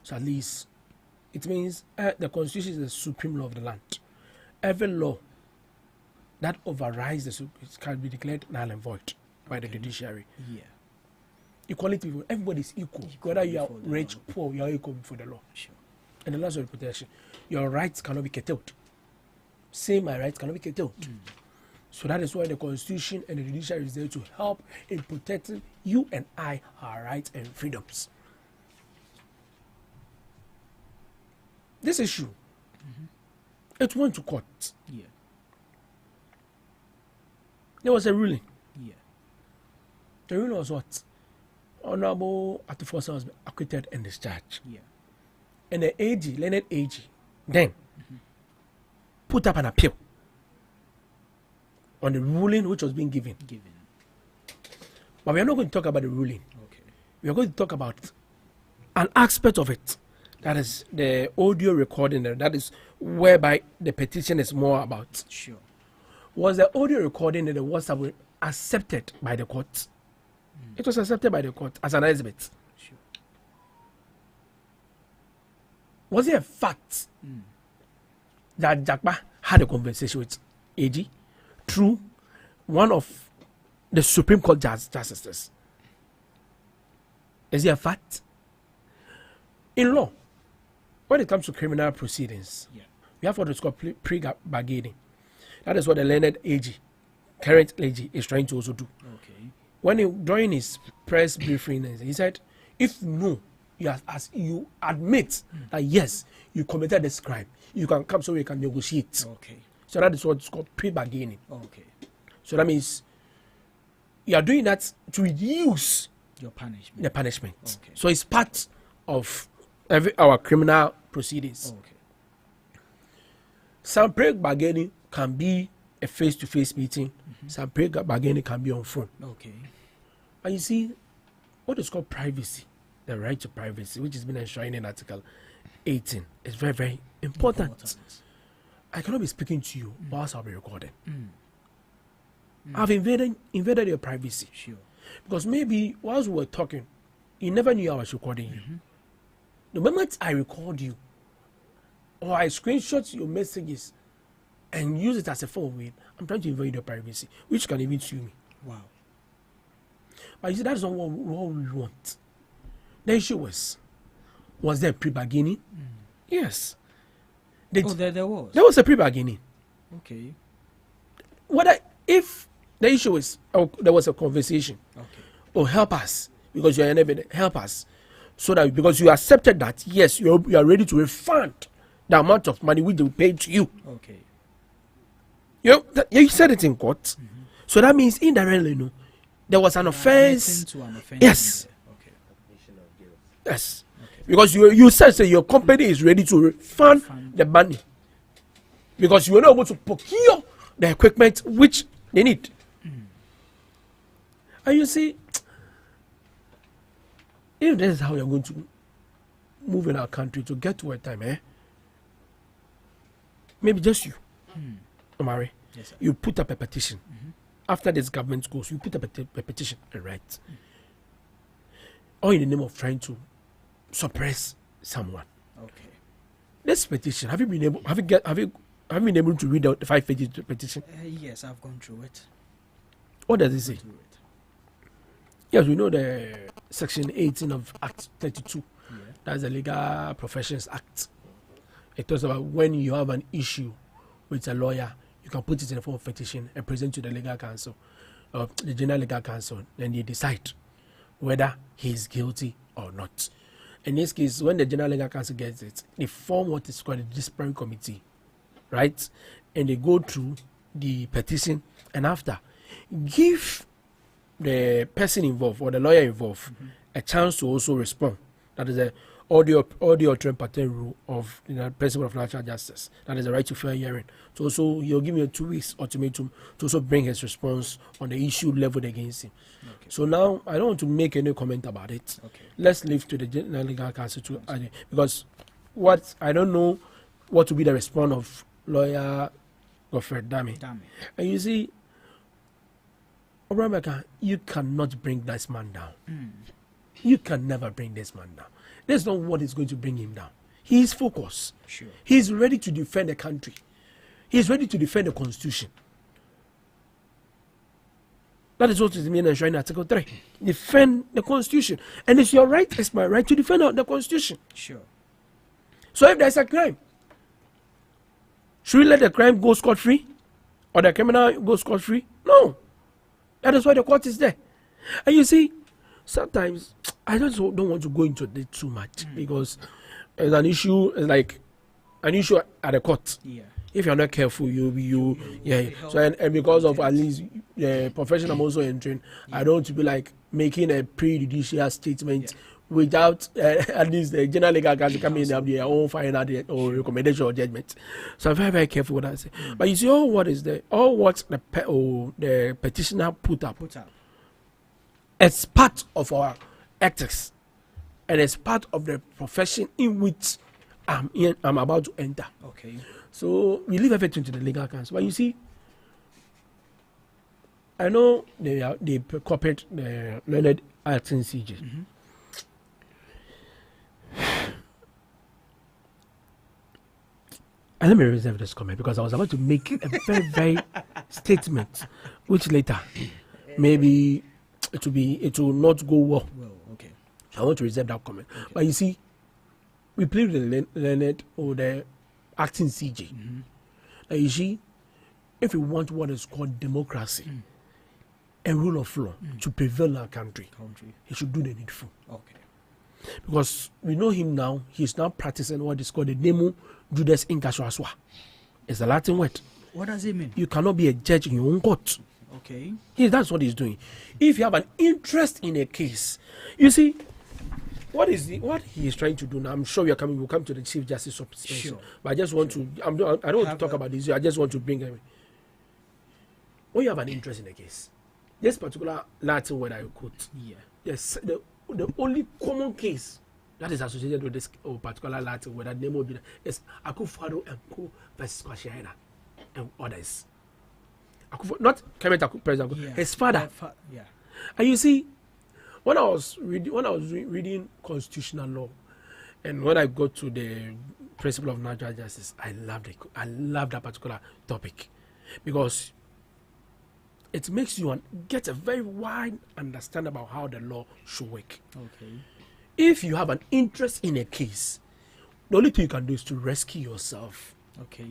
So at least, it means the Constitution is the supreme law of the land. Every law that overrides the can be declared null and void by the judiciary. Yeah. Equality, everybody is equal. Whether you are rich, poor, you are equal before the law. Sure. And the last of the protection, your rights cannot be curtailed. Say my rights cannot be curtailed. So that is why the Constitution and the judiciary is there to help in protecting you and I, our rights and freedoms. This issue, it went to court. Yeah. There was a ruling. Yeah. The ruling was what? Honorable Atufosa was acquitted and discharged. Yeah. And the AG, Leonard AG, then put up an appeal on the ruling which was being given. But we are not going to talk about the ruling. Okay. We are going to talk about an aspect of it. That is the audio recording. That is whereby the petition is more about. Sure. Was the audio recording and the WhatsApp accepted by the court? It was accepted by the court as an exhibit. Sure. Was it a fact that Jakba had a conversation with AG through one of the Supreme Court justices? Is it a fact? In law, when it comes to criminal proceedings, we have what is called pre-bargaining. That is what the Leonard AG, current AG, is trying to also do. Okay. When during his press briefing, he said, if no, as you admit that yes, you committed this crime, you can come so we can negotiate. Okay. So that is what's called pre-bargaining. Okay. So that means you are doing that to reduce your punishment. The punishment. Okay. So it's part of our criminal proceedings. Okay. Some pre-bargaining can be a face-to-face meeting. Some pre-bargaining can be on phone. Okay. And you see, what is called privacy, the right to privacy, which has been enshrined in Article 18, is very, very important. I cannot be speaking to you whilst I'll be recording. I've invaded your privacy. Sure. Because maybe whilst we were talking, you never knew I was recording you. The moment I record you, or I screenshot your messages and use it as a phone, I'm trying to invade your privacy, which can even sue me. Wow. But you see, that's not what we want. The issue was there pre-bargaining? Yes. There was? There was a pre-bargaining. Okay. If the issue is, there was a conversation, help us, because you are an evidence, help us, so that because you accepted that, yes, you are ready to refund the amount of money which they paid to you. Okay. You said it in court. So that means indirectly, no, there was an offense. Yes. Okay. Yes. Okay. Because you said so your company is ready to refund the money. Because you were not able to procure the equipment which they need. And you see, if this is how you're going to move in our country to get to a time, maybe just you, Omari, yes, you put up a petition. After this government goes, you put up a petition and write. All in the name of trying to suppress someone. Okay. This petition, have you been able to read out the 5 pages petition? Yes, I've gone through it. What does it say? Yes, we know the section 18 of Act 32. Yeah. That's the Legal Professions Act. It talks about when you have an issue with a lawyer, you can put it in a form of petition and present to the legal counsel, the general legal counsel, then they decide whether he is guilty or not. In this case, when the general legal counsel gets it, they form what is called a disciplinary committee, right? And they go through the petition, and after, give the person involved or the lawyer involved a chance to also respond. That is the audio patent rule of the principle of natural justice. That is the right to fair hearing. So also he'll give you a 2 weeks ultimatum to also bring his response on the issue leveled against him. Okay. So now I don't want to make any comment about it. Okay. Let's leave to the general legal counsel to add, because what I don't know what will be the response of lawyer Godfrey Dami. And you see, Obrameka, you cannot bring this man down. You can never bring this man down. That's not what is going to bring him down. He is focused. Sure. He is ready to defend the country. He is ready to defend the constitution. That is what is meant enshrined in Article 3. Defend the constitution. And it's your right, it's my right to defend the constitution. Sure. So if there's a crime, should we let the crime go scot-free? Or the criminal go scot-free? No. That is why the court is there. And you see, sometimes I just don't want to go into it too much because it's an issue, it's like an issue at the court. Yeah. If you're not careful, So and because of at least the profession I'm also entering, I don't want to be like making a prejudicial statement without at least the general legal counsel coming in and have their own final or recommendation or judgment. So I'm very, very careful what I say. But you see, all what the petitioner put up. It's part of our ethics, and it's part of the profession in which I'm about to enter. Okay. So we leave everything to the legal counsel. But you see, I know they copied the learned acting CJ. And let me reserve this comment because I was about to make a very, very statement, which later maybe it will not go well. Okay. I want to reserve that comment. Okay. But you see, we play with the learned or the acting CJ. Now you see, if we want what is called democracy and rule of law to prevail in our country, he should do the needful. Okay. Because we know him now, he's now practicing what is called the nemo judas in casuaswa. It's a Latin word. What does it mean? You cannot be a judge in your own court. Okay. That's what he's doing. If you have an interest in a case, you see, what he is trying to do now, I'm sure we'll come to the Chief Justice of Suspension. Sure. But I just want to, I don't want to talk about this, I just want to bring him. When you have an interest in a case, this particular Latin word I quote, yes, the only common case that is associated with this particular Latin word, that name of it, is Akufo-Addo and Co versus Kwashiorina and others. Not current president, his father. And you see, when I was reading constitutional law, and when I got to the principle of natural justice, I loved that particular topic because it makes you get a very wide understanding about how the law should work. Okay. If you have an interest in a case, the only thing you can do is to rescue yourself. Okay.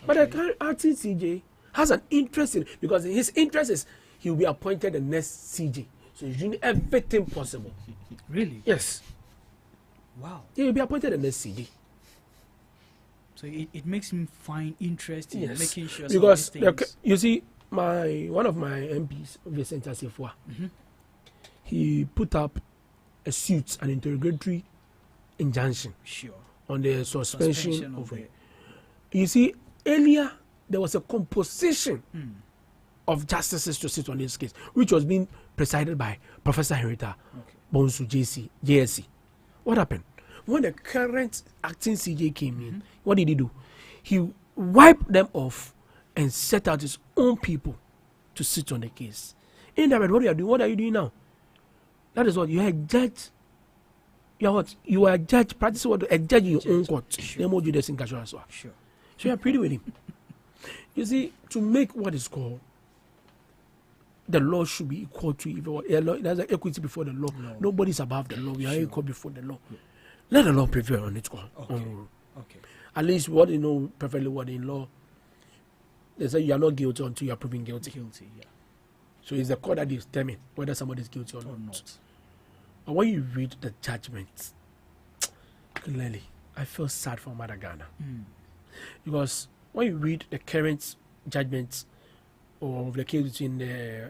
But the acting CJ has an interest in it because his interest is he will be appointed the next CJ. So he's doing everything possible. Really? Yes. Wow. He will be appointed the next CJ. So it makes him find interest in making sure because some of these things. you see, one of my MPs, Vincent Asifua, he put up a suit, an interrogatory injunction on the suspension of it. You see, earlier there was a composition of justices to sit on this case, which was being presided by Professor Henrietta Bonsu, JSC. What happened? When the current acting CJ came in, what did he do? He wiped them off and set out his own people to sit on the case. Indirect, what are you doing now? That is what you are a judge. You are what? You are a judge practicing what a judge in your own court. They moved you this in casual as well. So you are pretty with him. You see, to make what is called the law should be equal to everyone. There's an equity before the law. Nobody's above the law. We are equal before the law. Let the law prevail on its own. Okay. At least what you know perfectly what in law. They say you are not guilty until you are proven guilty. Yeah. So it's the court that determines whether somebody is guilty or not. But when you read the judgment, clearly, I feel sad for Mother Ghana. Because when you read the current judgment of the case between the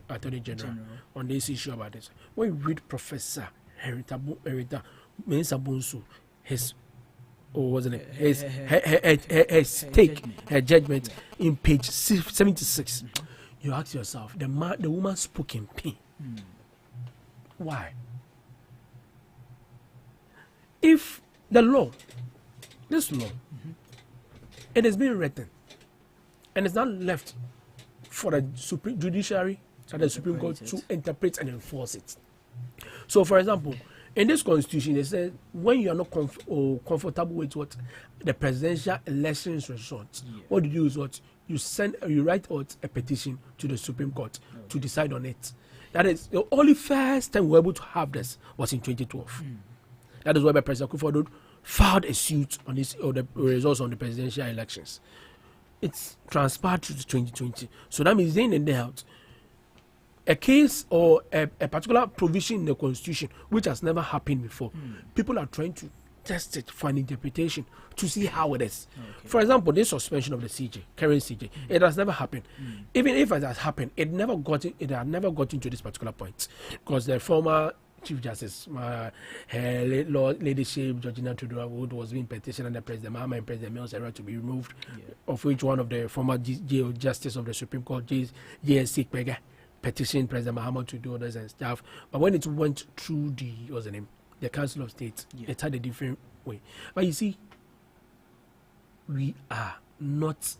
Attorney General on this issue about this, when you read Professor Henrietta Mensa Bonsu, his judgment in page 76, you ask yourself, the woman spoke in pain. Why? If the law, this law, it has been written and it's not left for the judiciary and the Supreme Court to interpret and enforce it. So, for example, in this constitution, they say when you are not comfortable with what the presidential elections result, what you do is what you write out a petition to the Supreme Court to decide on it. That is the only first time we were able to have this was in 2012. That is why President Kufuor filed a suit on this or the results on the presidential elections. It's transpired to 2020. So that means in and out a case or a particular provision in the constitution which has never happened before. People are trying to test it for an interpretation to see how it is. For example, this suspension of the CJ, current CJ, it has never happened. Even if it has happened, it had never got into this particular point because the former Chief Justice, her Lord Ladyship Georgina Tudor Wood was being petitioned under President Mahama and President Mills era to be removed, of which one of the former Justice of the Supreme Court, JSC Kwega, petitioned President Mahama to do others and stuff. But when it went through the Council of State, it had a different way. But you see, we are not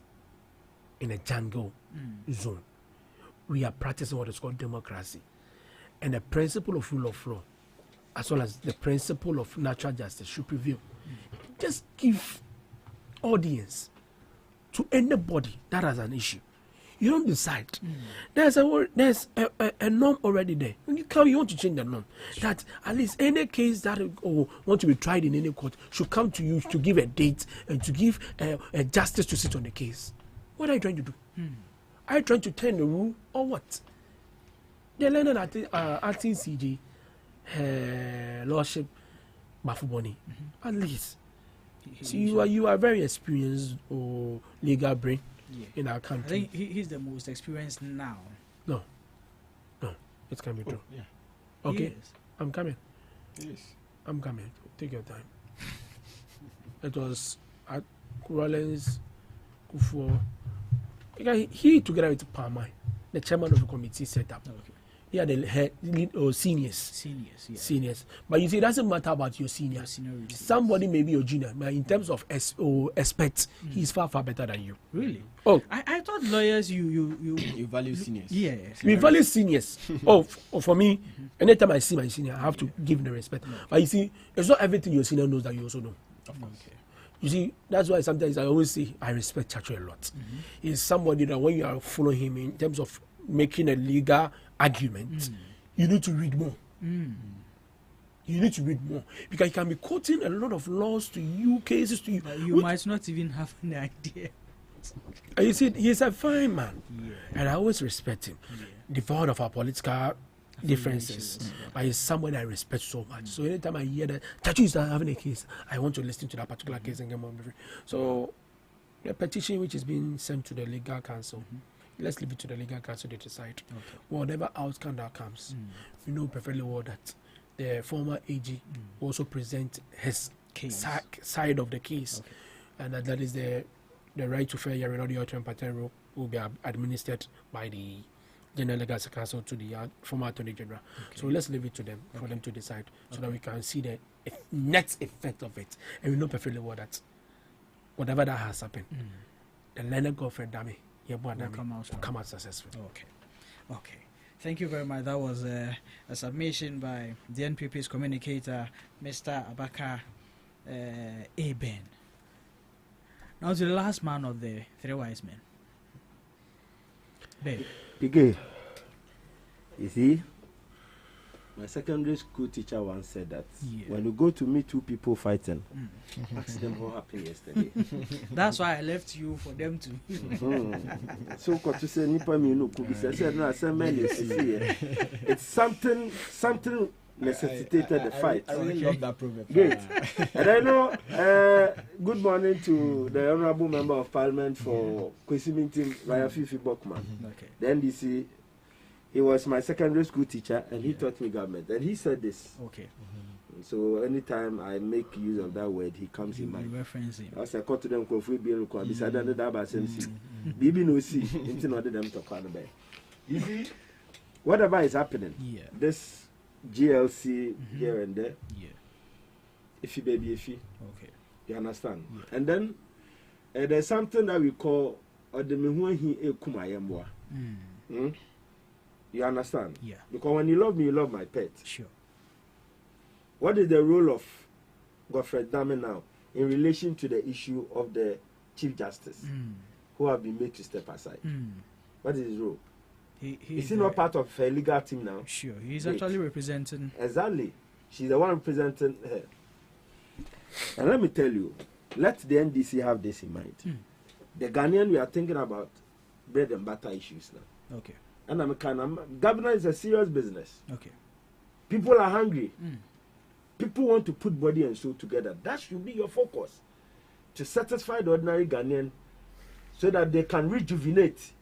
in a jungle zone. We are practicing what is called democracy. And the principle of rule of law, as well as the principle of natural justice, should prevail. Just give audience to anybody that has an issue. You don't decide. There's a norm already there. You want to change the norm. That at least any case that want to be tried in any court should come to you to give a date and to give a justice to sit on the case. What are you trying to do? Are you trying to turn the rule or what? The learned acting CJ, Lordship Bafuboni, at least. So you are very experienced legal brain in our country. I think he's the most experienced now. No, it can be true. Okay, I'm coming. I'm coming. Take your time. It was at Rollins, Kufuor. He together with Palmer, the chairman of the committee, set up. Yeah, the head seniors. But you see, it doesn't matter about your seniors. Somebody may be your junior, but in terms of experts, he's far better than you. Really? Oh, I thought lawyers you value seniors. Yes. We value seniors. For me, anytime I see my senior, I have to give them respect. But you see, it's not everything your senior knows that you also know. Of course. You see, that's why sometimes I always say I respect Chacho a lot. He's somebody that when you are following him in terms of making a legal argument, you need to read more. You need to read more because he can be quoting a lot of laws to you, cases to you. But you might not even have an idea. You see, he's a fine man, and I always respect him. Devoid of our political differences. But he's someone I respect so much. So anytime I hear that Chachu is having a case, I want to listen to that particular case and get more. So the petition which is being sent to the legal council, let's leave it to the legal council to decide. Whatever outcome that comes, we know perfectly well that the former AG also present his side of the case, and that is the right to fair hearing or the auto rule will be administered by the General Legal Council to the former Attorney General. So let's leave it to them for them to decide, so that we can see the net effect of it, and we know perfectly well that whatever that has happened, the Leonard Godfred Dami will come out successful. Okay. Thank you very much. That was a submission by the NPP's communicator, Mr. Abaka Aben. Now to the last man of the three wise men. Babe. Piggy, you see, my secondary school teacher once said that when you go to meet two people fighting, ask them what happened yesterday. That's why I left you for them to. So, to say, Nipa me no could be said, no, I said, man, it's something necessitated the fight. I really love that proverb. Great. And I know, good morning to the Honorable Member of Parliament for Kwesi Mintim, Raya Fifi Bokman. The NDC, he was my secondary school teacher and he taught me government. And he said this. So anytime I make use of that word, he comes in mind. I was called to them, decided that about Bibi no see, into order them to call the You see, whatever is happening, this GLC here and there. Iffy baby iffy. You understand? And then there's something that we call you understand? Because when you love me, you love my pet. Sure. What is the role of Godfred Dame now in relation to the issue of the Chief Justice who have been made to step aside? What is his role? Is he not part of her legal team now? Sure, he's actually representing. Exactly. She's the one representing her. And let me tell you, let the NDC have this in mind. The Ghanaian, we are thinking about bread and butter issues now. Okay. And governance is a serious business. Okay. People are hungry. People want to put body and soul together. That should be your focus. To satisfy the ordinary Ghanaian so that they can rejuvenate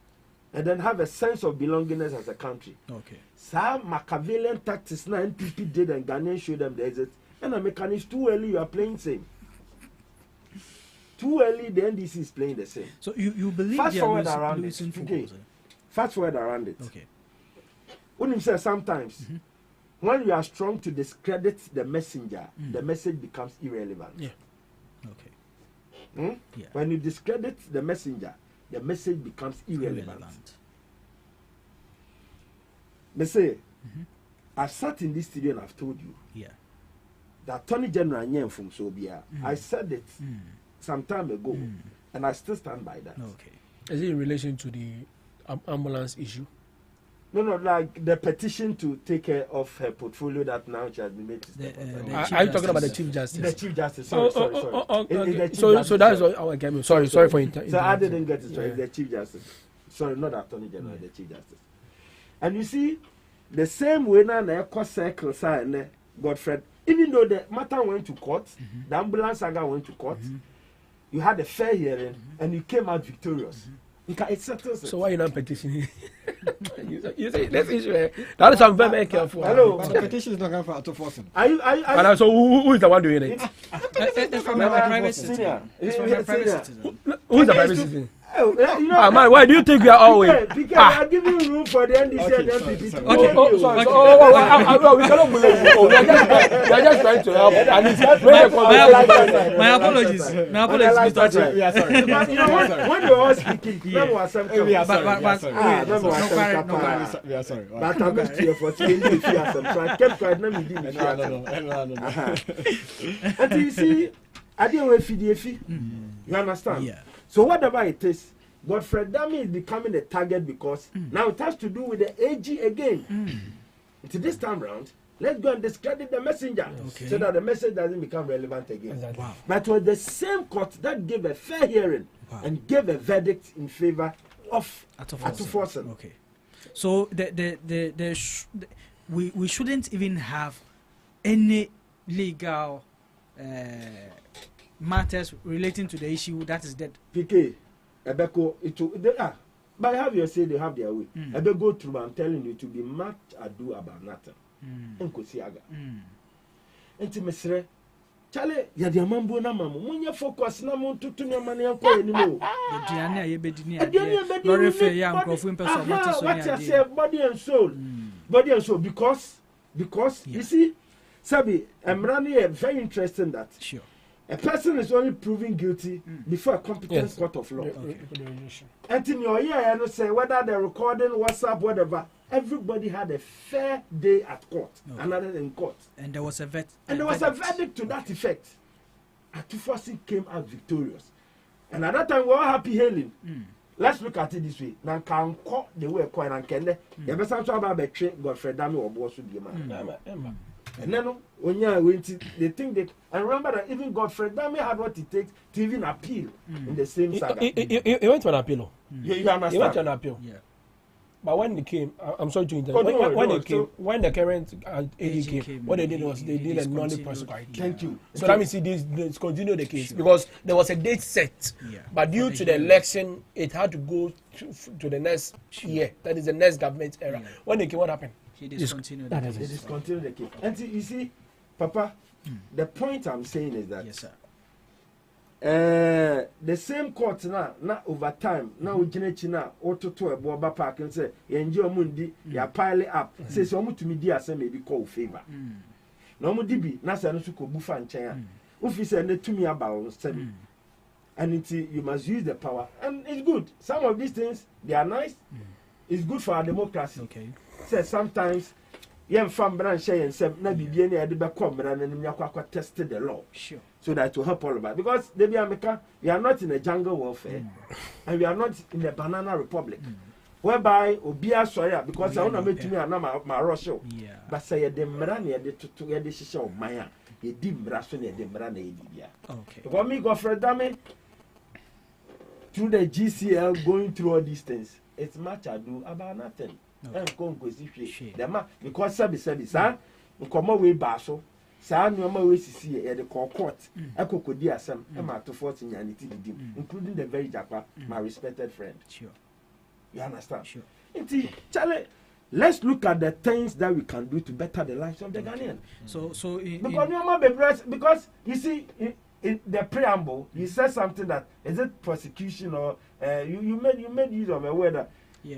and then have a sense of belongingness as a country. Okay. Some Machiavellian tactics now NPP did and Ghanaians showed them the exit. And American is too early, you are playing same. Too early, the NDC is playing the same. So you believe fast they forward are around losing it. focus? Fast forward around it. Okay. When you say sometimes, when you are strong to discredit the messenger, the message becomes irrelevant. Okay. When you discredit the messenger, the message becomes irrelevant. They say, I've sat in this studio and I've told you that Attorney General Nyen from Sobia, I said it some time ago, and I still stand by that. Okay. Is it in relation to the ambulance issue? No, like the petition to take care of her portfolio that now she has been made to step aside. Are you talking about the Chief Justice? The Chief Justice. Sorry. Okay. So that's our game. Sorry for interrupting. So I didn't get it right. The Chief Justice. Sorry, not the Attorney General, the Chief Justice. And you see, the same way now the Echo Circle and Godfred, even though the matter went to court, the ambulance saga went to court, you had a fair hearing and you came out victorious. It settles it. So why are you not petitioning? You see, this issue. That is I'm very careful. Hello. But the petition is not going for auto forcing. And so who is the one doing it? It's from a private citizen. It's from a private citizen. Who is the private citizen? Man, why do you think we are always? Because I are giving room for the NDC and NPP. Sorry. We cannot believe you. We are just trying to help. And it's my apologies. My apologies, Mr. Chair. We are sorry. When you are speaking, we are sorry. We are sorry. But I'm going to you for saying if you are some. So I kept quiet. Let me do it. And you see, I didn't wait for the You understand? Yeah. So whatever it is, Godfred Dame is becoming a target because now it has to do with the AG again. To this time round, let's go and discredit the messenger so that the message doesn't become relevant again. Wow. But it was the same court that gave a fair hearing and gave a verdict in favor of Atuforsen. Okay. So we shouldn't even have any legal matters relating to the issue that is dead. PK, Ebeko, but have you say they have their way. Ebe go through, I'm telling you, to be much ado about nothing. Nkosiaga. Mesre, Chale, ya di amambo na mamu. Munye focus na mu tutu ni amane yanko anymore. Diane ayebedini ade. Lori fe ya nkrofo mpeso mate so ni ade. Say body and soul. Body and soul because you see, Sabi, Emrani is very interesting that sure. A person is only proven guilty before a competent court of law. And in your ear, I don't say whether they're recording, WhatsApp, whatever. Everybody had a fair day at court, another in court. And there was a verdict. And there was a verdict to that effect. Atufosi came out victorious. And at that time, we were all happy hailing. Let's look at it this way. Now, can call the way coin and kende. You better talk about betray Godfrey Dami or boss with the man. And then when you went, they think that. And remember that even Godfrey Dami had what it takes to even appeal in the same saga. He went to an appeal. You understand? He went to an appeal. Yeah. But when they came, I'm sorry to interrupt. When the current AG came, what they did was they did a non-prosecution. Thank you. So that means this continue the case because there was a date set, but due to the election, it had to go to the next year. That is the next government era. When they came, what happened? He discontinued. They discontinued the case. And you see, Papa, the point I'm saying is that. Yes, sir. The same court na over time na ojine china ototo ebo ba park and say yenje omundi ya pile up say so omutumi di asem e bi call favor na omudi bi na say no so ko bufa nchen a ofi say na tumi aba o steady and you must use the power and it's good. Some of these things they are nice. It's good for our democracy. Okay. Say sometimes yen fam branch yen sem na bibie na e de be come na nim yakwa test the law. Sure. So that will help all of us. Because we are not in a jungle warfare and we are not in a banana republic. Whereby Obia Soya, because I want to make me a my Russia. But say a demrani to get the shisha of Maya. You dim rason a demrani. Okay. For me, Godfrey Dami, through the GCL going through all these things, it's much ado about nothing. Because service, come away basso. Saa nyoma we sisi e de court ekokodi asem e ma to force nyanity didim including the very japa my respected friend. Sure. You understand? Sure. Charlie, let's look at the things that we can do to better the lives of the Ghanaian. Because you see in the preamble you said something that is it prosecution or you made use of a word that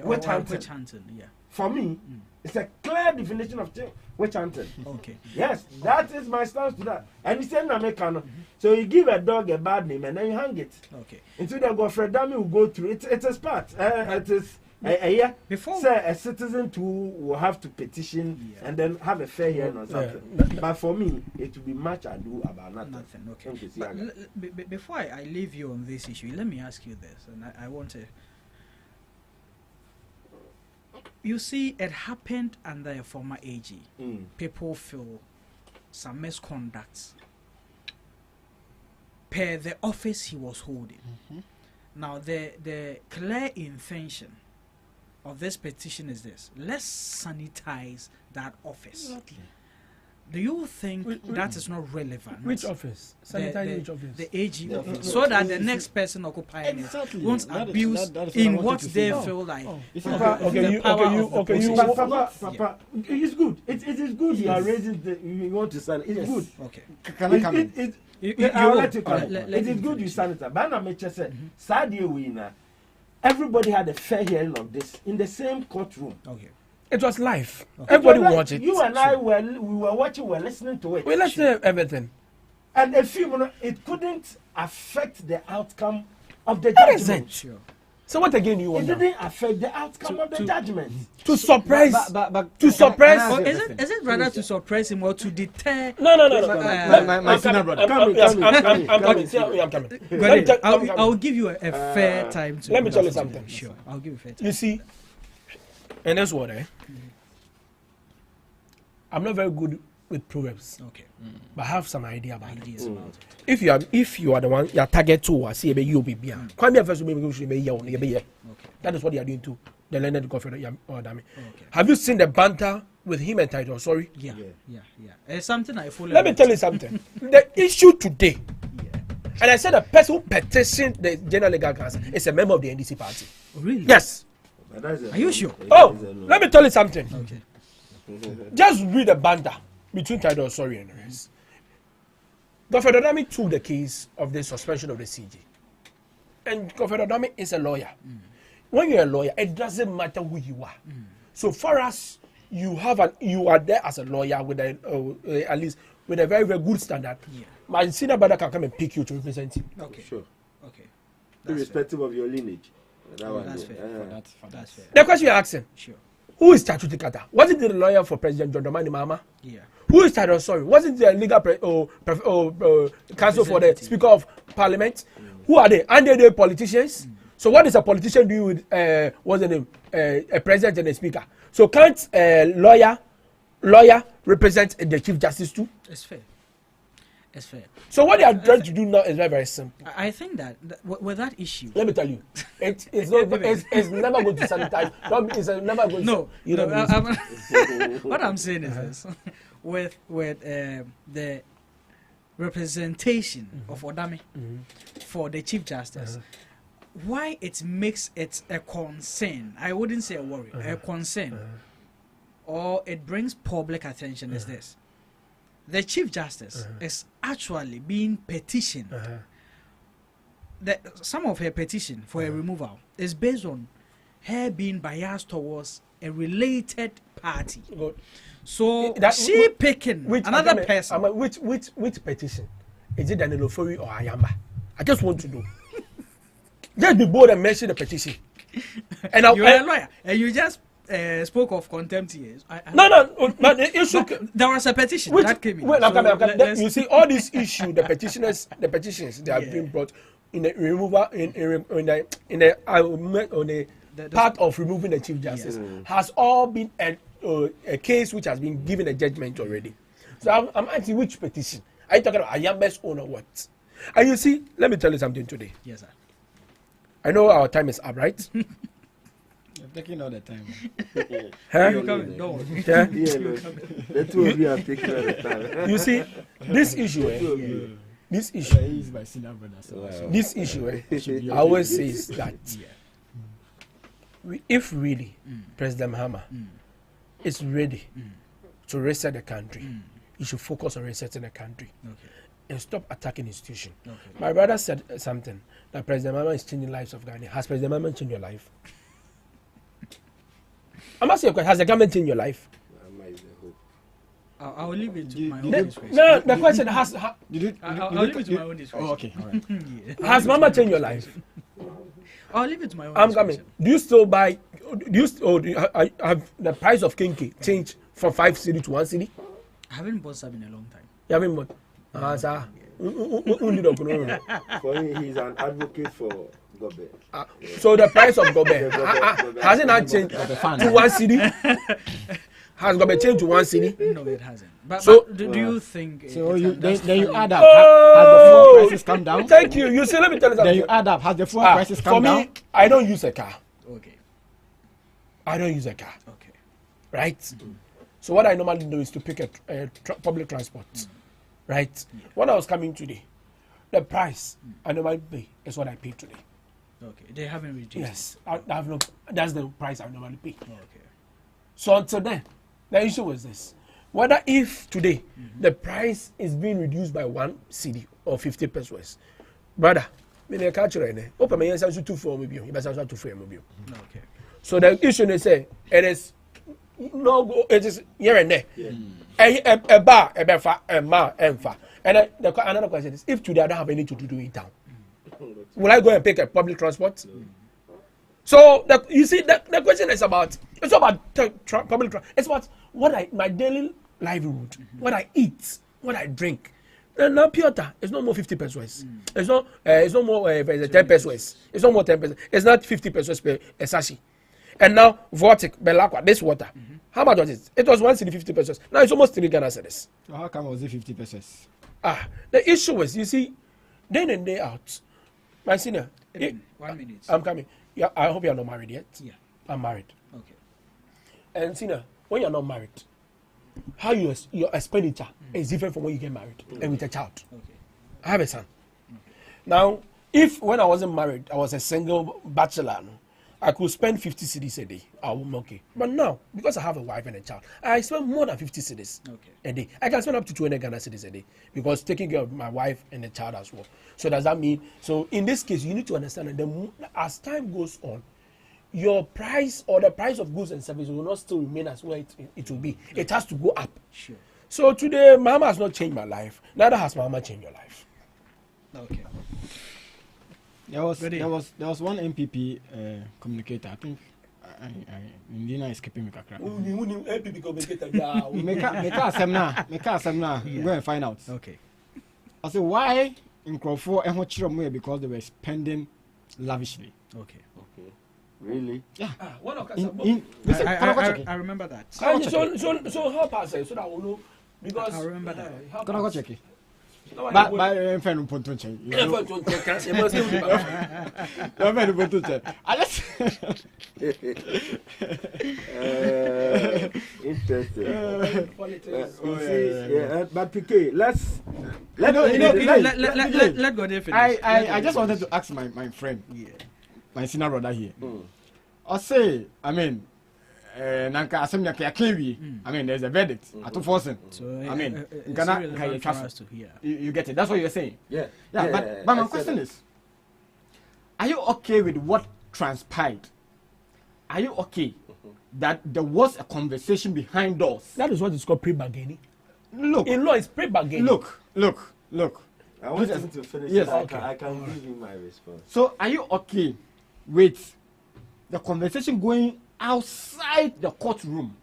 witch hunting. Yeah. For me, it's a clear definition of witch hunting. Okay. Yes, that is my stance to that. And it's an American. So you give a dog a bad name and then you hang it. Okay. Until the Godfrey Dami will go through it. It's a spot. It is before say a citizen too will have to petition and then have a fair hearing or something. But for me, it will be much ado about nothing. Okay. But before I leave you on this issue, let me ask you this, and I want to. You see, it happened under a former AG. People feel some misconduct per the office he was holding. Now, the clear intention of this petition is this: let's sanitize that office. Exactly. Do you think that is not relevant? Which office? Sanitize which office? The AG office. So that the next person occupying it won't abuse in what they feel like. Papa, it's good. It is good you are raising you want to sign it. It's good. Okay. Can I come in? It is good you sign it. But I'm said, Sadia winner. Everybody had a fair hearing of this in the same courtroom. Okay. It was live. Okay. Everybody watched it. You and I we were watching, we were listening to it. We listened to everything. And a few minutes, it couldn't affect the outcome of the judgment. Sure. So what again you want? It didn't affect the outcome of the judgment. To suppress. To suppress. Is it rather to suppress him or to deter? No. My senior brother. I'm coming. I'll give you a fair time to. Let me tell you something. Sure. I'll give you a fair time. You see, and that's what I'm not very good with proverbs. Okay. But I have some idea about it. If you are the one you target to or see you be here. Come here first that is what they are doing too. The learned Godfrey or Dami. Have you seen the banter with him and Title. Sorry. Yeah. It's something I fully. Let me tell you something. The issue today, and I said the person who petitioned the General Legal Council is a member of the NDC party. Really? Yes. Are you sure? Oh, let me tell you something. Okay. Just read the banter between Title Sorry and the rest. Governor Adami took the case of the suspension of the CG. And Governor Adami is a lawyer. When you're a lawyer, it doesn't matter who you are. So far as you are there as a lawyer with at least with a very, very good standard, my senior brother can come and pick you to represent him. Okay. Sure. Okay. Irrespective of your lineage. That's fair. That's fair. The question you're asking, sure. Who is Statutory Kata? Was it the lawyer for President John Dramani Mahama? Yeah. Who is Title Sorry? Was it the legal counsel for the Speaker of Parliament? Who are they? Are they politicians? So what is a politician doing with what's the name? A president and a speaker. So can't a lawyer represent the Chief Justice too? It's fair. It's fair. So what they are trying to do now is very, very simple. I think that with that issue, let me tell you, it's never going to sanitize. It's never going no, to. No. What I'm saying is this: with the representation of Odame for the Chief Justice, why it makes it a concern? I wouldn't say a worry, a concern, or it brings public attention. Is this? The Chief Justice is actually being petitioned. Some of her petition for a removal is based on her being biased towards a related party. So she picking another person. Which petition? Is it Daniel Ofori or Ayamba? I just want to know. Just be bold and mention the petition. And you're a lawyer, and you just spoke of contempt years. No, but the issue. There was a petition that came in. Wait, I'm coming. You see, all these issues, the petitions, they are being brought in the removal in the part of removing the Chief Justice has all been a case which has been given a judgment already. So I'm asking which petition? Are you talking about Ayambe's own or what? And you see, let me tell you something today. Yes, sir. I know our time is up, right? You're taking all the time. You're coming. Don't worry. The two of you are taking all the time. You see, this issue, this issue, I always say is that if really President Mahama is ready to reset the country, he should focus on resetting the country and stop attacking institutions. My brother said something that President Mahama is changing lives of Ghana. Has President Mahama changed your life? I'm asking you a question. Has the government changed your life? I'll leave it to my own discretion. No, the question has. I'll leave it to my own discretion. Oh, okay. All right. Has Mama changed your life? I'll leave it to my own I'm discretion. coming. Do you still buy? Do you have the price of kinky changed from 5 cedi to 1 cedi? I haven't bought some in a long time. You haven't bought? Sir. For him, he's an advocate for Gobe. So the price of Gobe has it not changed to 1 cedi? Has Gobe changed to 1 cedi? No, it hasn't. But, so do you think? So then you add up. Has the fuel prices come down? Thank you. You see, let me tell you something. Then you add up. Has the fuel prices come down? For me, I don't use a car. Okay. I don't use a car. Okay. Right. So what I normally do is to pick a public transport. Right. When I was coming today, the price I normally pay is what I pay today. Okay. They haven't reduced. Yes. I have no. That's the price I normally pay. Okay. So until then, the issue was this: whether if today the price is being reduced by 1 cedi or 50 pesos, brother, me catch right now. Open my hands to 2 for me. You better 2 for me. Okay. So the issue they say it is no, it is here and there. A bar, a befa, a ma, and fa. And another question is: if today I don't have anything to do in town, will I go and pick a public transport? So you see, the question is about public transport. It's about my daily livelihood, what I eat, what I drink. And now Piotr, it's not more 50 pesos. It's not more 10 pesos. It's not more 10 pesos. It's not 50 pesos per sashi. And now Vortic, Belacqua, this water. How much was it? It was 1 cedi 50 pesos. Now it's almost 3 Ghana cedis. So how come was it 50 pesos? The issue was, you see, day in and day out. My senior, 1 minute. I'm coming. Yeah, I hope you're not married yet. Yeah. I'm married. Okay. And senior, when you're not married, how your expenditure is different from when you get married and with a child. Okay. I have a son. Now, if when I wasn't married, I was a single bachelor, I could spend 50 cedis a day. I will be okay. But now, because I have a wife and a child, I spend more than 50 cedis a day. I can spend up to 200 Ghana cedis a day because taking care of my wife and the child as well. So does that mean? So in this case, you need to understand that as time goes on, your price or the price of goods and services will not still remain as well it will be. It has to go up. Sure. So today, Mama has not changed my life. Neither has Mama changed your life. Okay. There was one MPP communicator. I think Indina is keeping me kakra. MPP communicator. Make a seminar. Go and find out. Okay. I said why in Crawford and what because they were spending lavishly. Okay. Really? Yeah. I remember that. So help us so that we know because I remember that. Can I go check it? But friend ponton chen. Interesting. But PK, let go there finish. I just wanted to ask my friend, my senior brother here. I say, I mean, nanka assemnya kya kewi. I mean, there's a verdict. Atu forcing. I mean, Ghana you get it. That's what you're saying. Yeah. But my question is, are you okay with what transpired? Are you okay that there was a conversation behind doors? That is what is called pre-bargaining. Look. In law, it's pre-bargaining. Look. I want him to finish. Yes. I can give you my response. So, are you okay with the conversation going outside the courtroom?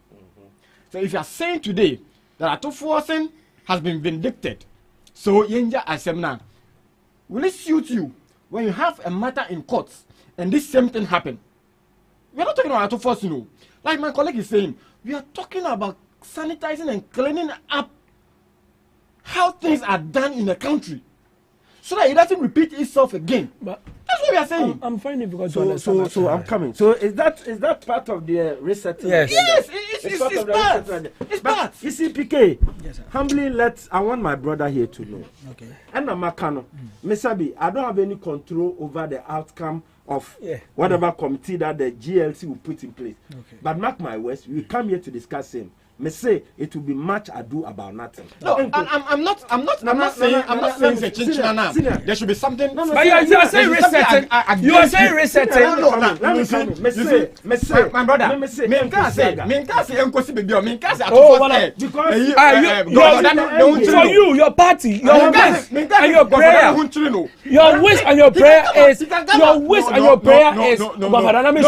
So, if you are saying today that Atufuosen has been vindicted, so Yenja Asemna, will it suit you when you have a matter in court and this same thing happen? We are not talking about Atufuosen, no. Like my colleague is saying, we are talking about sanitizing and cleaning up how things are done in the country, so that it doesn't repeat itself again. But that's what we are saying. I'm finding because so I'm coming. So is that part of the resettlement? Yes, it's part. It's part. You see, PK. Yes, sir. Humbly, I want my brother here to know. Okay. And Makano, Mesabi, I don't have any control over the outcome of whatever committee that the GLC will put in place. Okay. But mark my words, we come here to discuss him. Me say it will be much ado about nothing. No, I'm not saying it's a chinchina now. There should be something. But you are saying resetting. You are saying resetting. Me say, my brother. Me can't say enkosi baby. Me can't say because for you, your party, your wish and your prayer, your wish and your prayer is No,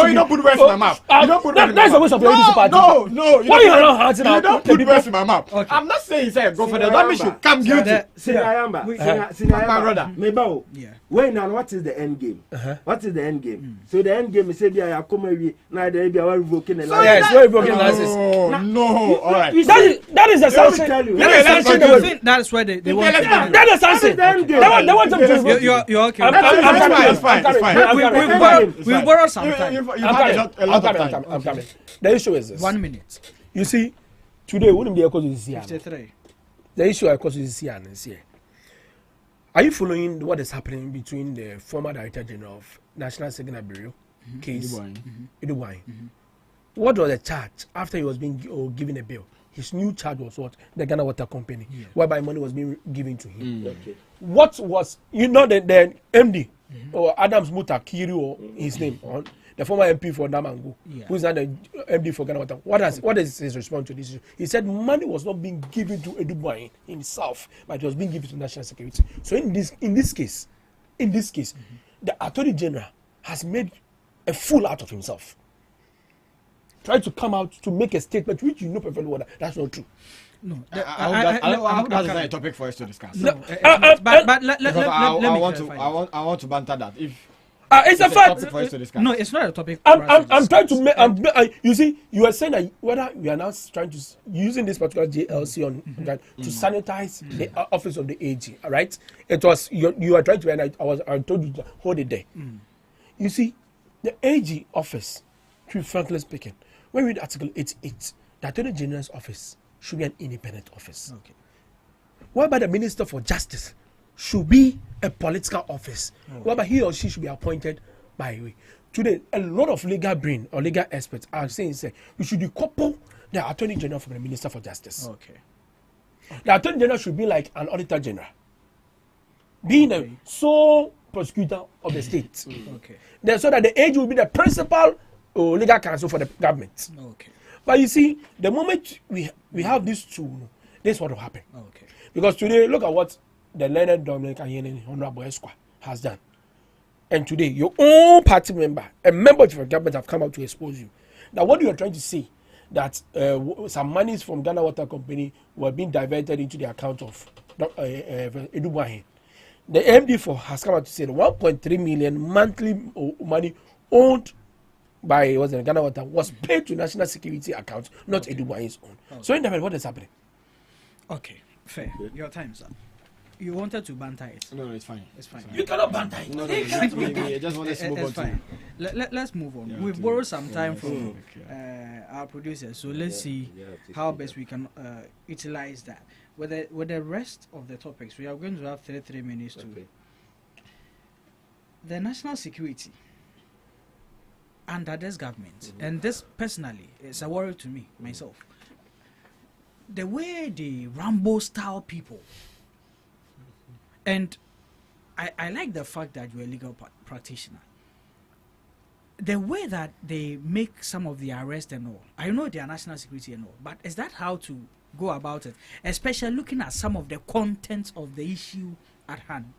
you don't put words in my mouth. That's the wish of your leadership party. No. Why you are not hurting? You don't put words in my mouth. Okay. I'm not saying say go for the that should come guilty. My brother. Mebao. Yeah. Wait now, what is the end game? What is the end game? So the end game is say I come here now there be a revoking the license. Yes, we're revoking license. No, all right. That is the sanction. That is where they want to. That is sanction. They want them to revoke. You're okay. It's fine. We borrow some time. I'm coming. The issue is this. 1 minute. You see, today wouldn't be a cause of 53. The issue I cause is here. Are you following what is happening between the former Director General of National Signal Bureau case, Iduwine? What was the charge after he was being given a bail? His new charge was what? The Ghana Water Company, whereby money was being given to him. Okay. What was, the MD or Adams Muta Kiri or his name on? The former MP for Namango, who is now the MD for Ghana Water. What is his response to this issue? He said money was not being given to Eduboy himself, but it was being given to national security. So in this case, the Attorney General has made a fool out of himself. Tried to come out to make a statement which you know perfectly well that's not true. No, that's not a topic for us to discuss. No, but let me I want to banter that. If it's a fact. No, it's not a topic. I'm trying to make. You see, you are saying that whether we are now trying to using this particular JLC on to sanitize the office of the AG. All right, it was you are trying to. And I told you to hold it there. You see, the AG office, to be frankly speaking, when we read Article 88, the Attorney General's office should be an independent office. Okay. Whereby the Minister for Justice should be a political office. Okay. Whereby he or she should be appointed by way. Today, a lot of legal brain or legal experts are saying, we should decouple the Attorney General from the Minister for Justice. Okay. The Attorney General should be like an Auditor General, being the sole prosecutor of the state. Okay. Then so that the AG will be the principal legal counsel for the government. Okay. But you see, the moment we have these two, this is what will happen. Okay. Because today, look at what the learned Dominic and Honorable Esquire has done. And today, your own party member, a member of your government, have come out to expose you. Now, what you are trying to say, that some monies from Ghana Water Company were being diverted into the account of Edubuahin. The MD4 has come out to say the 1.3 million monthly money owned by Ghana Water was paid to national security accounts, not Edubuahin's own. Okay. So in the what is happening? Okay, fair. Your time's up. You wanted to banter it. No, it's fine. It's fine. You cannot banter it. No, I just wanted to move on. It's fine. Let's move on. Yeah, We've okay. borrowed some time from Okay. our producers, so let's see how best we can utilize that. With the rest of the topics, we are going to have 33 minutes to. The national security under this government, and this personally is a worry to me myself. The way the Rambo style people. And I like the fact that you're a legal practitioner. The way that they make some of the arrests and all, I know they are national security and all, but is that how to go about it? Especially looking at some of the contents of the issue at hand.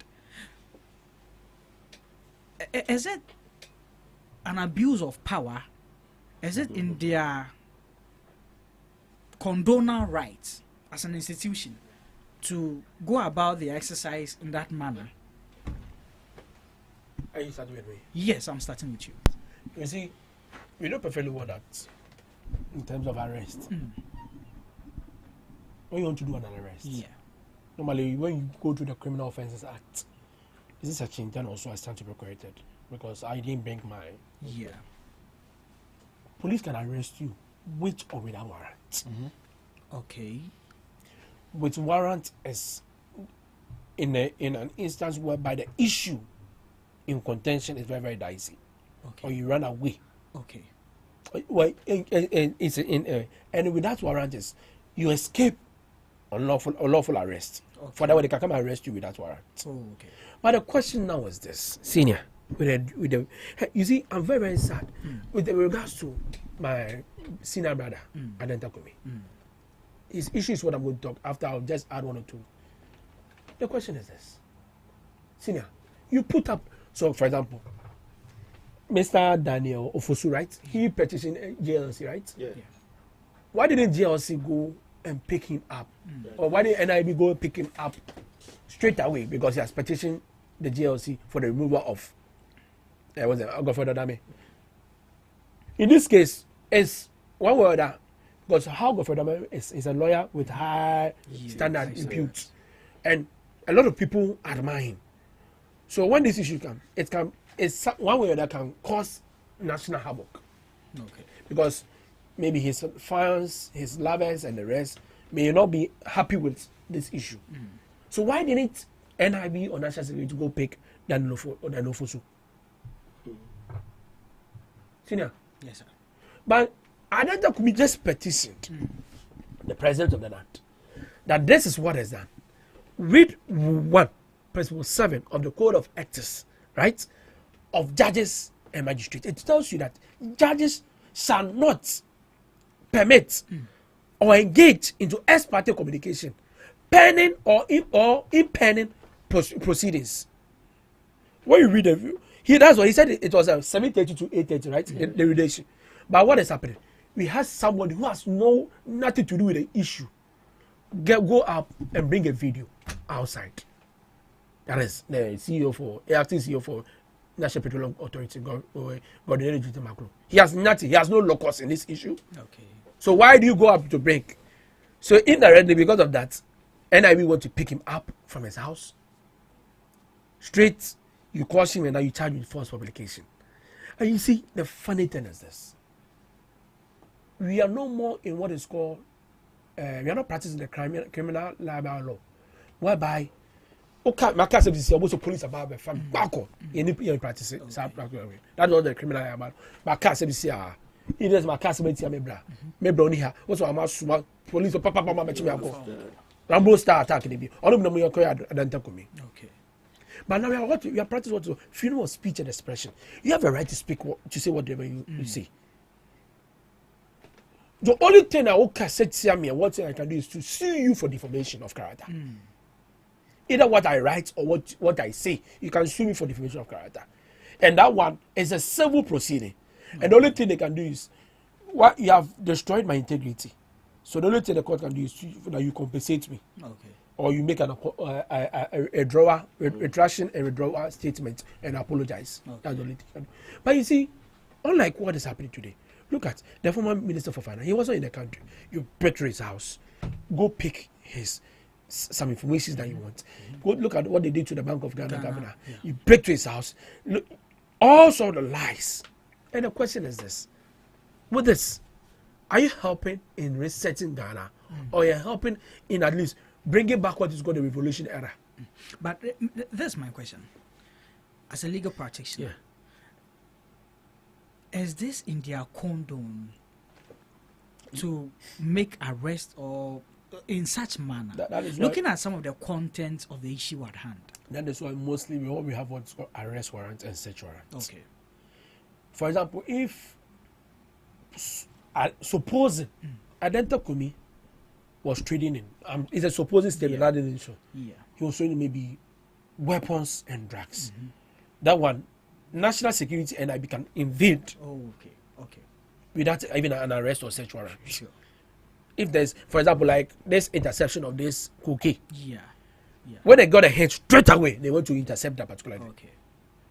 Is it an abuse of power? Is it in their condonal rights as an institution to go about the exercise in that manner? Are you starting with me? Yes, I'm starting with you. You see, we know perfectly well that in terms of arrest, when you want to do an arrest, normally when you go to the Criminal Offences Act, is this a change? Then also I stand to be corrected because I didn't bring my. Yeah. Police can arrest you with or without warrant. Okay. With warrant is in an instance whereby the issue in contention is very, very dicey. Okay. Or you run away. Okay. Well, it's and with that warrant is you escape unlawful arrest. Okay. For that way they can come and arrest you with that warrant. Oh, okay. But the question now is this, senior, with the you see, I'm very, very sad with regards to my senior brother, Adenta Kumi. His issue is what I'm going to talk after. I'll just add one or two. The question is this, senior, you put up, so for example, Mr. Daniel Ofosu, right? He petitioned JLC, right? Yeah. Why didn't JLC go and pick him up? Or why didn't NIB go and pick him up straight away? Because he has petitioned the JLC for the removal of Godfrey Dame. In this case, it's one way or that. Because how Godfrey Dame is a lawyer with high standard impute. And a lot of people admire him. So when this issue comes, it's one way or that can cause national havoc. Okay. Because maybe his fans, his lovers, and the rest may not be happy with this issue. So why didn't NIB or National Security go pick Daniel Ofosu? Senior? Yes, sir. But Adenta could be just petitioned the president of the land that this is what is done. Read 1, Principle 7 of the Code of Ethics, right, of judges and magistrates. It tells you that judges shall not permit or engage into ex parte communication, pending or impending proceedings. When you read the view, that's what he said. It was 7:30 to 8:30, right? The relation. But what is happening? We have somebody who has nothing to do with the issue. Go up and bring a video outside. That is the acting CEO for National Petroleum Authority, Gordon Energy Macro. He has nothing. He has no locus in this issue. Okay. So why do you go up to break? So indirectly, because of that, NIB want to pick him up from his house. Straight, you cause him and now you charge him with false publication. And you see, the funny thing is this. We are no more in what is called we are not practicing the criminal libel law, whereby okay, my case is also police about the family. Back on, you practice it. That's not the criminal libel. My case is here. It is my case is me bra. Me bra ni ha. Also, I'm a police papa me go. Rambo star attack ni bi. Ono bi no me yokoya adanta komi. Okay. But now we are practicing what freedom of speech and expression. You have a right to speak, to say whatever you say. The only thing I will say me, what I can do is to sue you for defamation of character. Either what I write or what I say, you can sue me for defamation of character. And that one is a civil proceeding. And the only thing they can do is, what you have destroyed my integrity. So the only thing the court can do is that you compensate me. Okay. Or you make a retraction and withdrawal statement and apologize. Okay. That's the only thing. But you see, unlike what is happening today, look at the former Minister for Finance. He wasn't in the country. You break to his house, go pick some information that you want. Go look at what they did to the Bank of Ghana governor. Yeah. You break to his house, look, all sort of lies. And the question is this: with this, are you helping in resetting Ghana, or you're helping in at least bringing back what is called the revolution era? But that's my question. As a legal practitioner, is this in their condone to make arrest or in such manner? That is looking at some of the content of the issue at hand. That is why mostly we have what's called arrest warrants and search warrants. Okay. For example, if supposing Adenta Kumi was trading in, it's a supposing statement, not an issue. Yeah. He was trading maybe weapons and drugs. That one, national security and I can invade. Oh, okay, okay. Without even an arrest or search warrant. Sure. If there's, for example, like this interception of this cocaine. Yeah. Yeah. When they got a hit straight away, they want to intercept that particular thing. Okay.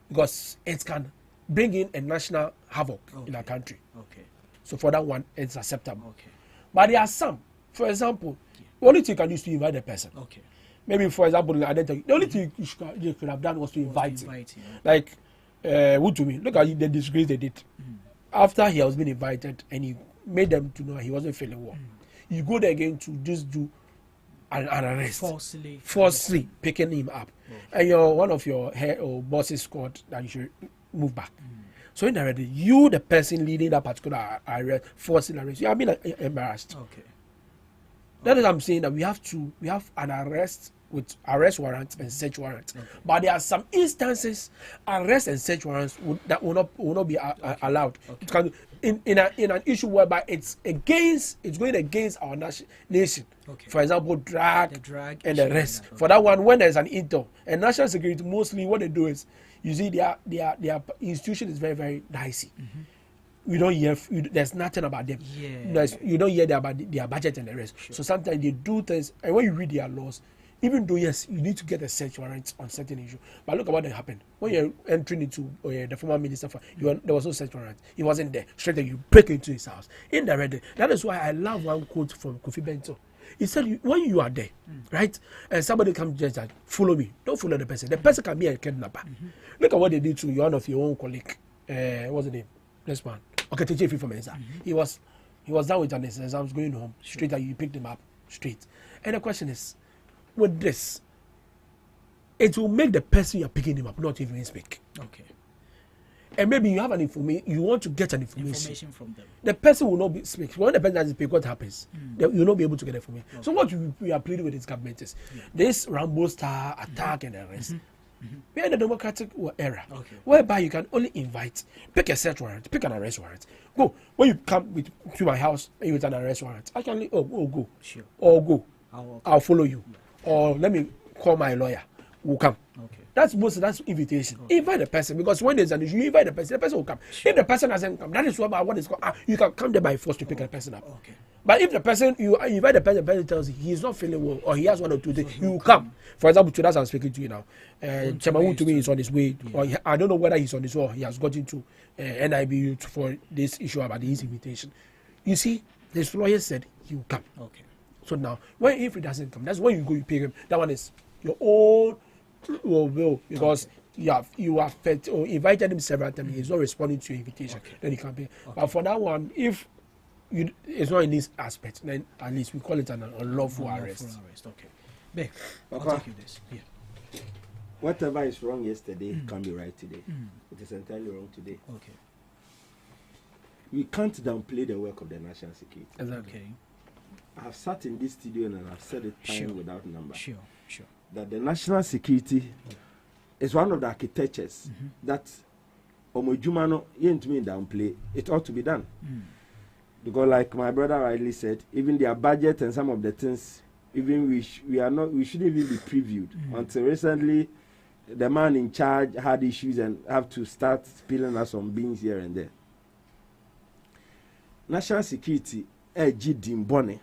Because it can bring in a national havoc in our country. Okay. So for that one, it's acceptable. Okay. But there are some, for example, the only thing you can do is to invite the person. Okay. Maybe, for example, the only thing you could have done was to invite him. Like, what do you mean? Look at the disgrace they did. After he has been invited and he made them to know he wasn't feeling well, you go there again to just do an arrest. Falsely picking him up. And one of your head or bosses scored that you should move back. So indirectly, you, the person leading that particular arrest, forcing arrest, you have been embarrassed. Okay. That is what I'm saying, that we have an arrest with arrest warrants and search warrants. Okay. But there are some instances, arrest and search warrants that will not be allowed. Okay. It can, in an issue whereby it's going against our nation. Okay. For example, drug and the rest. For that one, when there's an intel and national security, mostly what they do is, you see, their institution is very, very dicey. We don't hear. There's nothing about them. Yeah. You don't hear about their budget and the rest. Sure. So sometimes they do things, and when you read their laws, even though yes, you need to get a search warrant on certain issue, but look at what happened when you're entering into the former minister. There was no search warrant. He wasn't there. Straight away, you break into his house indirectly. That is why I love one quote from Kofi Bento. He said, when you are there, right, and somebody comes just like, follow me. Don't follow the person. The person can be a kidnapper. Look at what they did to one of your own colleague. What's the name? This one. Okay, TJ from Enza. He was down with an exams going home. Straight away, you picked him up straight. And the question is, with this, it will make the person you're picking him up not even speak. Okay. And maybe you have an information, you want to get an information from them. The person will not speak. When the person doesn't speak, what happens? You will not be able to get information. Okay. So what we are pleading with this government is this Rambo star attack and the rest. We are in a democratic era, whereby you can only invite, pick a search warrant, pick an arrest warrant. Go. When you come to my house with an arrest warrant, I can go. Sure. Or go. I'll follow you. Or let me call my lawyer. We'll come. Okay. That's invitation. Okay. Invite the person, because when there's an issue, you invite the person will come. Sure. If the person doesn't come, that is what is called. You can come there by force to pick the person up. Okay. But if the person you invite the person tells you he's not feeling well or he has 1 or 2 things, you will come. For example, today as I'm speaking to you now, Chemawu to me is on his way, or I don't know whether he's on his way or he has gotten to NIBU for this issue about his invitation. You see, this lawyer said he will come. Okay. So now, if it doesn't come, that's when you go, you pay him. That one is your own will, because you have invited him several times. He's not responding to your invitation. Then you can pay. But for that one, if it's not in this aspect, then at least we call it an unlawful arrest. Okay. Beck, I'll take you this. Yeah. Whatever is wrong yesterday can be right today. It is entirely wrong today. Okay. We can't downplay the work of the national security. Okay. I have sat in this studio and I've said it time without number. Sure. That the national security is one of the architectures that Omojumano ain't mean downplay. It ought to be done. Because like my brother rightly said, even their budget and some of the things, even we shouldn't even be previewed. Until recently, the man in charge had issues and have to start spilling us some beans here and there. National security, Dimbone,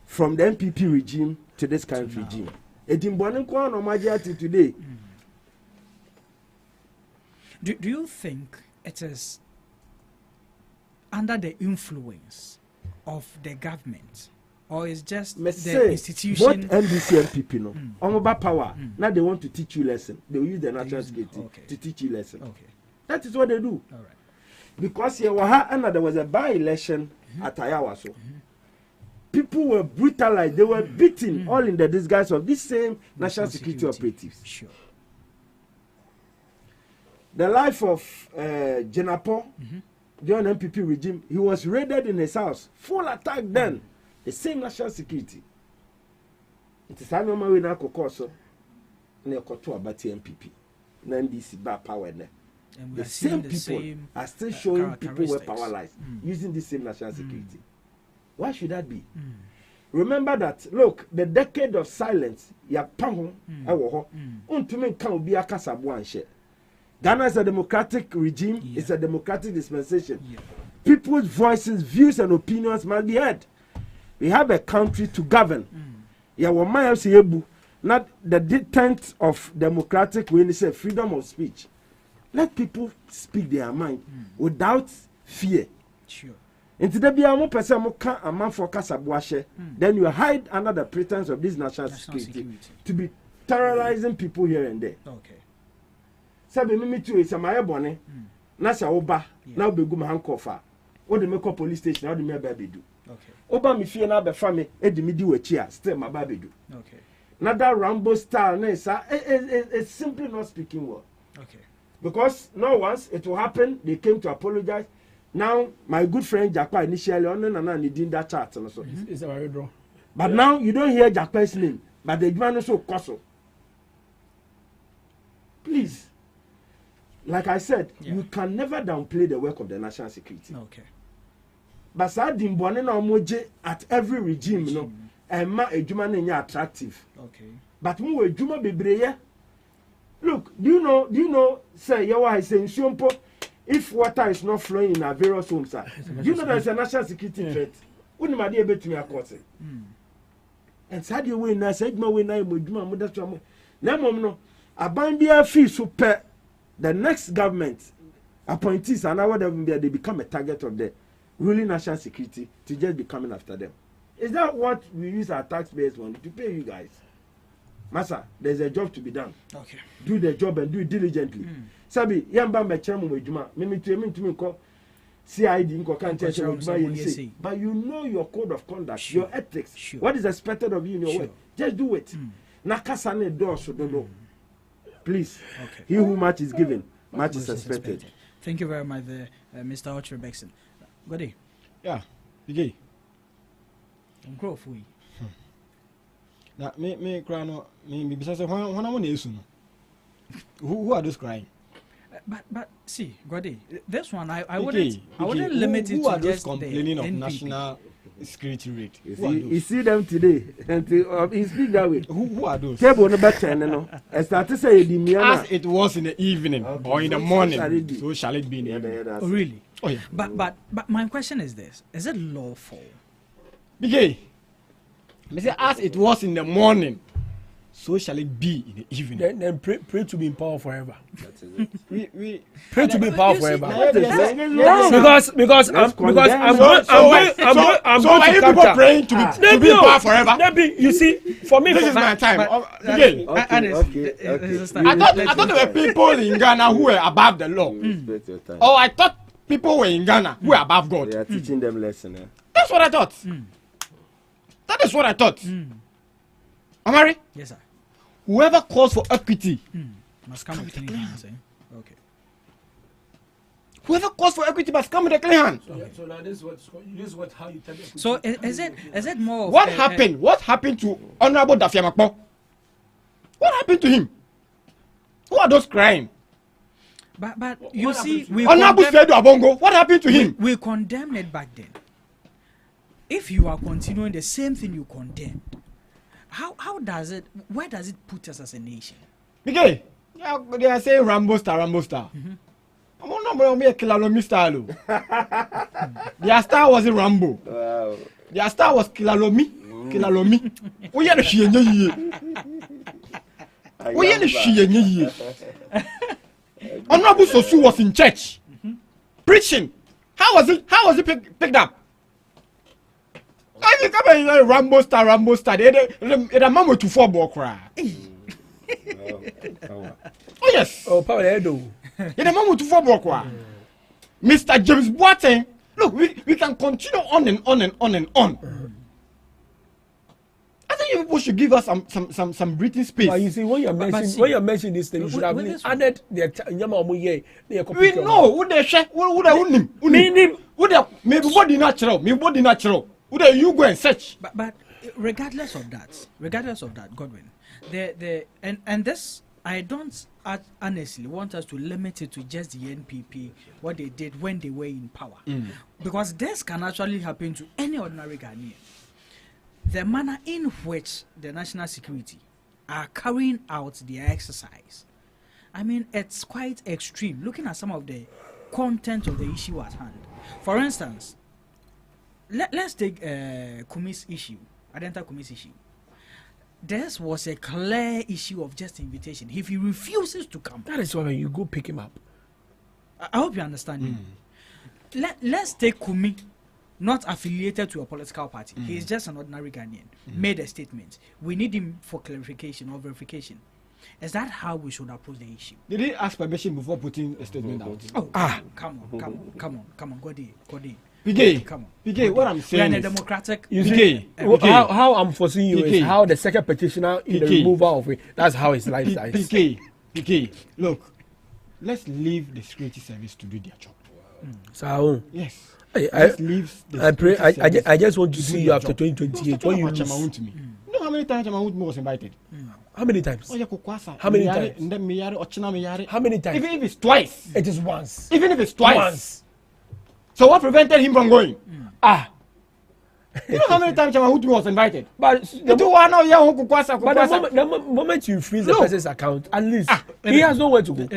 from the MPP regime to this current regime. Dimbone kwa no majority today. Do you think it is under the influence of the government, or is just the institution? Both NDC and PP no, Omoba power. Now they want to teach you lesson. They will use the national security to teach you lesson. Okay, that is what they do. All right. Because there was a by-election at Ayawaso. People were brutalized. They were beaten, all in the disguise of these same national security operatives. Sure. The life of Jenapo, during MPP regime, he was raided in his house. Full attack then. The same national security. It is another way now so ne koto abati MPP. Na NDC ba power there. The same people are still showing people were powerless using the same national security. Why should that be? Remember that, look, the decade of silence, ya paho, untumen kan obi akasa buanshe. Ghana is a democratic regime, it's a democratic dispensation. People's voices, views, and opinions must be heard. We have a country to govern. Not the detent of democratic when it's a freedom of speech. Let people speak their mind without fear. Sure. Then you hide under the pretense of this national security to be terrorizing people here and there. Okay. Sabe mimi too is my bone. Na sha oba na obegu ma hankofa. O de make police station, o de me baby do. Okay. Oba mi fie na be fa me e de me di wachi a still my baby do. Okay. Na that Rambo style na it's simply not speaking well. Okay. Because not once it will happen, they came to apologize. Now my good friend Jakpa initially on and he did that chat and so. It's a very draw. But now you don't hear Jakpa's name, but the man also Koso. Please. Like I said, you can never downplay the work of the national security. Okay. But Sadimbone na omoje at every regime, no, and ma ejuma na attractive. Okay. But mu ejuma bebreye. Look, do you know, say yawa is saying Shumpo, if water is not flowing in our various homes, do you know there is a national security threat? Wouldn't my dear bet me a course? And Sadio way na said my way na ejuma mu that's why. Na mom no, abandia fee super. The next government appointees and whatever they become a target of the ruling national security to just be coming after them. Is that what we use our taxpayers money to pay you guys? Massa, there's a job to be done. Okay. Do the job and do it diligently. Sabi, yamba me chairman with Juma, me call CID inko can't say. But you know your code of conduct, your ethics, what is expected of you in your work. Just do it. Nakasane do so do. Please, he who much is given, much is expected. Thank you very much, Mr. Archer Bexon. Good day. Yeah, Bigay. Grow for you. Now, me cry no, me because when I'm on the who are those crying? But see, Gode, this one I wouldn't limit it to are those complaining of national security rate. You see them today, and he speak that way. Who are those? Table no better, no. I start to say the as it was in the evening or in the morning, so shall it be in the evening. Oh, really? Oh yeah. But my question is this: is it lawful? Bigay, I say as it was in the morning, so shall it be in the evening. Then pray to be in power forever. That is it. We pray to be in power forever. Because I'm going to people praying to be in power forever. You see, for me, this is my time. Okay. I thought there were people in Ghana who were above the law. Oh, I thought people were in Ghana who are above God. They are teaching them lesson. That's what I thought. That is what I thought. Amari? Yes, sir. Whoever calls for equity must come with clean hands. Okay. Whoever calls for equity must come with a clean hand. So now this is what how you tell me. So is it more? What happened? What happened to Honorable Dafiamakpo? What happened to him? Who are those crying? But you see, Honorable Sedu Abongo, what happened to him? We condemned it back then. If you are continuing the same thing you condemned, how does it? Where does it put us as a nation? Okay, they are saying Rambo star. I'm not a Kilalomi style. Their star wasn't Rambo. Wow. Their star was Kilalomi. We had a she. Honorable Sosu was in church preaching. How was he picked up? I think I'm Rambo star. It a mama to 4 ball cry. Oh yes. Oh, power head. In a moment to 4 ball cry. Mr. James Boateng. Look, we can continue on and on and on and on. I think you people should give us some breathing space. But you see, when you're mentioning this thing, you should have added the Nyama. We know who they share, who they maybe body natural, who they you go and search. But regardless of that, Godwin, and this I don't honestly want us to limit it to just the NPP, what they did when they were in power, because this can actually happen to any ordinary Ghanaian. The manner in which the national security are carrying out their exercise, I mean, it's quite extreme. Looking at some of the content of the issue at hand. For instance, let's take Kumi's issue, Adenta Kumi's issue. This was a clear issue of just invitation. If he refuses to come, that is why you go pick him up. I hope you understand me. Let's take Kumi, not affiliated to a political party. He is just an ordinary Ghanaian. Made a statement. We need him for clarification or verification. Is that how we should approach the issue? Did he ask permission before putting a statement out? Come on, go there. PK, come on. PK, what I'm saying we are in a democratic. You see, how I'm foreseeing you is how the second petitioner in the removal of it. That's how his life is. PK, look, let's leave the security service to do their job. So yes. I pray. I just want to see you after 2028. When you you know how many times Chamawood was invited? How many times? How many times? How many times? Even if it's twice. It is once. Even if it's twice. So what prevented him from going? You know how many times Chamawood was invited? But the moment you freeze the person's account, at least he has nowhere to go.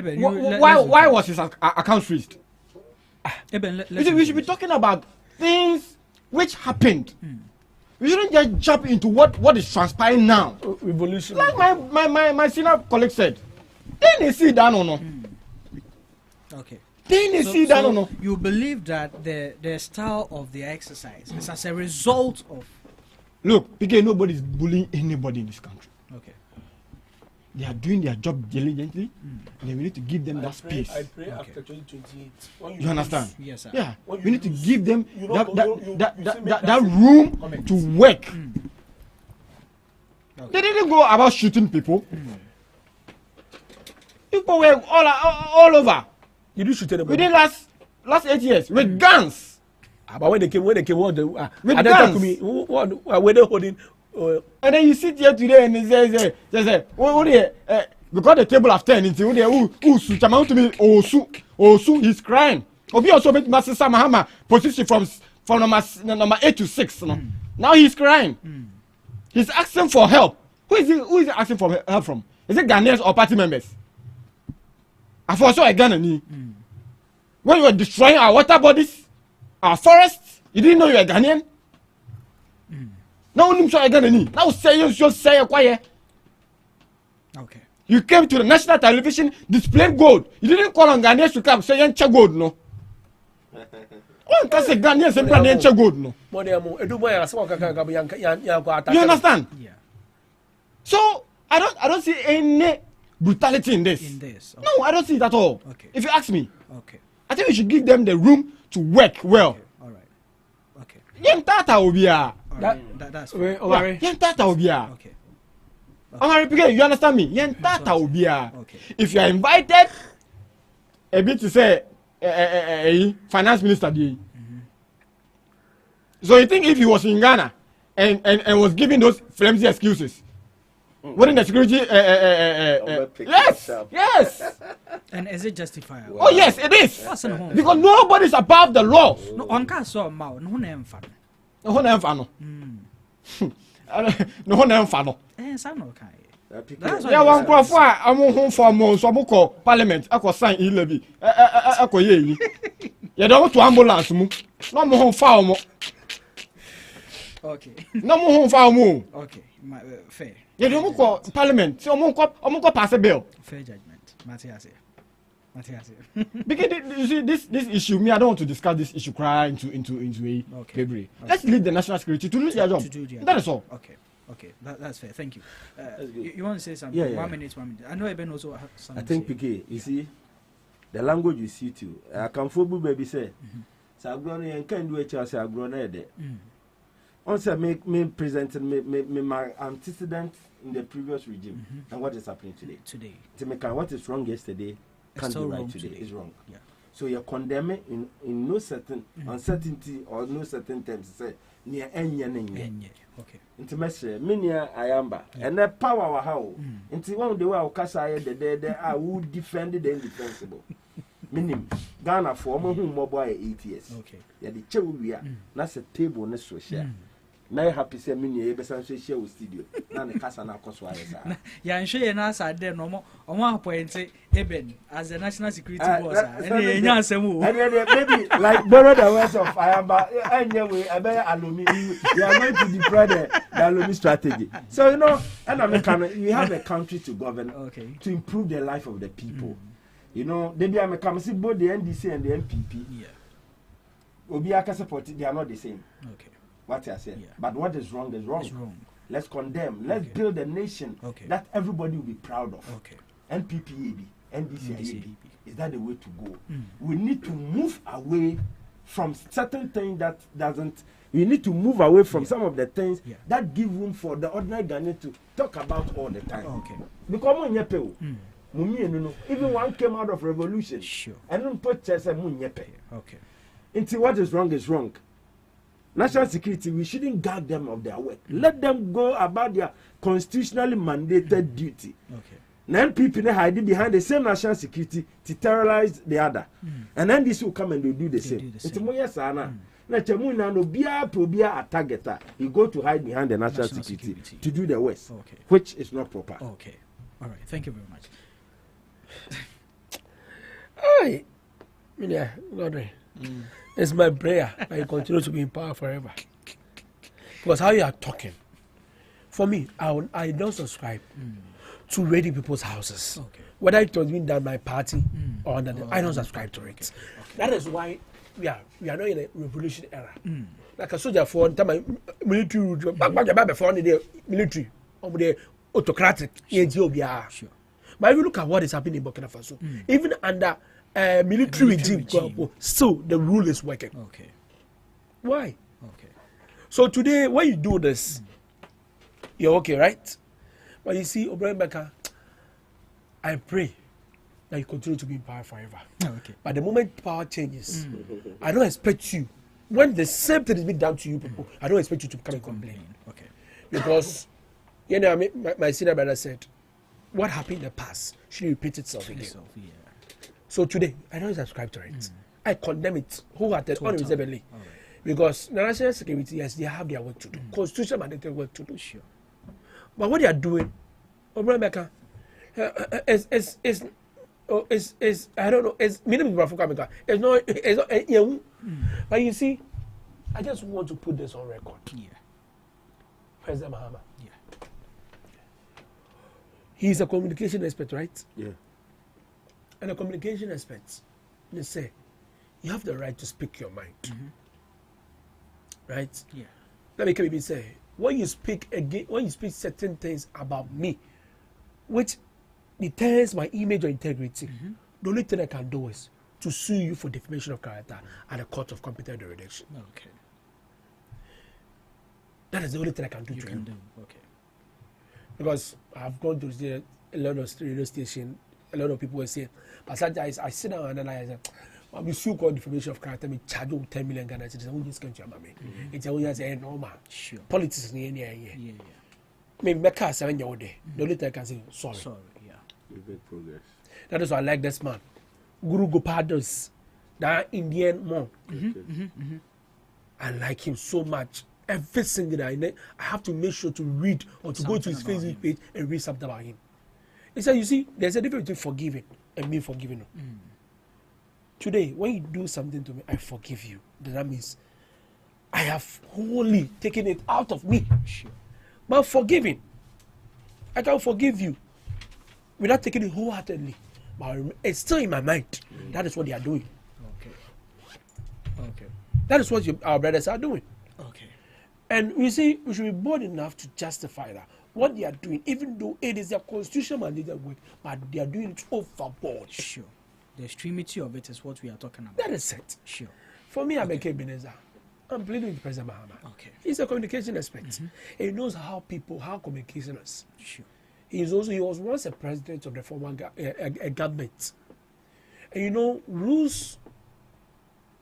Why was his account freezed? We should be talking about things which happened. We shouldn't just jump into what is transpiring now. Revolution. Like my senior colleague said, they see that or no. Okay. So you believe that the style of the exercise is as a result of. Look, because nobody's bullying anybody in this country. Okay. They are doing their job diligently, and we need to give them that space. I pray after 2028. You understand? Yes, sir. Yeah. We need to give them that room to work. Okay. They didn't go about shooting people. People were all over. You do shoot anybody? Within last 8 years with guns. But when they came, with guns. Were they holding? And then you sit here today and they say, because the table have turned into to me, Osu, he's crying. Obi also made Master Samahama position from number 8 to 6. Now he's crying. He's asking for help. Who is he asking for help from? Is it Ghanaians or party members? I foresaw a Ghanaian. When you were destroying our water bodies, our forests, you didn't know you were Ghanaian? Now say quiet. Okay. You came to the national television displaying gold. You didn't call on Ghanaians to come say yencha gold no. One can say Ghanaians say yencha gold no. You understand? Yeah. So I don't see any brutality in this. Okay. No, I don't see it at all. Okay. If you ask me. Okay. I think we should give them the room to work well. Okay. All right. Okay. Yen tata obia. That's Yen tata obia. Okay. Omari, you understand me? Yen tata obia. Okay. If you are invited, a bit to say, finance minister, so you think if he was in Ghana and was giving those flimsy excuses, wouldn't the security? Yes. And is it justifiable? Oh yes, it is. Because nobody is above the law. No, on can't saw mouth. No name fan. No name fan. No name fan. Some no kind. Yeah, one crop for I'm home for months. So call Parliament. I could sign e-levy. I could ye. You don't to ambulance mo. No more home farm. Okay. No more home farm. Okay. Fair. You don't call Parliament. So I'm go pass a bill. Fair judgment. Matthias. Because you see this issue, me I don't want to discuss this issue cry into a February. Let's leave the national security to do their job. That is all. Okay, that's fair. Thank you. You want to say something? Yeah. 1 minute. I know Eben also has something. I think PK, you see, the language you see too. I can fool baby say, so I'm going and can do it. I say I'm going there. Also, me presenting me my antecedents in the previous regime and what is happening today. To make what is wrong yesterday can't be right today. It's wrong. Yeah. So you're condemning in no certain uncertainty or no certain terms. Say near any. Okay. Into meshe minia ayamba and the power how into one the way Okasa the I would defend the indefensible. Minim Ghana for mobile 8 years. Okay. Yeah, the chair we are. That's a table on the social. Now happy say mini ebesan share with studio. Now the casa na koswa yesa. Yeah, and share na sa there no more. On one point Eben as the national security boss. Maybe like borrow the words of Ayamba. Anyway, I better alumni. You are going to deploy the alumni strategy. So you know, and we have a country to govern to improve the life of the people. You know, they be come see both the NDC and the MPP. Yeah. Obiaka support they are not the same. Okay. What I said. Yeah. But what is wrong is wrong. It's wrong. Let's condemn. Let's build a nation that everybody will be proud of. Okay. NPPAB, NDC, is that the way to go? We need to move away from certain things that doesn't. We need to move away from some of the things that give room for the ordinary Ghanaian to talk about all the time. Okay. Because even one came out of revolution. Sure. And don't put chess and munyepe. Okay. Into what is wrong is wrong. National security, we shouldn't gag them of their work. Let them go about their constitutionally mandated duty. Okay. Then people they hide behind the same national security to terrorize the other. And then this will come and they do the same. It's more yes, Anna. Na chemuna no bia a target. You go to hide behind the national security to do the worst, which is not proper. Okay. All right. Thank you very much. Hi, Lord. It's my prayer that you continue to be in power forever. Because how you are talking, for me, I don't subscribe to raiding people's houses. Okay. Whether it was being done by party or under I don't subscribe to it. Okay. That is why we are not in a revolution era. Like a soldier for military, before the military, or the autocratic Ethiopia. Sure. But if you look at what is happening in Burkina Faso, even under military regime, still the rule is working. Okay. Why? Okay. So today, when you do this, you're okay, right? But you see, O'Brien Becker, I pray that you continue to be in power forever. Okay. But the moment power changes, I don't expect you, when the same thing is being done to you people, I don't expect you to come and complain. Okay. Because, you know, my senior brother said, what happened in the past should repeat itself again. So today, I don't subscribe to it. I condemn it wholeheartedly, unreservedly. Because the national security, yes, they have their work to do. Constitutional mandated work to do. Sure. But what they are doing, Obama is I don't know, it's minimum of Africa. It's not, but you see, I just want to put this on record. Yeah. President Mahama. Yeah. He's a communication expert, right? Yeah. And a communication expert, they say, you have the right to speak your mind. Right? Yeah. Let me maybe say, when you speak certain things about me, which determines my image or integrity, the only thing I can do is to sue you for defamation of character at a court of competent jurisdiction. Okay. That is the only thing I can do You to can you. do. Okay. Because I've gone to a lot of radio station, a lot of people will say, but sometimes I sit down and analyze it. I'm a sue called defamation of character, me charge you 10 million Ghana citizens. Who just can't you mammy? It's always say normal. Sure. Politics is near. Yeah. Me make us 7 years old. The only thing I can say, sorry. Sorry. Yeah. You make progress. That is why I like this man, Guru Gopadas, that Indian monk. I like him so much. Every single day, I have to make sure to read or to go to his Facebook page and read something about him. He said, you see, there's a difference between forgiving and being forgiven. Today, when you do something to me, I forgive you. Then that means I have wholly taken it out of me. Sure. But forgiving, I can forgive you without taking it wholeheartedly. But it's still in my mind. That is what they are doing. Okay. That is what our brothers are doing. Okay. And we see, we should be bold enough to justify that. What they are doing, even though it is their constitutional mandated work, but they are doing it overboard. Sure. The extremity of it is what we are talking about. That is it. Sure. For me, I'm a Ebenezer. I'm pleading with President Mahama. Okay. He's a communication expert. He knows how communication is. Sure. He was once a president of the former government. And you know, rules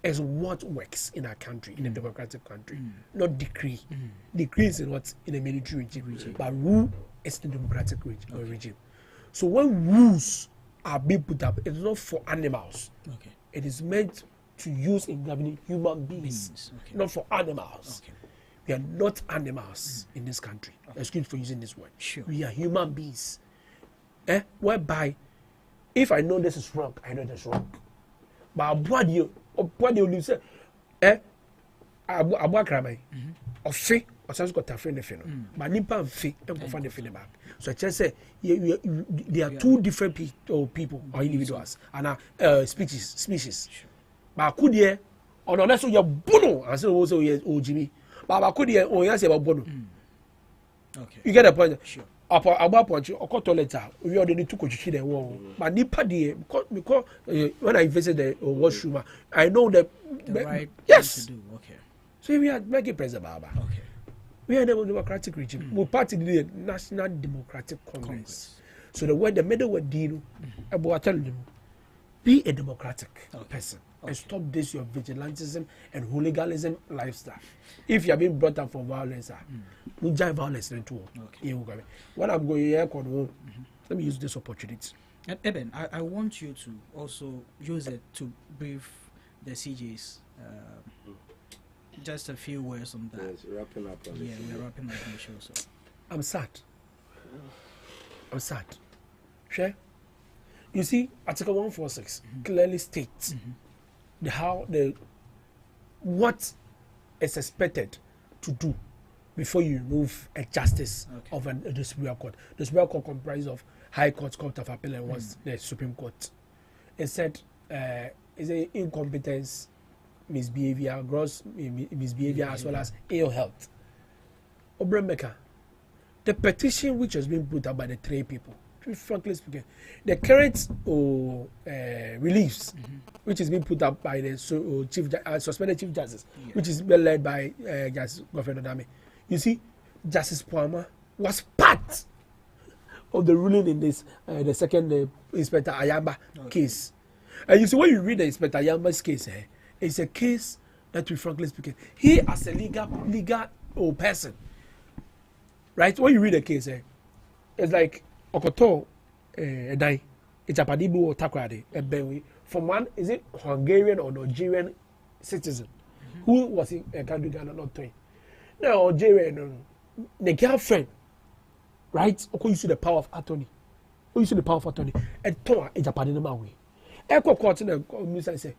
is what works in our country, in a democratic country, not decree. Decree is in a military regime, but rule is the democratic regime. So when rules are being put up, it's not for animals. Okay. It is meant to use in governing human beings, not for animals. Okay. We are not animals in this country. Excuse me for using this word. Sure. We are human beings. Whereby, if I know this is wrong, I know this is wrong. But what you say, abu akramai, ofe, osanso kota fe nefe no. But nipa nfe, enkofa nefe ne back. So I just say, they are two different people or individuals and species. But could ye, or no, that's what you're bono, and so also yes, Jimmy. But could ye, or yes, about bono. Okay. You get the point? Sure. About point, or cut letter, we already took a chicken and wall. But nipa because when I visit the washroom, I know that the right yes. thing to do. Okay. So we are making President Baba. Okay. We are in a democratic regime. We party the National Democratic Congress. So the word, the middle word, deal, about telling them, be a democratic person and stop this your vigilantism and hooliganism lifestyle. If you are being brought up for violence, we join violence into when I'm going here, let me use this opportunity. And Eben, I want you to also use it to brief the CJs. Just a few words on that. Yes, wrapping up on we're wrapping up on the show. So I'm sad. Sure. You see, Article 146 clearly states what is expected to do before you remove a justice of the Superior Court. The Superior Court comprises of High Court, Court of Appeal, and what's the Supreme Court. It said is a incompetence, misbehavior, gross misbehavior, as well as ill health. Obremeka, the petition which has been put up by the three people, frankly speaking, the current reliefs, which is being put up by the suspended Chief Justice, which is being led by Justice Governor Dame. You see, Justice Poama was part of the ruling in this, the second Inspector Ayamba case. And you see, when you read the Inspector Ayamba's case, it's a case that, we frankly speaking, he as a legal person, right? When you read the case, it's like Okoto, Edai, Ijapadibu or Takrade, from one, is it Hungarian or Nigerian citizen? Who was in a country Ghana not doing? Now, Nigerian, the girlfriend, right? Okay, you see the power of attorney. You see the power of attorney. And Toa, Ijapadibu way. Echo court in the minister say,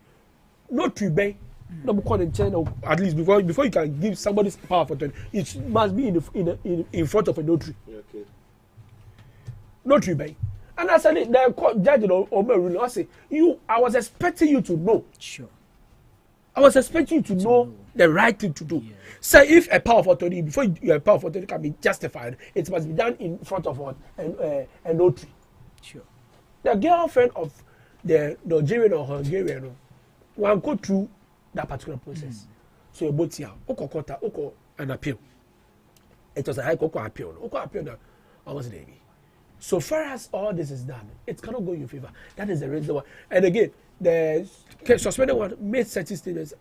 no tribay. No call in China, at least before you can give somebody's power of attorney, it must be in front of a notary. Okay. Notary bay. And I said, the court judge I say, I was expecting you to know. Sure. I was expecting you to know the right thing to do. Yeah. So if a power of attorney, before your power of attorney can be justified, it must be done in front of a notary. Sure. The girlfriend of the Nigerian or Hungarian, one go through that particular process. So you both here, oko an appeal. It was a high cocoa appeal. Oko appeal now, almost the so far as all this is done, it cannot go in your favor. That is the reason why. And again, the suspended one made certain statements.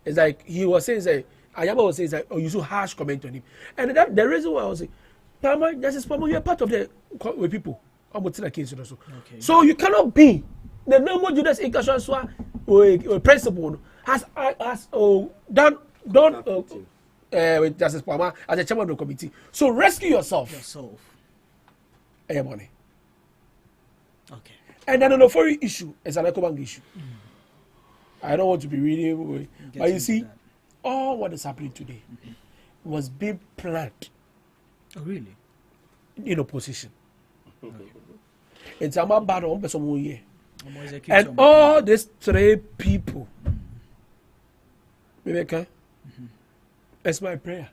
It's like he was saying, Ayaba was saying, oh, you so harsh comment on him. And that the reason why I was saying, Palmer, Justice Palmer, you are part of the people. I'm going to the case also. Okay. So you cannot be the normal Judas Ikashwa or principal has done with Justice Palmer as a chairman of the committee. So rescue yourself. Money. Okay. And then the foreign issue is an economic issue. I don't want to be reading, but you see, all what is happening today was being planned. Oh, really? In opposition. Okay. It's about bad on person here. And all these three people, Rebecca, it's my prayer.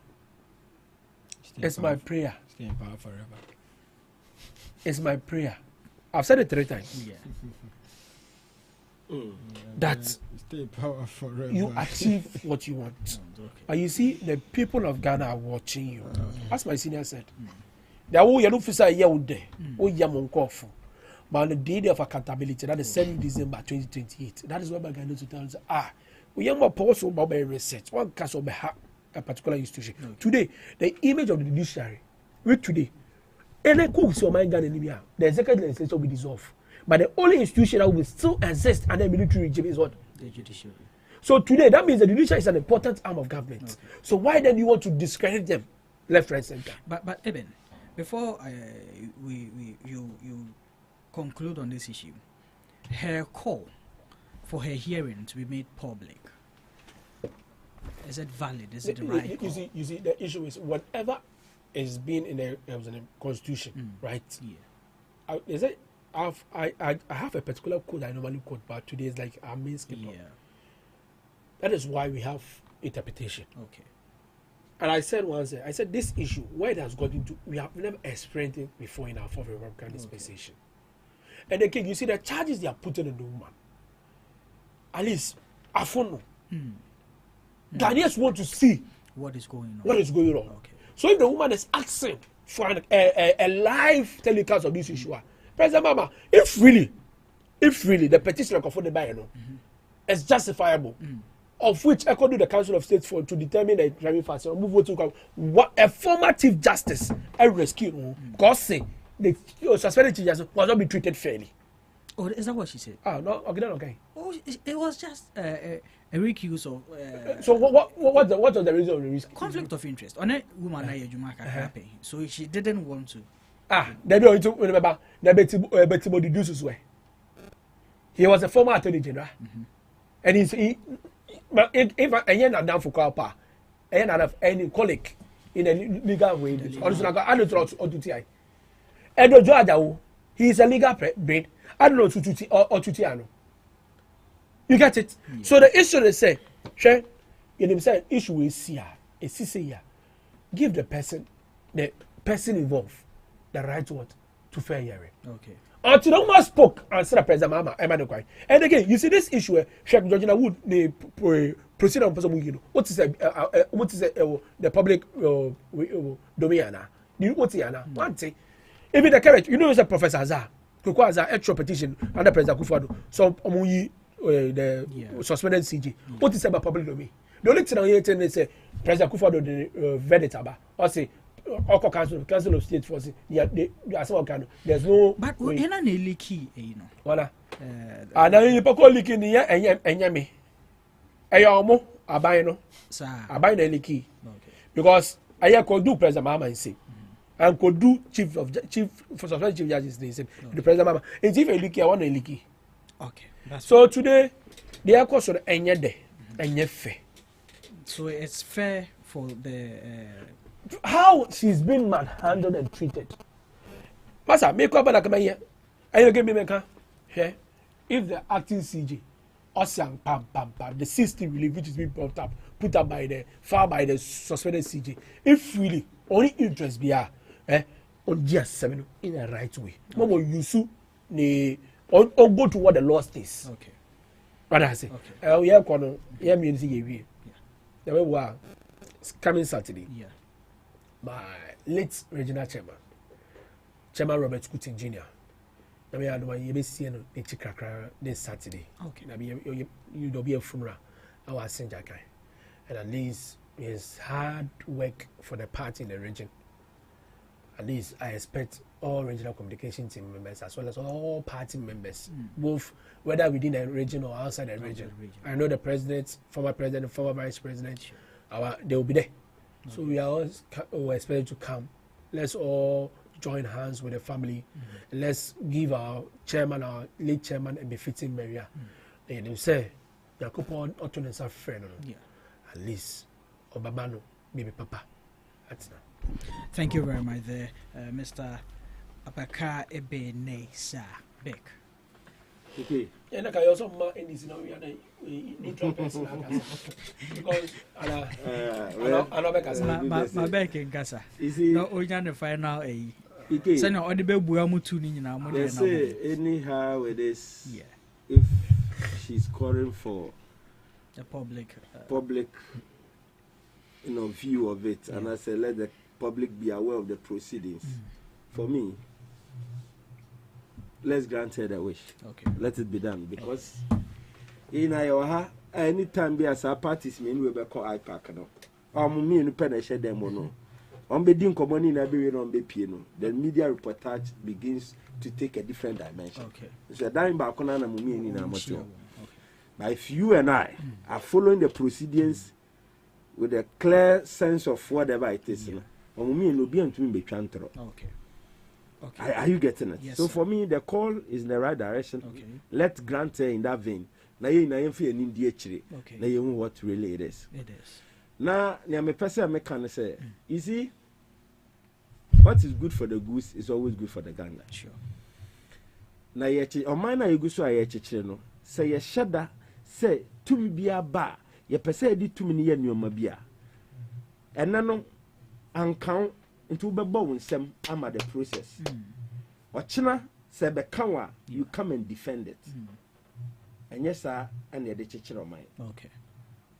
It's my prayer. Stay in power forever. It's my prayer. I've said it 3 times. That stay in power forever. You achieve what you want. And you see, the people of Ghana are watching you. As my senior said, they are all young officer here there. Oh, young uncle. But on the day of accountability, that is 7 December 2028. That is why my Ghana to tell us, we are more powerful about research. One cast of a particular institution. Today, the image of the judiciary, with today, any coup so my Ghana Libya, the executive legislature will be dissolved. But the only institution that will still exist under military regime is what? The judiciary. So today, that means the judiciary is an important arm of government. Okay. So why then you want to discredit them, left, right, center? But Eben, before you conclude on this issue, her call for her hearing to be made public, is it valid? Is it the right call? You see, the issue is whatever is being in the constitution, right? Yeah. Is it? I have a particular code I normally quote, but today is like our main skipper. Yeah. That is why we have interpretation. Okay. And I said once, I said this issue, where it has got into, we have never experienced it before in our Fourth Republican dispensation. And again, you see the charges they are putting on the woman. At least, I don't know. Ghanaians want to see what is going on. What is going on? Okay. So if the woman is asking for a live telecast of this issue, President Mama, if really the petition of the buyer is justifiable, of which I could do the Council of State for to determine the driving factor, move to what a formative justice I rescue because say the suspended teachers was not be treated fairly. Oh, is that what she said? No, okay. Oh, it was just a recuse of. So what was the reason of the risk? Conflict of interest. On a woman, happy, so she didn't want to. They don't remember the he was a former attorney general, and he if I not down for call I not have any colleague in a legal way. I don't trust or and the judge, he is a legal brain. I don't know to or Tutiano. You get it? Yeah. So the issue they say, you know, say issue is here, here. Give the person involved the right word to fair hearing. Okay. Until the woman spoke and said, President Mama, and again, you see this issue, Sheikh Georgina Wood, the proceed on person, what is the public domain? What's the one thing? Even the carrot, you know, as a Professor Azar, who requires an extra petition under President Kufuor, so the suspended CG. What is about public domain? The only thing I hear is President Kufuor the verdict or say Council of State for there's no. But we're not leaky, you know. Voilà. And now you call leaking the year and yammy. Ayamo, Abayano, Abay leaky. Because I could do President Mama and say, and could do chief for suspended chief judges. They said the President Mama. And if a leaky, I want a leaky. Okay. So today, they are called Enya de Enya fe. So it's fair for the. How she's been manhandled and treated. Master, make up and come here. And you give me make here. If the acting CG, Ossian pam, the system relief which is being put up by the suspended CG, if really only interest be on GS7 in a right way. Momo yusu ne or go to what the law states. Okay. What I say? Okay. Yeah, corner. Yeah, me see the way we are coming Saturday. Yeah. My late regional chairman Robert Kutin Jr. I mean, I don't want you be seeing a chikra this Saturday. Okay. I mean, you'll be a funeral. I was saying Jakai, and at least it's hard work for the party in the region. At least I expect all regional communication team members as well as all party members, both whether within the region or outside the region. I know the president, former vice president, they will be there. So we are all expected to come. Let's all join hands with the family. Let's give our late chairman, a befitting burial. They say, Yakupon Otones are friend. At least, Obamano, maybe Papa. That's now. Thank you very much there, Mr. Abaka Ebene Sir Beck. Okay. And I also mark in this neutral person because my back in Gaza. No, we can the final a. So now all the baby will tuning in our money. Say anyhow it is. Yeah. If she's calling for the public, view of it, and I say let the public be aware of the proceedings. For me, let's grant her the wish. Okay. Let it be done because in Iowa, anytime be as a parties, me we be call IPAC now. Me no pen share them no. On be din common in every on be piano. The media reportage begins to take a different dimension. Okay. So that back on na mumi ni na moto. But if you and I are following the proceedings with a clear sense of whatever it is, okay. Are you getting it? Yes, so sir. for me, the call is in the right direction. Okay. Let's grant her in that vein. Now you feel an India chiri. Okay. Now you know what really it is. It is. Now, me person me can say, you see, what is good for the goose is always good for the gander. Sure. Now yechi, o man na you go so ayechi chiri no. Say ye shada, say tumi bia ba, ye pese di tumi ni ye nyoma bia. Enano ankan into bebo nsem ama the process. Ochina say be kanwa, you come and defend it. And yes sir, and ye de chichiro man. Okay.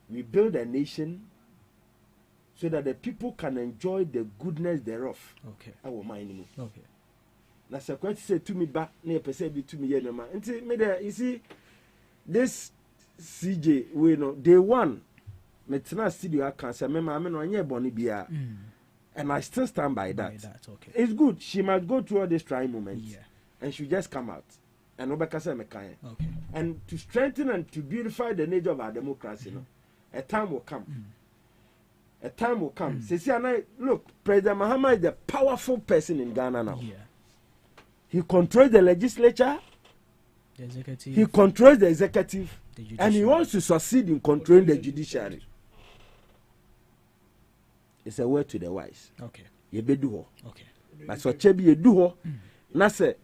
We build a nation so that the people can enjoy the goodness thereof. Okay. Our mind. Okay. Na se kwati say to me back na person be to me ye no ma. Nti me there you see this CJ we no day one me tena studio aka say me ma me no anye boni bia. And I still stand by that. Okay. It's good. She must go through all these trying moments. Yeah. And she just come out. And Obeka say me kan. Okay. And to strengthen and to beautify the nature of our democracy, no, a time will come. A time will come. Look, President Mahama is the powerful person in Ghana now. Yeah. He controls the legislature. The executive. He controls the executive. The and he wants to succeed in controlling the judiciary. It's a word to the wise. Okay. You be do ho. Okay. But so chebi you do ho. Na se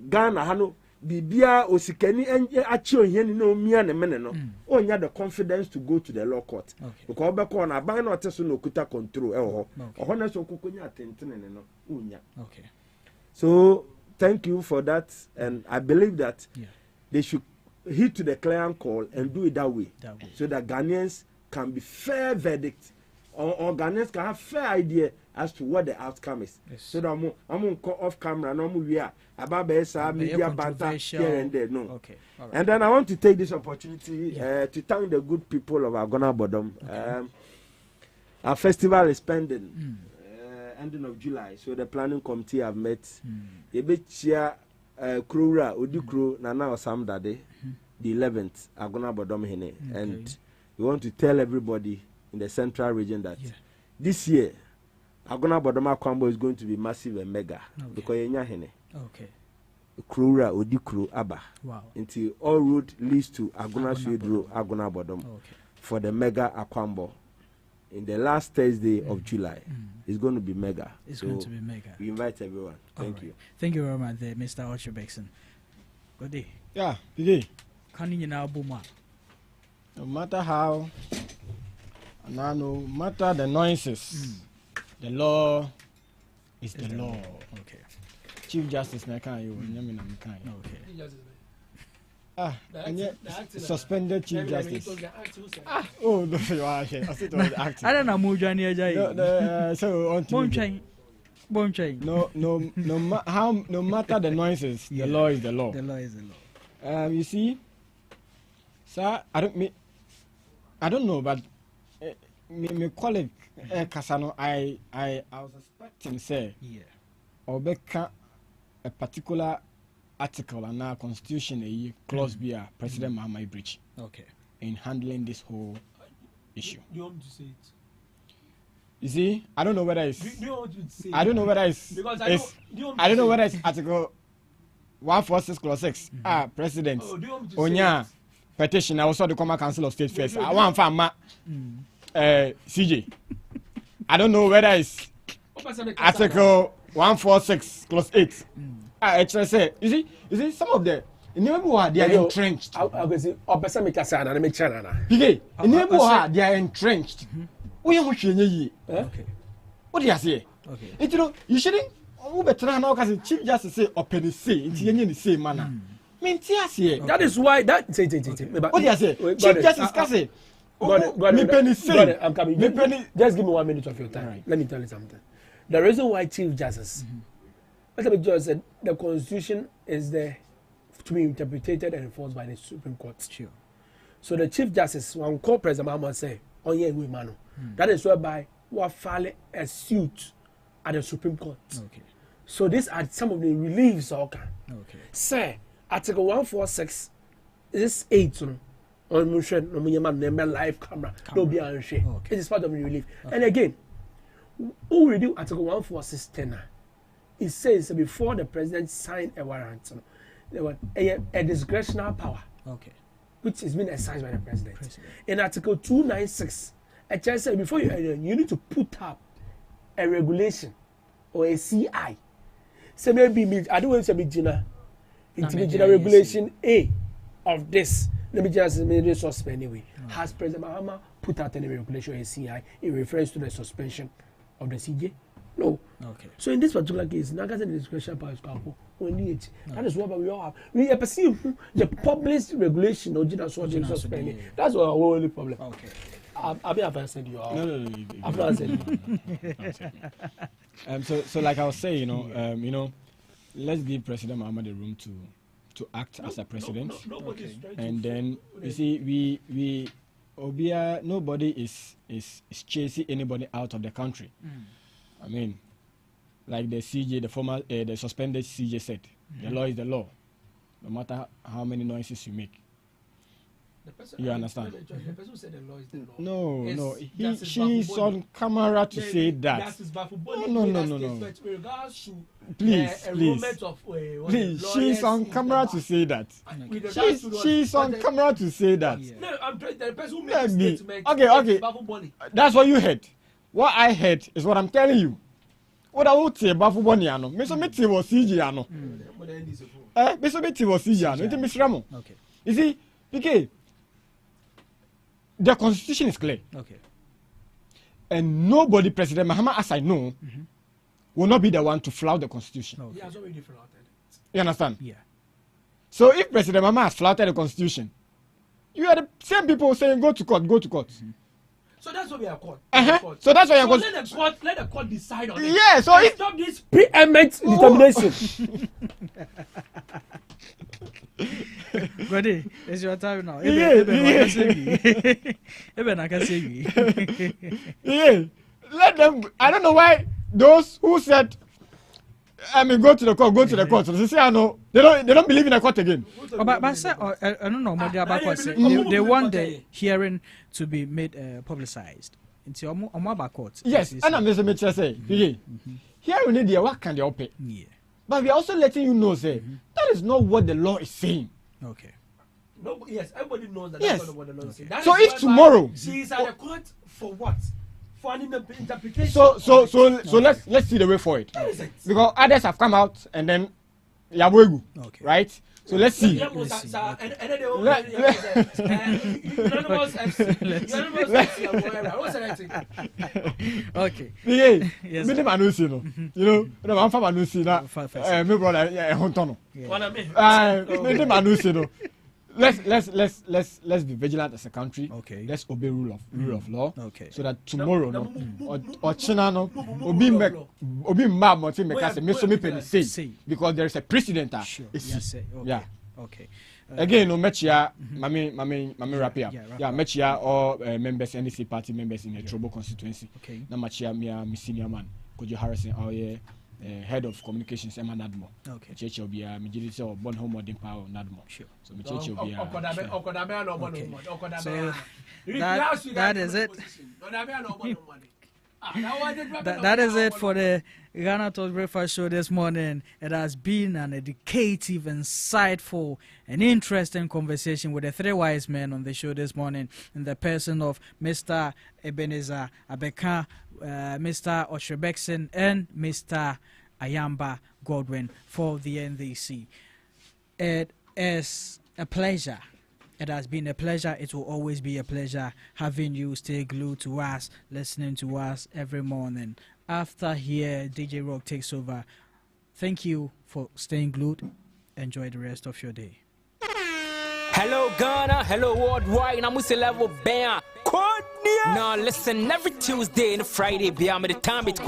Ghana hano bibia osikani achi ohia ni na omia ne mene no. Onya the confidence to go to the law court. Okay. Because obeko na ban na oteso na okuta control e ho. Oho na so kokonya atentene ne no onya. Okay. So thank you for that, and I believe that they should heed to the client call and do it that way. So that Ghanaians can be fair verdict. Or Ghanaians can have fair idea as to what the outcome is. Yes. So that I'm off camera, no more about media banter here and there. No. Okay. All right. And then I want to take this opportunity to thank the good people of Agona Bodom. Okay. Our festival is pending. Ending of July, so the planning committee have met. Yebetia Krura Odikro Nana Osam Dade, the 11th Agona Bodom Hene, and we want to tell everybody in the central region that this year Agona Bodoma Kwambo is going to be massive and mega because Yenya Hene. Okay. Krura Odikro Abba. Wow. Until all road leads to Agona Suedro Agona Bodom for the mega Akwambo. In the last Thursday of July, it's going to be mega. It's going to be mega. We invite everyone. Thank you. Thank you very much, there, Mr. Ocho Bexon. Good day. Yeah, good day. Can you now boom? No matter how, no matter the noises, the law is the law. Okay. Chief Justice Nakan, you okay. Suspended Chief Justice. Oh, no, you are here. I said it was acting. I don't know, Mujani. So, no matter the noises, the law is the law. The law is the law. You see, sir, I don't know, but my colleague Kasano, I was expecting say, or a particular article and our constitution a clause be a President Mahama breach. Okay. In handling this whole issue. Do you want me to say it? You see, I don't know whether it's. Do you want me to say I don't know whether it's. Because I don't know whether it's Article 146 Clause 6. President. Onya petition. I also the Common Council of State first. I want farmer. CJ. I don't know whether it's Article 146 Clause 8. Actually say, you see, some of them. They are entrenched. They are entrenched. Okay. What do you say? Okay. You shouldn't. Chief Justice say open say in the same manner. That is why that. What do you say? Chief Justice can say. I'm coming. Just give me 1 minute of your time. Right. Let me tell you something. The reason why Chief Justice, what the judge said, the Constitution is there to be interpreted and enforced by the Supreme Court. Sure. So the Chief Justice, one call President Mahama say, "On ye we mano." That is whereby we file a suit at the Supreme Court. Okay. So these are some of the reliefs. Okay. Say Article 146 is 8 on motion no live camera. No be on share. It is part of the relief. And again, who will do Article 146 10? It says before the president signed a warrant, there was a discretionary power. Okay. Which is being exercised by the president. In Article 296, it just says before you need to put up a regulation or a CI. So maybe I don't want to be Gina. Regulation A of this. Let me just make it suspend anyway. Has President Mahama put out any regulation or a CI in reference to the suspension of the CJ? No. Okay. So in this particular case, Nagas and discretion power is campo. That is what we all have. We perceive the published regulation or general suspending. That's our only problem. Okay. I've answered you all. No. I've not answered you. So like I was saying, let's give President Mahama the room to act as a president. And then you see, nobody is chasing anybody out of the country. I mean, like the CJ, the suspended CJ said, the law is the law, no matter how many noises you make. You understand? The person who said the law is the law. No. She's on camera to say that. No. Please. She's on camera to say that. She's on camera to say that. No, I'm trying. The person who made the statement. Okay. That's what you heard. What I heard is what I'm telling you. What I would say about Boniano, Mr. Mitty was CG. Mr. Mitty was CG. It's Miss Ramon. Okay. You see, okay, the constitution is clear. Okay. And nobody, President Mahama, as I know, will not be the one to flout the constitution. He has already flouted it. You understand? Yeah. So if President Mahama has flouted the constitution, you are the same people saying go to court, go to court. So that's what we are called. So that's why you're let the court decide on it. Yeah, so if stop this preeminent determination. Buddy, it's your time now. Yeah. Let them. I don't know why those who said, go to the court. So they say, I know. They don't believe in the court again. But I don't know. They want the hearing to be made publicized. Yes, and I'm just saying, here we need the what can they open. Yeah. But we are also letting you know, say, that is not what the law is saying. Okay. No, yes, everybody knows that. Yes. That's not what the law is saying. So if tomorrow she is at the court for what? For an interpretation. So let's see the way for it. Because others have come out and then Yabwegu, right? So let's see. Okay. Yes. I'm from Anusi. My brother, let's be vigilant as a country. Okay. Let's obey rule of law. Okay. So that tomorrow, or China, no, obi ma mo ti make us me so me penny say because there is a precedent. Sure. Yes. Okay. Yeah. Okay. Again, no mechia, mami wrap here. Yeah, mechia all members, NDC party members in the Trobo constituency. Okay. Na mechia me senior man, Kojo Harrison, our head of communications, Emma Nadmo. Okay. Church will be a majority of born home modern power Nadmo. Sure. So church will be a. So that is it. That is it for the Ghana Talks Breakfast Show this morning. It has been an educative, insightful, and interesting conversation with the three wise men on the show this morning in the person of Mr. Ebenezer Abeka, Mr. Oshrebekson, and Mr. Ayamba Godwin for the NDC. It is a pleasure. It has been a pleasure. It will always be a pleasure having you stay glued to us, listening to us every morning. After here, DJ Rock takes over. Thank you for staying glued. Enjoy the rest of your day. Hello Ghana, hello worldwide. I'm level band. Now listen every Tuesday and Friday. Be the time between